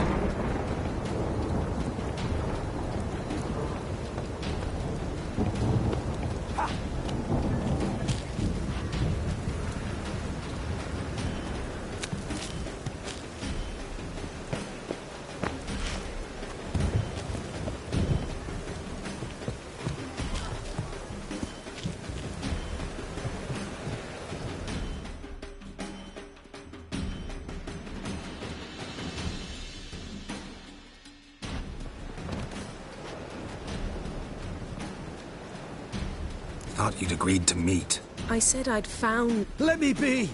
Thought you'd agreed to meet. I said I'd found... Let me be!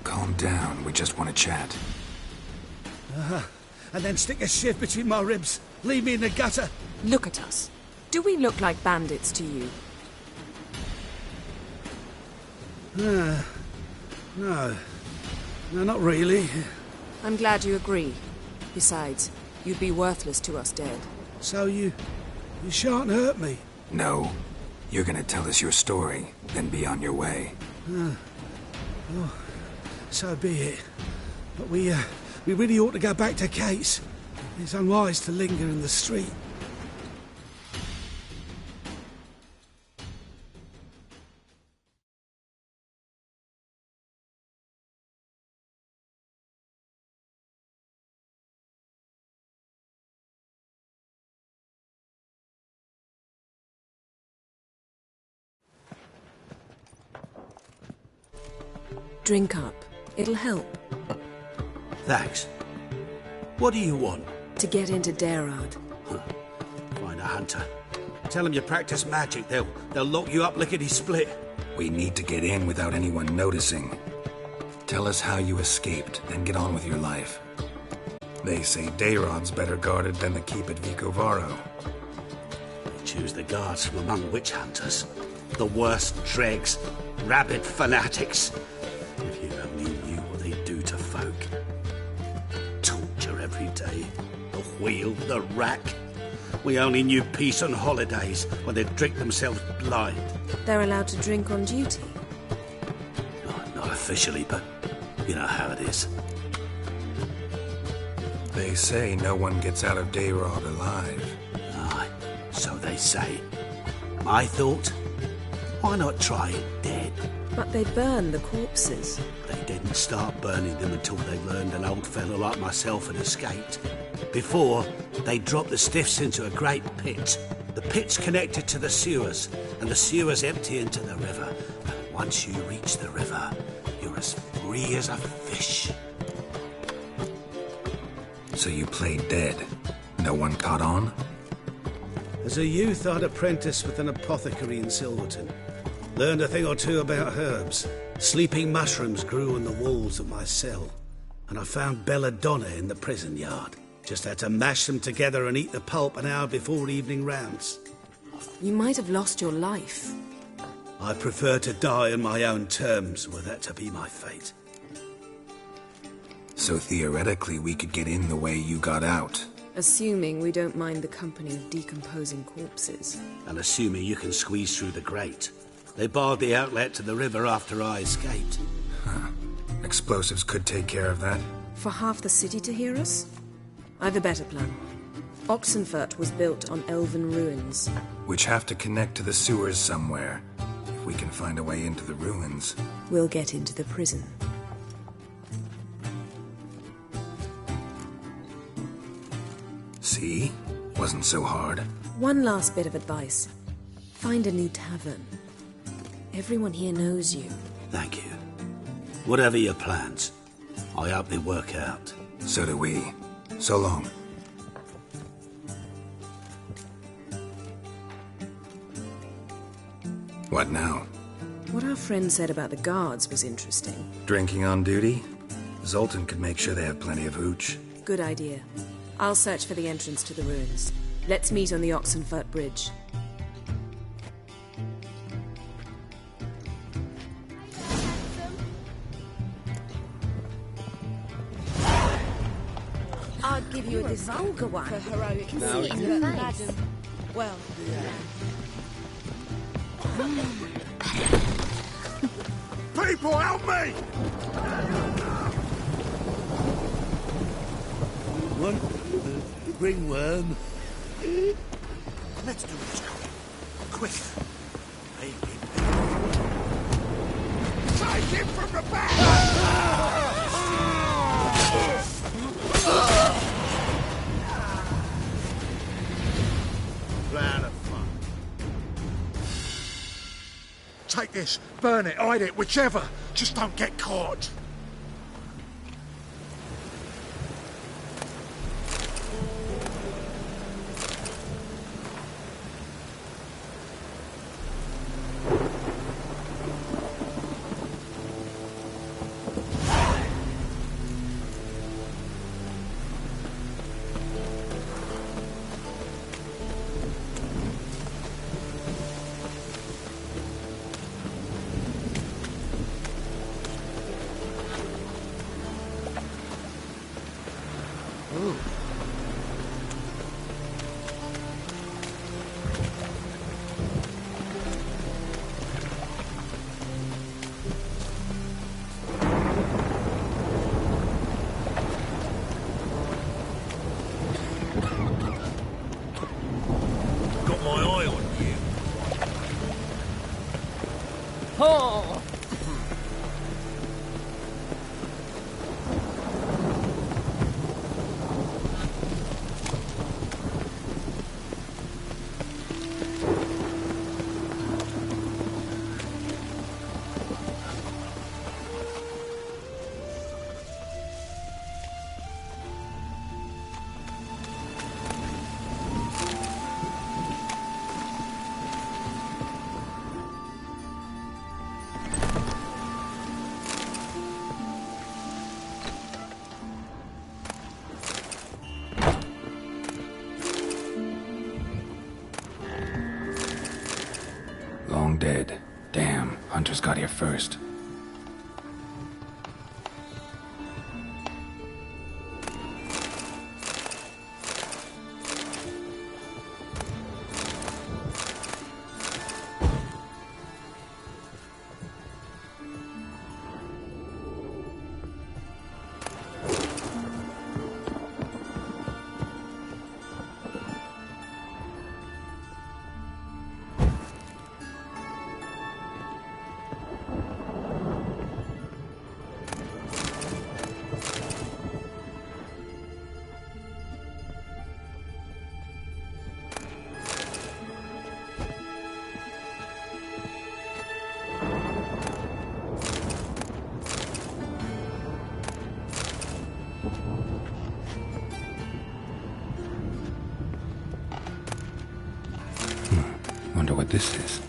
Calm down, we just want to chat. And then stick a shiv between my ribs. Leave me in the gutter. Look at us. Do we look like bandits to you? No. No, not really. I'm glad you agree. Besides, you'd be worthless to us dead. So you shan't hurt me? No. You're gonna tell us your story, then be on your way. Well, so be it. But we really ought to go back to Kate's. It's unwise to linger in the street. Drink up. It'll help. Thanks. What do you want? To get into Derard. Find a hunter. Tell them you practice magic. They'll lock you up lickety-split. We need to get in without anyone noticing. Tell us how you escaped, then get on with your life. They say Dayrod's better guarded than the keep at Vicovaro. They choose the guards from among witch hunters. The worst dregs, rabid fanatics. If you only knew what they do to folk. Torture every day. The wheel, the rack. We only knew peace on holidays when they'd drink themselves blind. They're allowed to drink on duty? Not officially, but you know how it is. They say no one gets out of Dayrod alive. Aye, so they say. My thought? Why not try it dead? But they burn the corpses. They didn't start burning them until they learned an old fellow like myself had escaped. Before, they dropped the stiffs into a great pit. The pit's connected to the sewers, and the sewers empty into the river. And once you reach the river, you're as free as a fish. So you played dead? No one caught on? As a youth, I'd apprenticed with an apothecary in Silverton. Learned a thing or two about herbs. Sleeping mushrooms grew on the walls of my cell. And I found belladonna in the prison yard. Just had to mash them together and eat the pulp an hour before evening rounds. You might have lost your life. I prefer to die on my own terms, were that to be my fate. So theoretically, we could get in the way you got out. Assuming we don't mind the company of decomposing corpses. And assuming you can squeeze through the grate. They barred the outlet to the river after I escaped. Huh. Explosives could take care of that. For half the city to hear us? I've a better plan. Oxenfurt was built on elven ruins. Which have to connect to the sewers somewhere. If we can find a way into the ruins. We'll get into the prison. See? Wasn't so hard. One last bit of advice. Find a new tavern. Everyone here knows you. Thank you. Whatever your plans, I hope they work out. So do we. So long. What now? What our friend said about the guards was interesting. Drinking on duty? Zoltan could make sure they have plenty of hooch. Good idea. I'll search for the entrance to the ruins. Let's meet on the Oxenfurt Bridge. I'd give you a vulgar one for heroic. Can see it in your face. Well, People, help me! One ringworm. Let's do it, shall we? Quick! Take him from the back! Plan of fun. Take this, burn it, hide it, whichever. Just don't get caught. long dead. Damn, hunters got here first. Wonder what this is.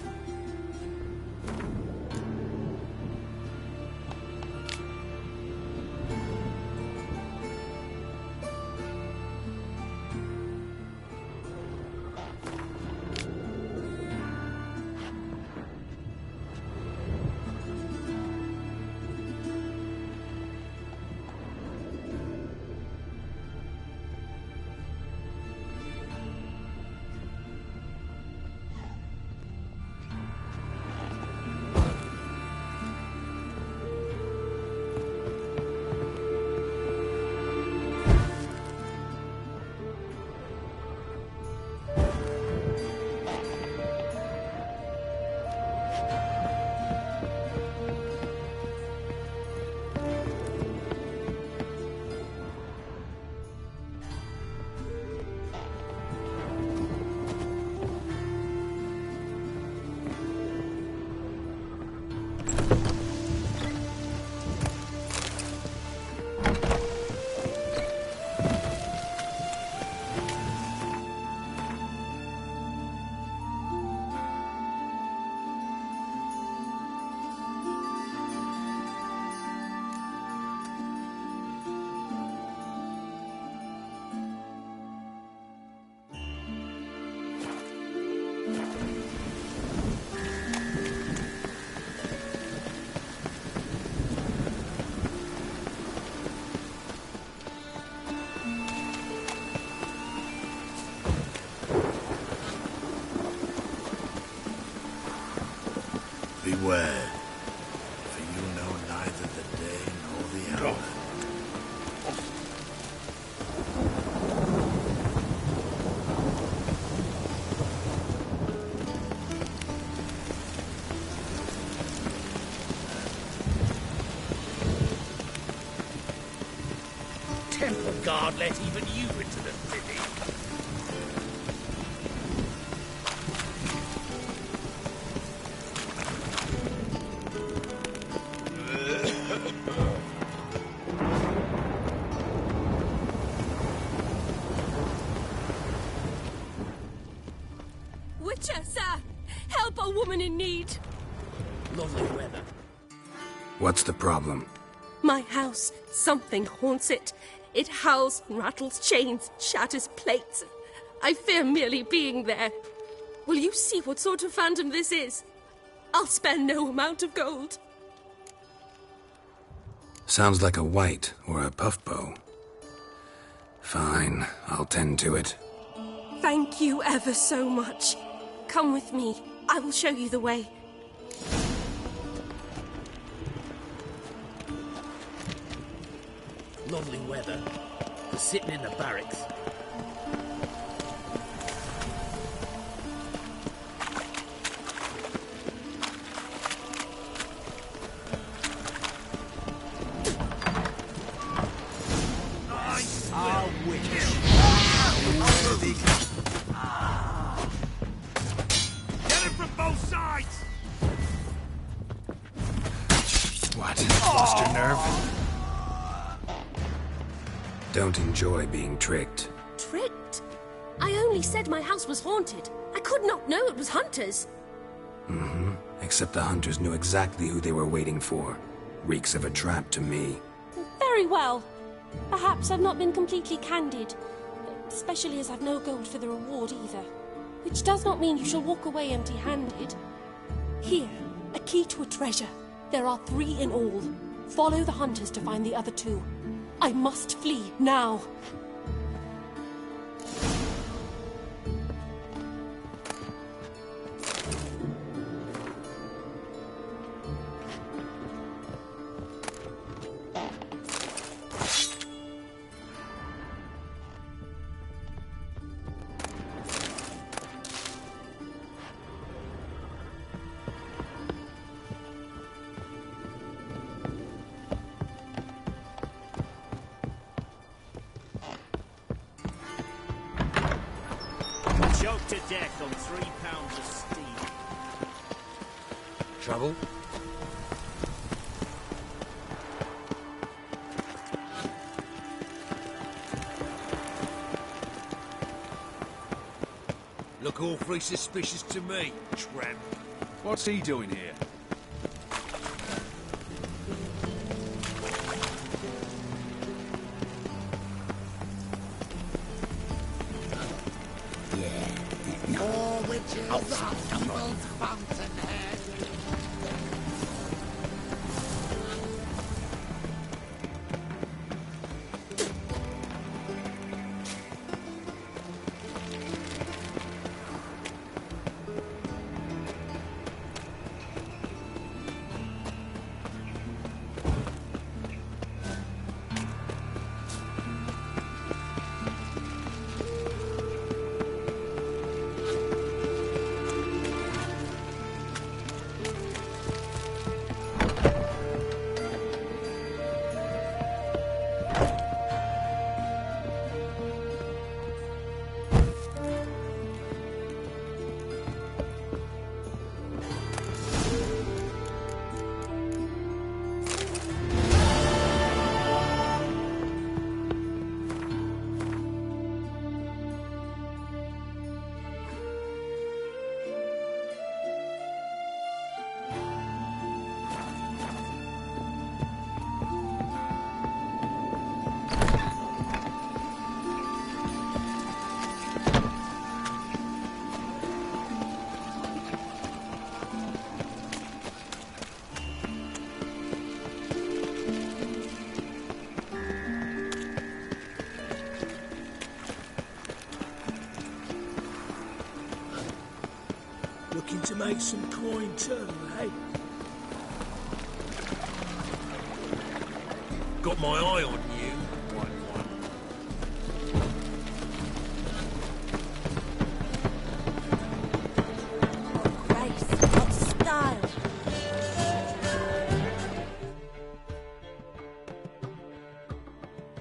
Beware, for you know neither the day nor the hour. Temple Guard let even you into the city. Witcher, sir! Help a woman in need! Lovely weather. What's the problem? My house. Something haunts it. It howls, rattles chains, shatters plates. I fear merely being there. Will you see what sort of phantom this is? I'll spare no amount of gold. Sounds like a white or a puff bow. Fine, I'll tend to it. Thank you ever so much. Come with me. I will show you the way. Lovely weather. For sitting in the barracks. Get it from both sides! What? Lost your nerve? Don't enjoy being tricked. Tricked? I only said my house was haunted. I could not know it was hunters. Mm-hmm. Except the hunters knew exactly who they were waiting for. Reeks of a trap to me. Very well. Perhaps I've not been completely candid. Especially as I've no gold for the reward either. Which does not mean you shall walk away empty-handed. Here, a key to a treasure. There are 3 in all. Follow the hunters to find the other 2. I must flee now. Choked to death on 3 pounds of steel. Trouble? Look awfully suspicious to me, tramp. What's he doing here? All witches are Temple's fountainhead. Looking to make some coin too, eh? Got my eye on you. Grace, what style?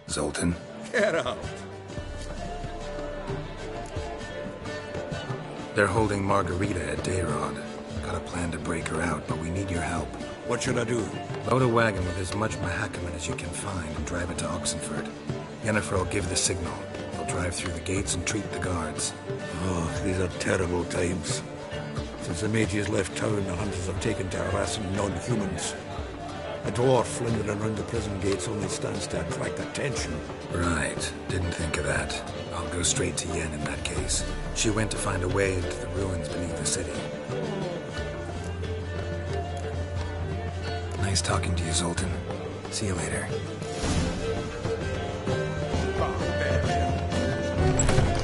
Zoltan? Get out! They're holding Margarita at Dayrod. Got a plan to break her out, but we need your help. What should I do? Load a wagon with as much Mahakaman as you can find and drive it to Oxenford. Yennefer will give the signal. They'll drive through the gates and treat the guards. Oh, these are terrible times. Since the mages left town, the hunters have taken to harassing non-humans. A dwarf lingering around the prison gates only stands to attract attention. Right. Didn't think of that. I'll go straight to Yen in that case. She went to find a way into the ruins beneath the city. Nice talking to you, Zoltan. See you later. Oh, there.